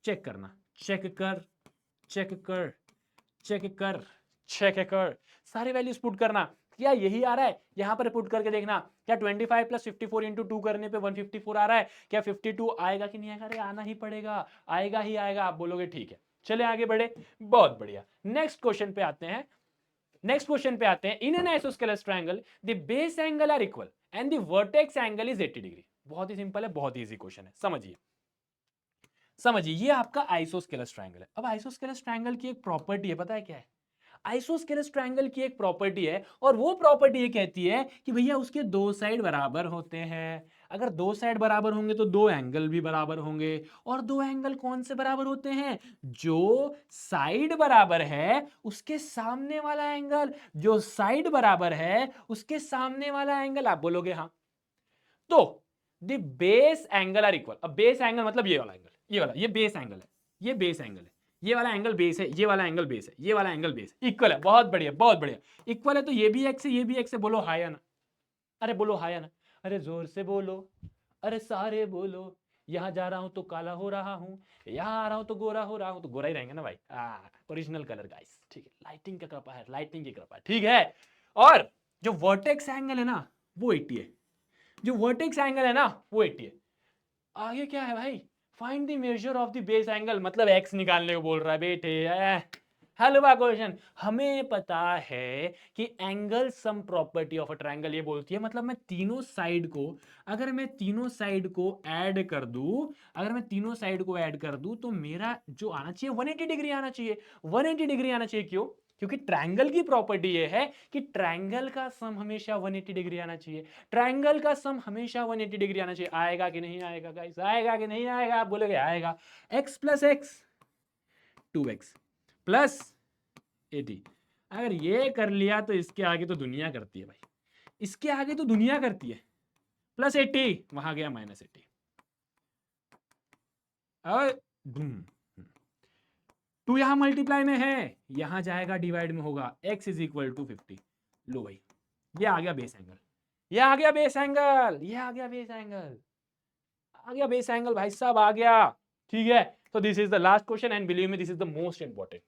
[SPEAKER 1] चेक करना, चेक कर, चेक कर, चेक कर, चेक कर, सारे वैल्यूज पुट करना। क्या यही आ रहा है, यहां पर पुट करके देखना, क्या 25 + 54 इंटू 2 करने पे 154 आ रहा है, क्या 52 आएगा कि नहीं आएगा? अरे आना ही पड़ेगा, आएगा ही आएगा। आप बोलोगे ठीक है, चले आगे बढ़े, बहुत बढ़िया। नेक्स्ट क्वेश्चन पे आते हैं, नेक्स्ट क्वेश्चन पे आते हैं। In an isosceles triangle the base angle are equal and the vertex angle is 80 degree. बहुत ही सिंपल है, बहुत ही इजी क्वेश्चन है, समझिए समझिए। ये आपका आइसोस्केलस ट्रायंगल है। अब आइसोस्केलस ट्रायंगल की एक प्रॉपर्टी है, पता है क्या है? आइसोस्केलस ट्रायंगल की एक प्रॉपर्टी है, और वो प्रॉपर्टी ये कहती है कि भैया उसके 2 साइड बराबर होते हैं। अगर 2 साइड बराबर होंगे तो 2 एंगल भी बराबर होंगे। और 2 एंगल कौन से बराबर होते हैं? जो साइड बराबर है उसके सामने वाला एंगल, जो साइड बराबर है उसके सामने वाला एंगल। आप बोलोगे हाँ, तो the base angle are equal. अब बेस एंगल मतलब ये वाला एंगल, ये वाला, ये बेस एंगल है, ये बेस एंगल है, ये वाला एंगल बेस है, ये वाला एंगल बेस है, ये वाला एंगल बेस इक्वल है। बहुत बढ़िया, बहुत बढ़िया, इक्वल है तो ये भी एक्स है, ये भी एक्स है। बोलो हाय ना, अरे बोलो हाय ना, अरे जोर से बोलो, अरे सारे बोलो। यहां जा रहा हूं तो काला हो रहा हूं, यहां आ रहा हूं तो गोरा हो रहा हूं। तो गोरा ही रहेंगे ना भाई, ओरिजिनल कलर गाइस, ठीक है। लाइटिंग की कृपा है, लाइटिंग की कृपा है, ठीक है। और जो वर्टेक्स एंगल है ना वो 80 है, जो वर्टेक्स एंगल है ना वो 80 है। आगे क्या है भाई, find the measure of the base angle, मतलब एक्स निकालने को बोल रहा है बेटे। हलवा क्वेश्चन। हमें पता है कि angle sum property of a triangle ये बोलती है, मतलब मैं तीनों साइड को, अगर मैं तीनों साइड को ऐड कर दूं, अगर मैं तीनों साइड को ऐड कर दूं तो मेरा जो आना चाहिए 180 डिग्री आना चाहिए, 180 डिग्री आना चाहिए। क्यों? क्योंकि ट्रायंगल की प्रॉपर्टी ये है कि ट्रायंगल का सम हमेशा 180 डिग्री आना चाहिए, ट्रायंगल का सम हमेशा 180 डिग्री आना चाहिए। आएगा कि नहीं आएगा गाइस, आएगा कि नहीं आएगा? आप बोलोगे आएगा। x + x 2x प्लस 80, अगर ये कर लिया तो इसके आगे तो दुनिया करती है भाई, इसके आगे तो दुनिया करती है। +80 वहां गया -80, और 2 यहां मल्टीप्लाई में है, यहां जाएगा डिवाइड में होगा, x इज इक्वल टू 50। लो भाई, ये आ गया बेस एंगल, ये आ गया बेस एंगल, ये आ गया बेस एंगल, आ गया बेस एंगल भाई साहब, आ गया। ठीक है, तो this is the last question and believe me this is the most important,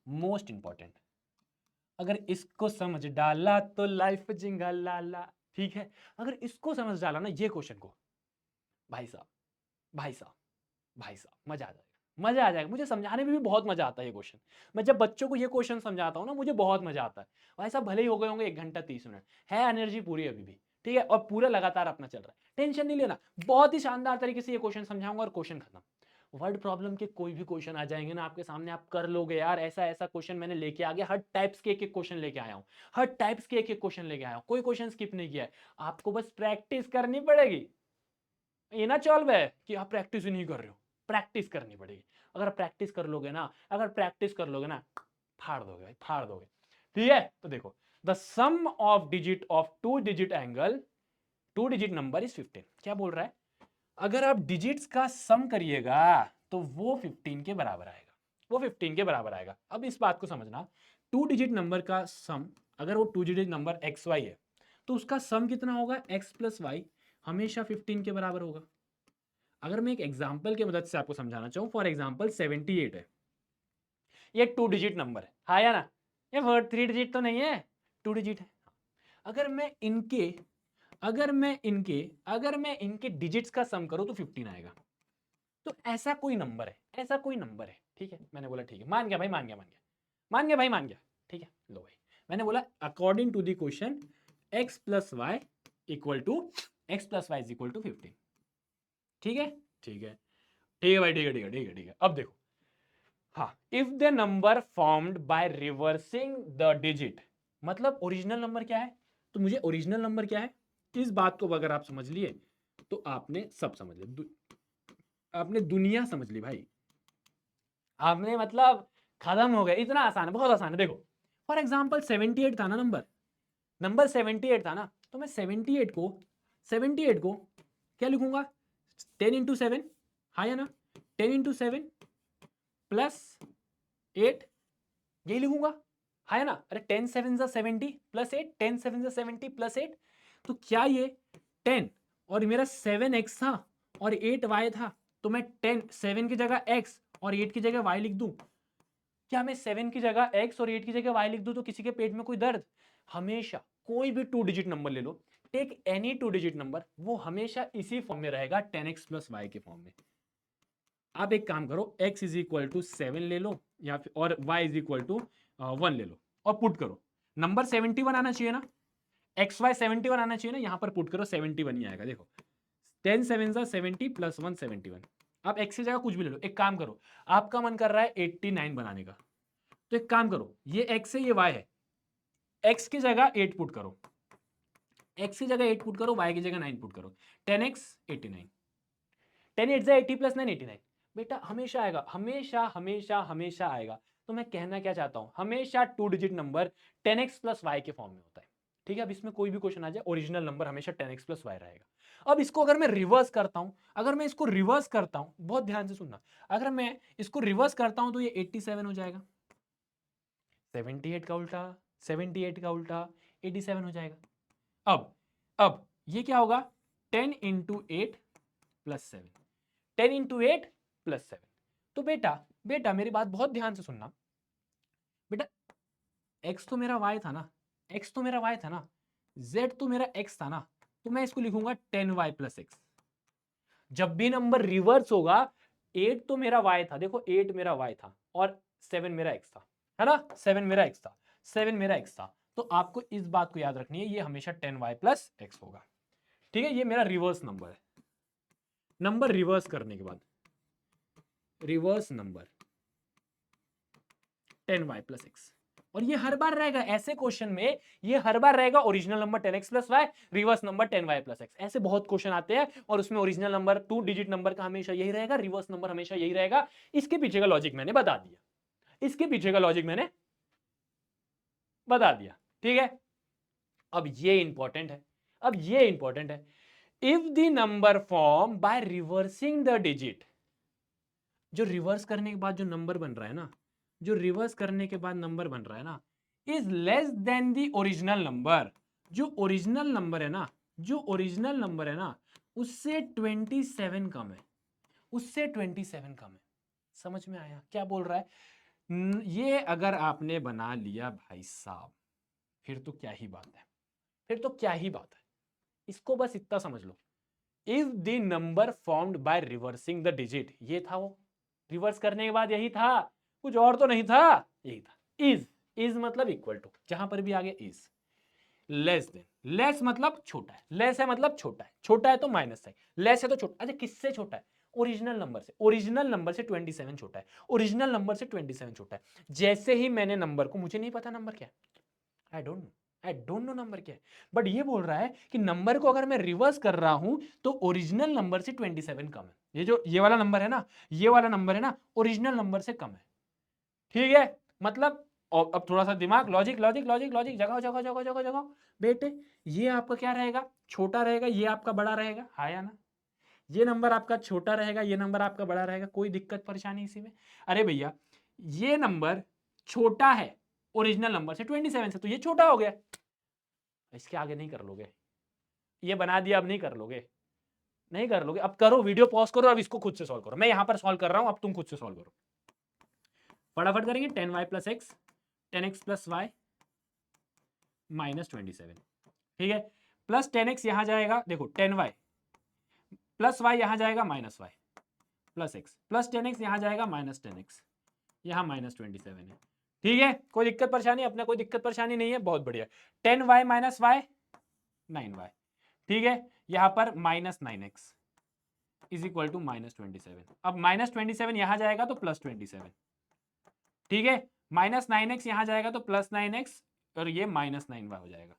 [SPEAKER 1] most important. अगर इसको समझ डाला तो लाइफ जिंगा लाला। ठीक है, अगर इसको समझ डाला ना ये क्वेश्चन को, भाई साहब, भाई साहब, भाई साहब, मजा आ जाएगा, मजा आ जाएगा। मुझे समझाने में भी बहुत मजा आता है ये क्वेश्चन। मैं जब बच्चों को ये क्वेश्चन समझाता हूँ ना मुझे बहुत मजा आता है। भाई साहब भले ही हो गए होंगे 1 घंटा 30 मिनट, है एनर्जी पूरी अभी भी। ठीक है, और पूरा लगातार अपना चल रहा है, टेंशन नहीं लेना। बहुत ही शानदार तरीके से ये क्वेश्चन समझाऊंगा और क्वेश्चन खत्म। वर्ड प्रॉब्लम के कोई भी क्वेश्चन आ जाएंगे ना आपके सामने, आप कर लोगे यार। ऐसा ऐसा क्वेश्चन मैंने लेके आ गया, हर टाइप्स के एक एक क्वेश्चन लेके आया हूँ, हर टाइप्स के एक एक क्वेश्चन लेके आया हूँ, कोई क्वेश्चन स्किप नहीं किया है। आपको बस प्रैक्टिस करनी पड़ेगी। ये ना चॉल्व है कि आप प्रैक्टिस ही नहीं कर रहे हो, प्रैक्टिस करनी पड़ेगी। अगर प्रैक्टिस कर लोगे ना, अगर प्रैक्टिस कर लोगे ना, फाड़ दोगे भाई, फाड़ दोगे। ठीक है, तो देखो, the sum of digit of 2 digit angle, 2 digit number is 15। क्या बोल रहा है? अगर आप डिजिट्स का सम करिएगा तो वो 15 के बराबर आएगा, वो 15 के बराबर आएगा। अब इस बात को समझना, 2 डिजिट नंबर का सम, अगर वो 2 डिजिट नंबर एक्स वाई है तो उसका सम कितना होगा? एक्स प्लस वाई, हमेशा 15 के बराबर होगा। अगर मैं एक एग्जाम्पल की मदद से आपको समझाना चाहूं, फॉर एग्जाम्पल 78 है, ये 2 डिजिट नंबर है, हाँ या ना? ये वर्ड 3 डिजिट तो नहीं है, 2 डिजिट है। अगर मैं इनके अगर मैं इनके डिजिट्स का सम करूं तो 15 आएगा। तो ऐसा कोई नंबर है, ऐसा कोई नंबर है। ठीक है, मैंने बोला ठीक है, मान गया भाई, मान गया, मान गया, मान गया भाई, मान गया। ठीक है, लो भाई, मैंने बोला according to the question x plus y equal to x plus y is equal to 15। ठीक है, ठीक है, ठीक है भाई, ठीक है, ठीक है, ठीक है, ठीक है। अब देखो, हाँ, if the number formed by reversing the digit, मतलब ओरिजिनल नंबर क्या है? तो मुझे ओरिजिनल नंबर क्या है, इस बात को अगर आप समझ लिए तो आपने सब समझ लिया, आपने दुनिया समझ ली भाई, आपने मतलब खत्म हो गया। इतना आसान है, बहुत आसान है। देखो, फॉर एग्जाम्पल 78 था ना, नंबर 78 था ना, तो मैं 78 को क्या लिखूंगा? 10 इंटू 7, हाँ या ना? 10 इंटू 7 प्लस 8, यही लिखूंगा, हाँ या ना? अरे 10 7 जा 70 प्लस 8, 10 7 जा 70 प्लस 8। तो क्या ये 10 और मेरा 7x था और 8y था, तो मैं 10 7 की जगह x और 8 की जगह y लिख दूं? क्या मैं 7 की जगह x और 8 की जगह y लिख दूं तो किसी के पेट में कोई दर्द? हमेशा कोई भी 2 डिजिट नंबर ले लो, टेक एनी 2 डिजिट नंबर, वो हमेशा इसी फॉर्म में रहेगा, 10x प्लस y के फॉर्म में। आप एक काम करो, x इज इक्वल टू 7 ले लो या फिर और y इज इक्वल टू 1 ले लो और पुट करो। नंबर 71 आना चाहिए ना, एक्स वाई 71 आना चाहिए ना, यहां पर पुट करो 71 ही आएगा। देखो 10 7 जा 70 प्लस 1 71। आप एक्स की जगह कुछ भी ले लो। एक काम करो, आपका मन कर रहा है 89 बनाने का, तो एक काम करो, ये x है, ये y है, x की जगह 8 पुट करो, x की जगह 8 पुट करो, y की जगह 9 पुट करो, 10x 89, 10 8 जा 80 प्लस 9 89। बेटा हमेशा आएगा, हमेशा हमेशा हमेशा आएगा। तो मैं कहना क्या चाहता हूं, हमेशा 2 digit number 10x plus y के फॉर्म में होता है। ठीक है, अब इसमें कोई भी क्वेश्चन आ जाए, ओरिजिनल नंबर हमेशा 10x प्लस y रहेगा। अब इसको अगर मैं रिवर्स करता हूं, अगर मैं इसको रिवर्स करता हूं, बहुत ध्यान से सुनना, अगर मैं इसको रिवर्स करता हूं तो ये 87 हो जाएगा, 78 का उल्टा, 78 का उल्टा 87 हो जाएगा। अब ये क्या होगा? 10 इंटू 8 प्लस 7, 10 इंटू 8 प्लस 7। तो बेटा बेटा मेरी बात बहुत ध्यान से सुनना बेटा, x तो मेरा y था ना, x तो मेरा y था ना, z तो मेरा x था ना, तो मैं इसको लिखूंगा 10y प्लस एक्स। जब भी नंबर रिवर्स होगा, 8 तो मेरा y था, देखो 8 मेरा y था और 7 मेरा x था, है ना? 7 मेरा x था, 7 मेरा x था। तो आपको इस बात को याद रखनी है, ये हमेशा 10y प्लस एक्स होगा। ठीक है, ये मेरा रिवर्स नंबर है। नंबर रिवर्स करने के बाद, reverse number 10y plus x, और ये हर बार रहेगा ऐसे क्वेश्चन में, ये हर बार रहेगा original number 10x plus y, reverse number 10y plus x. ऐसे बहुत क्वेश्चन आते हैं और उसमें ओरिजिनल नंबर 2 डिजिट नंबर का हमेशा यही रहेगा, रिवर्स नंबर हमेशा यही रहेगा। इसके पीछे का लॉजिक मैंने बता दिया, इसके पीछे का लॉजिक मैंने बता दिया। ठीक है, अब ये इंपॉर्टेंट है, अब ये इंपॉर्टेंट है। If the number form by reversing the digit, जो रिवर्स करने के बाद जो नंबर बन रहा है ना, जो रिवर्स करने के बाद नंबर बन रहा है ना, is less than the original number, जो ओरिजिनल नंबर है ना, जो ओरिजिनल नंबर है ना, उससे 27 कम है, उससे 27 कम है। समझ में आया क्या बोल रहा है? ये अगर आपने बना लिया भाई साहब, फिर तो क्या ही बात है, फिर तो क्या ही बात है। इसको बस इतना समझ लो, if the number formed by reversing the digit, ये था वो, रिवर्स करने के बाद यही था, कुछ और तो नहीं था, यही था। इज मतलब इक्वल टू, जहां पर भी आगे इज, लेस देन, लेस मतलब छोटा है, लेस है मतलब छोटा है, छोटा है तो माइनस है, लेस है तो छोटा। अच्छा किससे छोटा है? ओरिजिनल नंबर से। ओरिजिनल नंबर से 27 छोटा है, ओरिजिनल नंबर से 27 छोटा है। जैसे ही मैंने नंबर को, मुझे नहीं पता नंबर क्या है, आई डोंट नो नंबर क्या है, बट ये बोल रहा है कि नंबर को अगर मैं रिवर्स कर रहा हूं तो ओरिजिनल नंबर से 27 कम है। ये वाला नंबर है ना, ये वाला नंबर है ना, ओरिजिनल नंबर से कम है। ठीक है, मतलब और अब थोड़ा सा दिमाग, लॉजिक लॉजिक लॉजिक लॉजिक जगाओ जगाओ जगाओ जगाओ जगाओ बेटे। ये आपका क्या रहेगा? छोटा रहेगा, ये आपका बड़ा रहेगा, हाँ या ना? ये नंबर आपका छोटा रहेगा, ये नंबर आपका बड़ा रहेगा, कोई दिक्कत परेशानी इसी में? अरे भैया ये नंबर छोटा है ओरिजिनल नंबर से 27 से, तो ये छोटा हो गया, इसके आगे नहीं कर लोगे, ये बना दिया, अब नहीं कर लोगे, नहीं कर लोगे, अब करो, वीडियो पॉज करो, अब इसको खुद से सॉल्व करो, मैं यहां पर सॉल्व कर रहा हूं, अब तुम खुद से सॉल्व करो, फटाफट करेंगे। 10y plus x, 10x plus y minus 27, ठीक है, प्लस 10x यहां जाएगा, देखो 10y प्लस वाई यहां जाएगा minus y plus x, plus 10x यहां जाएगा माइनस 10x, यहां माइनस 27 है। ठीक है, कोई दिक्कत परेशानी? अपने कोई दिक्कत परेशानी नहीं है, बहुत बढ़िया। 10y माइनस वाई 9y, ठीक है, यहां पर minus 9x is equal to minus 27। अब माइनस 27 यहां जाएगा तो प्लस 27, ठीक है, माइनस 9x यहां जाएगा तो प्लस 9x, और ये माइनस 9y हो जाएगा।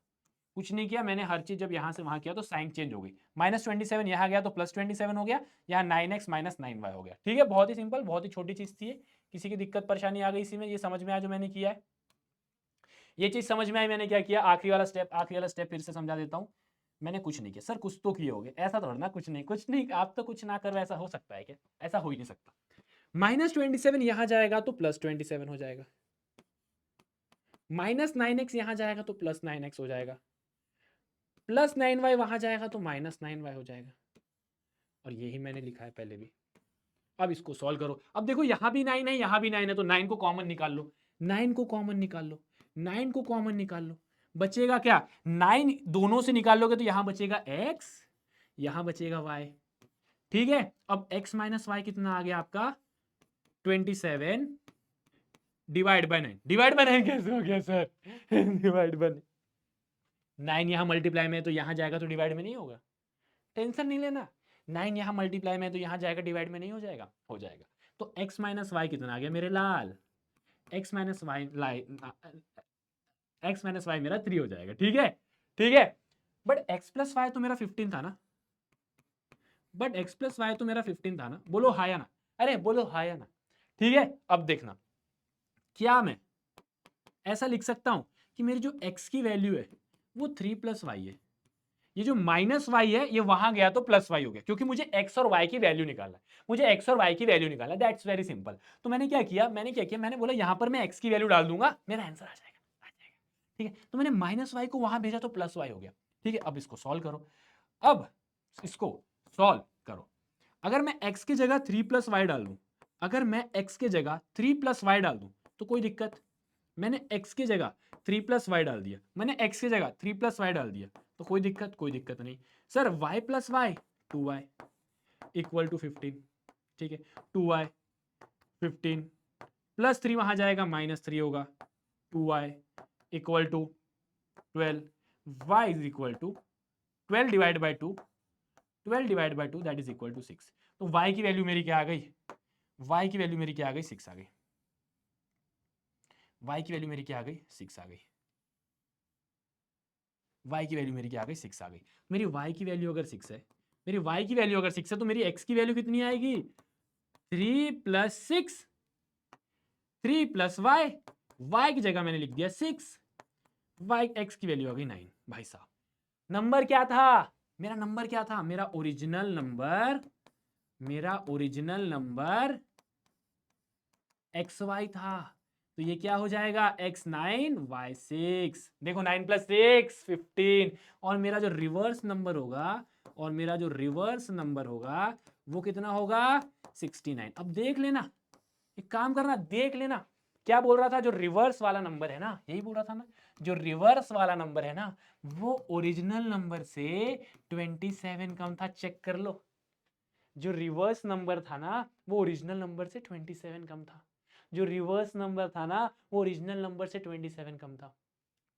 [SPEAKER 1] कुछ नहीं किया मैंने, हर चीज जब यहां से वहां किया तो साइन चेंज हो गई, माइनस 27 यहां गया तो प्लस 27 हो गया, यहाँ 9x माइनस 9y हो गया। ठीक है, बहुत ही सिंपल, बहुत ही छोटी चीज थी, किसी की दिक्कत परेशानी आ गई इसी में? ये समझ में आया जो मैंने किया है? ये चीज समझ में आई मैंने क्या किया? आखिरी वाला स्टेप फिर से समझा देता हूँ। मैंने कुछ नहीं किया सर, कुछ तो किए होगे, ऐसा थोड़ा ना, कुछ नहीं कुछ नहीं, आप तो कुछ ना करो, ऐसा हो सकता है क्या? ऐसा हो ही नहीं सकता। माइनस 27 यहां जाएगा तो प्लस 27 हो जाएगा, माइनस 9x यहां जाएगा तो प्लस 9x हो जाएगा, प्लस 9y वहां जाएगा तो माइनस 9y हो जाएगा, और यही मैंने लिखा है पहले भी। अब इसको सॉल्व करो, अब देखो यहां भी 9 है, यहां भी 9 है, तो 9 को कॉमन निकाल लो, 9 को कॉमन निकाल लो, 9 को कॉमन निकाल लो, बचेगा क्या? 9 दोनों से निकाल लोगे तो यहां बचेगा x, यहां बचेगा y। ठीक है, अब x माइनस वाई कितना आ गया आपका? 27 डिवाइड बाय 9। डिवाइड बाय 9 कैसे हो गया सर? डिवाइड बाय 9 यहां मल्टीप्लाई में है तो यहां जाएगा तो डिवाइड में नहीं होगा, टेंशन नहीं लेना। 9 यहां मल्टीप्लाई में है तो यहां जाएगा, डिवाइड में नहीं हो जाएगा? हो जाएगा। तो x माइनस वाई कितना आ गया मेरे लाल? x minus y x minus y मेरा 3 हो जाएगा। ठीक है, ठीक है, बट x प्लस वाई तो मेरा 15 था ना, बट x प्लस वाई तो मेरा 15 था ना, बोलो हाँ या ना? अरे बोलो हाँ या ना? ठीक है, अब देखना, क्या मैं ऐसा लिख सकता हूं कि मेरी जो x की वैल्यू है वो 3 प्लस वाई है, ये जो माइनस वाई है ये वहां गया तो प्लस वाई हो गया, क्योंकि मुझे x और y की वैल्यू निकालना है, मुझे x और y की वैल्यू निकालना है, दैट्स वेरी सिंपल। तो मैंने क्या किया, मैंने बोला यहां पर मैं x की वैल्यू डाल दूंगा, मेरा आंसर आ जाएगा, ठीक है, तो मैंने माइनस वाई को वहां भेजा तो प्लस वाई हो गया। ठीक है, अब इसको सॉल्व करो, अब इसको सॉल्व करो। अगर मैं x की जगह 3 प्लस वाई डाल दूं, अगर मैं x की जगह 3 प्लस वाई डाल दूं तो कोई दिक्कत? मैंने x की जगह 3 प्लस वाई डाल दिया, मैंने x की जगह 3 प्लस वाई डाल दिया, तो कोई दिक्कत? कोई दिक्कत नहीं sir. y plus y 2y equal to 15, ठीक है, 2y 15 प्लस 3 वहां जाएगा माइनस 3 होगा, 2y equal to 12, y is equal to 12 divide by 2, 12 divide by 2 that is equal to 6। तो y की वैल्यू मेरी क्या आ गई? y की वैल्यू मेरी क्या आ गई? 6 आ गई। y की वैल्यू मेरी क्या आ गई? 6 आ गई। y की वैल्यू मेरी क्या आ गई? 6 आ गई। मेरी y की वैल्यू अगर 6 है, मेरी y की वैल्यू अगर 6 है तो मेरी x की वैल्यू कितनी आएगी? 3 प्लस 6, 3 प्लस वाई, वाई की जगह मैंने लिख दिया 6, वाई x की वैल्यू आ गई 9। भाई साहब नंबर क्या था? मेरा नंबर क्या था? मेरा ओरिजिनल नंबर xy था, तो ये क्या हो जाएगा? x9 y6। देखो 9 प्लस 6 15, और मेरा जो रिवर्स नंबर होगा वो कितना होगा? 69। अब देख लेना, एक काम करना, देख लेना क्या बोल रहा था, जो रिवर्स वाला नंबर है ना, यही बोल रहा था ना, जो रिवर्स वाला नंबर है ना वो ओरिजिनल नंबर से 27 कम था, चेक कर लो। जो रिवर्स नंबर था ना वो ओरिजिनल नंबर से 27 कम था, जो रिवर्स नंबर था ना वो ओरिजिनल नंबर से 27 कम था।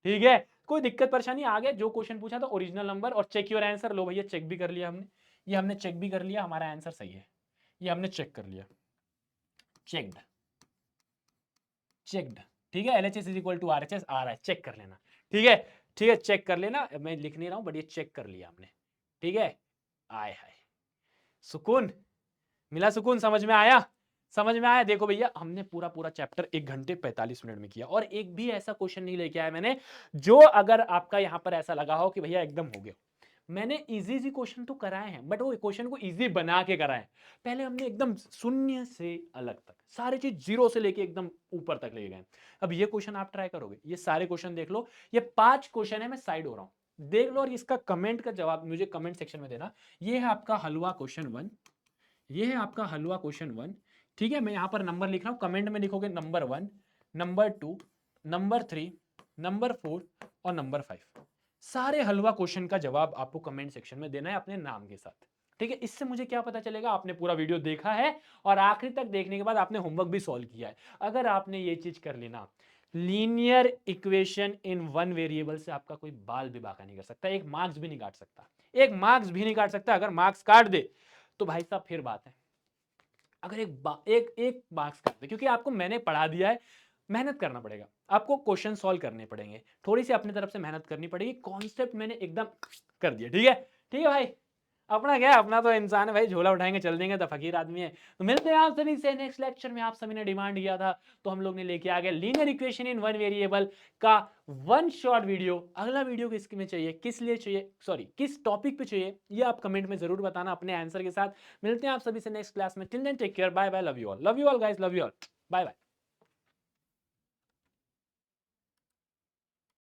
[SPEAKER 1] ठीक है, कोई दिक्कत परेशानी आगे जो क्वेश्चन पूछा था ओरिजिनल नंबर और चेक योर आंसर। लो भैया चेक भी कर लिया हमने, ये हमने चेक भी कर लिया, हमारा आंसर सही है, ये हमने चेक कर लिया, चेक्ड चेक्ड। ठीक है, LHS is equal to RHS आ रहा है, चेक कर लेना। ठीक है, ठीक है, चेक कर लेना, मैं लिख नहीं रहा हूं बट ये चेक कर लिया हमने। ठीक है, आय हाय सुकून मिला, सुकून समझ में आया, समझ में आया। देखो भैया हमने पूरा पूरा चैप्टर 1 घंटे 45 मिनट में किया और एक भी ऐसा क्वेश्चन नहीं लेके आया मैंने जो अगर आपका यहां पर ऐसा लगा हो कि भैया एकदम हो गया। मैंने इजी इजी क्वेश्चन तो कराए हैं बट वो क्वेश्चन को इजी बना के कराए हैं। पहले हमने एकदम शून्य से अलग तक सारी चीज जीरो से लेके एकदम ऊपर तक ले गए। अब ये क्वेश्चन आप ट्राई करोगे, ये सारे क्वेश्चन देख लो, ये 5 क्वेश्चन है, मैं साइड हो रहा हूं, देख लो और इसका कमेंट का जवाब मुझे कमेंट सेक्शन में देना। ये है आपका हलवा क्वेश्चन 1, ये है आपका हलवा क्वेश्चन 1। ठीक है, मैं यहां पर नंबर लिख रहा हूं, कमेंट में लिखोगे नंबर 1, नंबर 2, नंबर 3, नंबर 4 और नंबर 5। सारे हलवा क्वेश्चन का जवाब आपको कमेंट सेक्शन में देना है अपने नाम के साथ। ठीक है, इससे मुझे क्या पता चलेगा आपने पूरा वीडियो देखा है और आखिरी तक देखने के बाद आपने होमवर्क भी सॉल्व किया है। अगर आपने ये चीज कर ली ना, linear equation in one variable से आपका कोई बाल भी बाका नहीं कर सकता, एक मार्क्स भी नहीं काट सकता, एक मार्क्स भी नहीं काट सकता। अगर मार्क्स काट दे तो भाई साहब फिर बात है, अगर एक मार्क्स काट दे, क्योंकि आपको मैंने पढ़ा दिया है, मेहनत करना पड़ेगा, आपको क्वेश्चन सॉल्व करने पड़ेंगे, थोड़ी सी अपनी तरफ से मेहनत करनी पड़ेगी, कॉन्सेप्ट मैंने एकदम कर दिया। ठीक है, ठीक है भाई, अपना क्या, अपना तो इंसान है भाई, झोला उठाएंगे चल देंगे तो फकीर आदमी है। तो मिलते हैं आप सभी से नेक्स्ट लेक्चर में। आप सभी ने डिमांड किया था तो हम लोग ने लेके आ गए linear equation in one variable का वन शॉर्ट वीडियो। अगला वीडियो किस में चाहिए, किस लिए चाहिए, सॉरी किस टॉपिक पे चाहिए, ये आप कमेंट में जरूर बताना अपने आंसर के साथ। मिलते हैं आप सभी से नेक्स्ट क्लास में। Till then take care, bye bye, love you all guys, love you all, bye bye.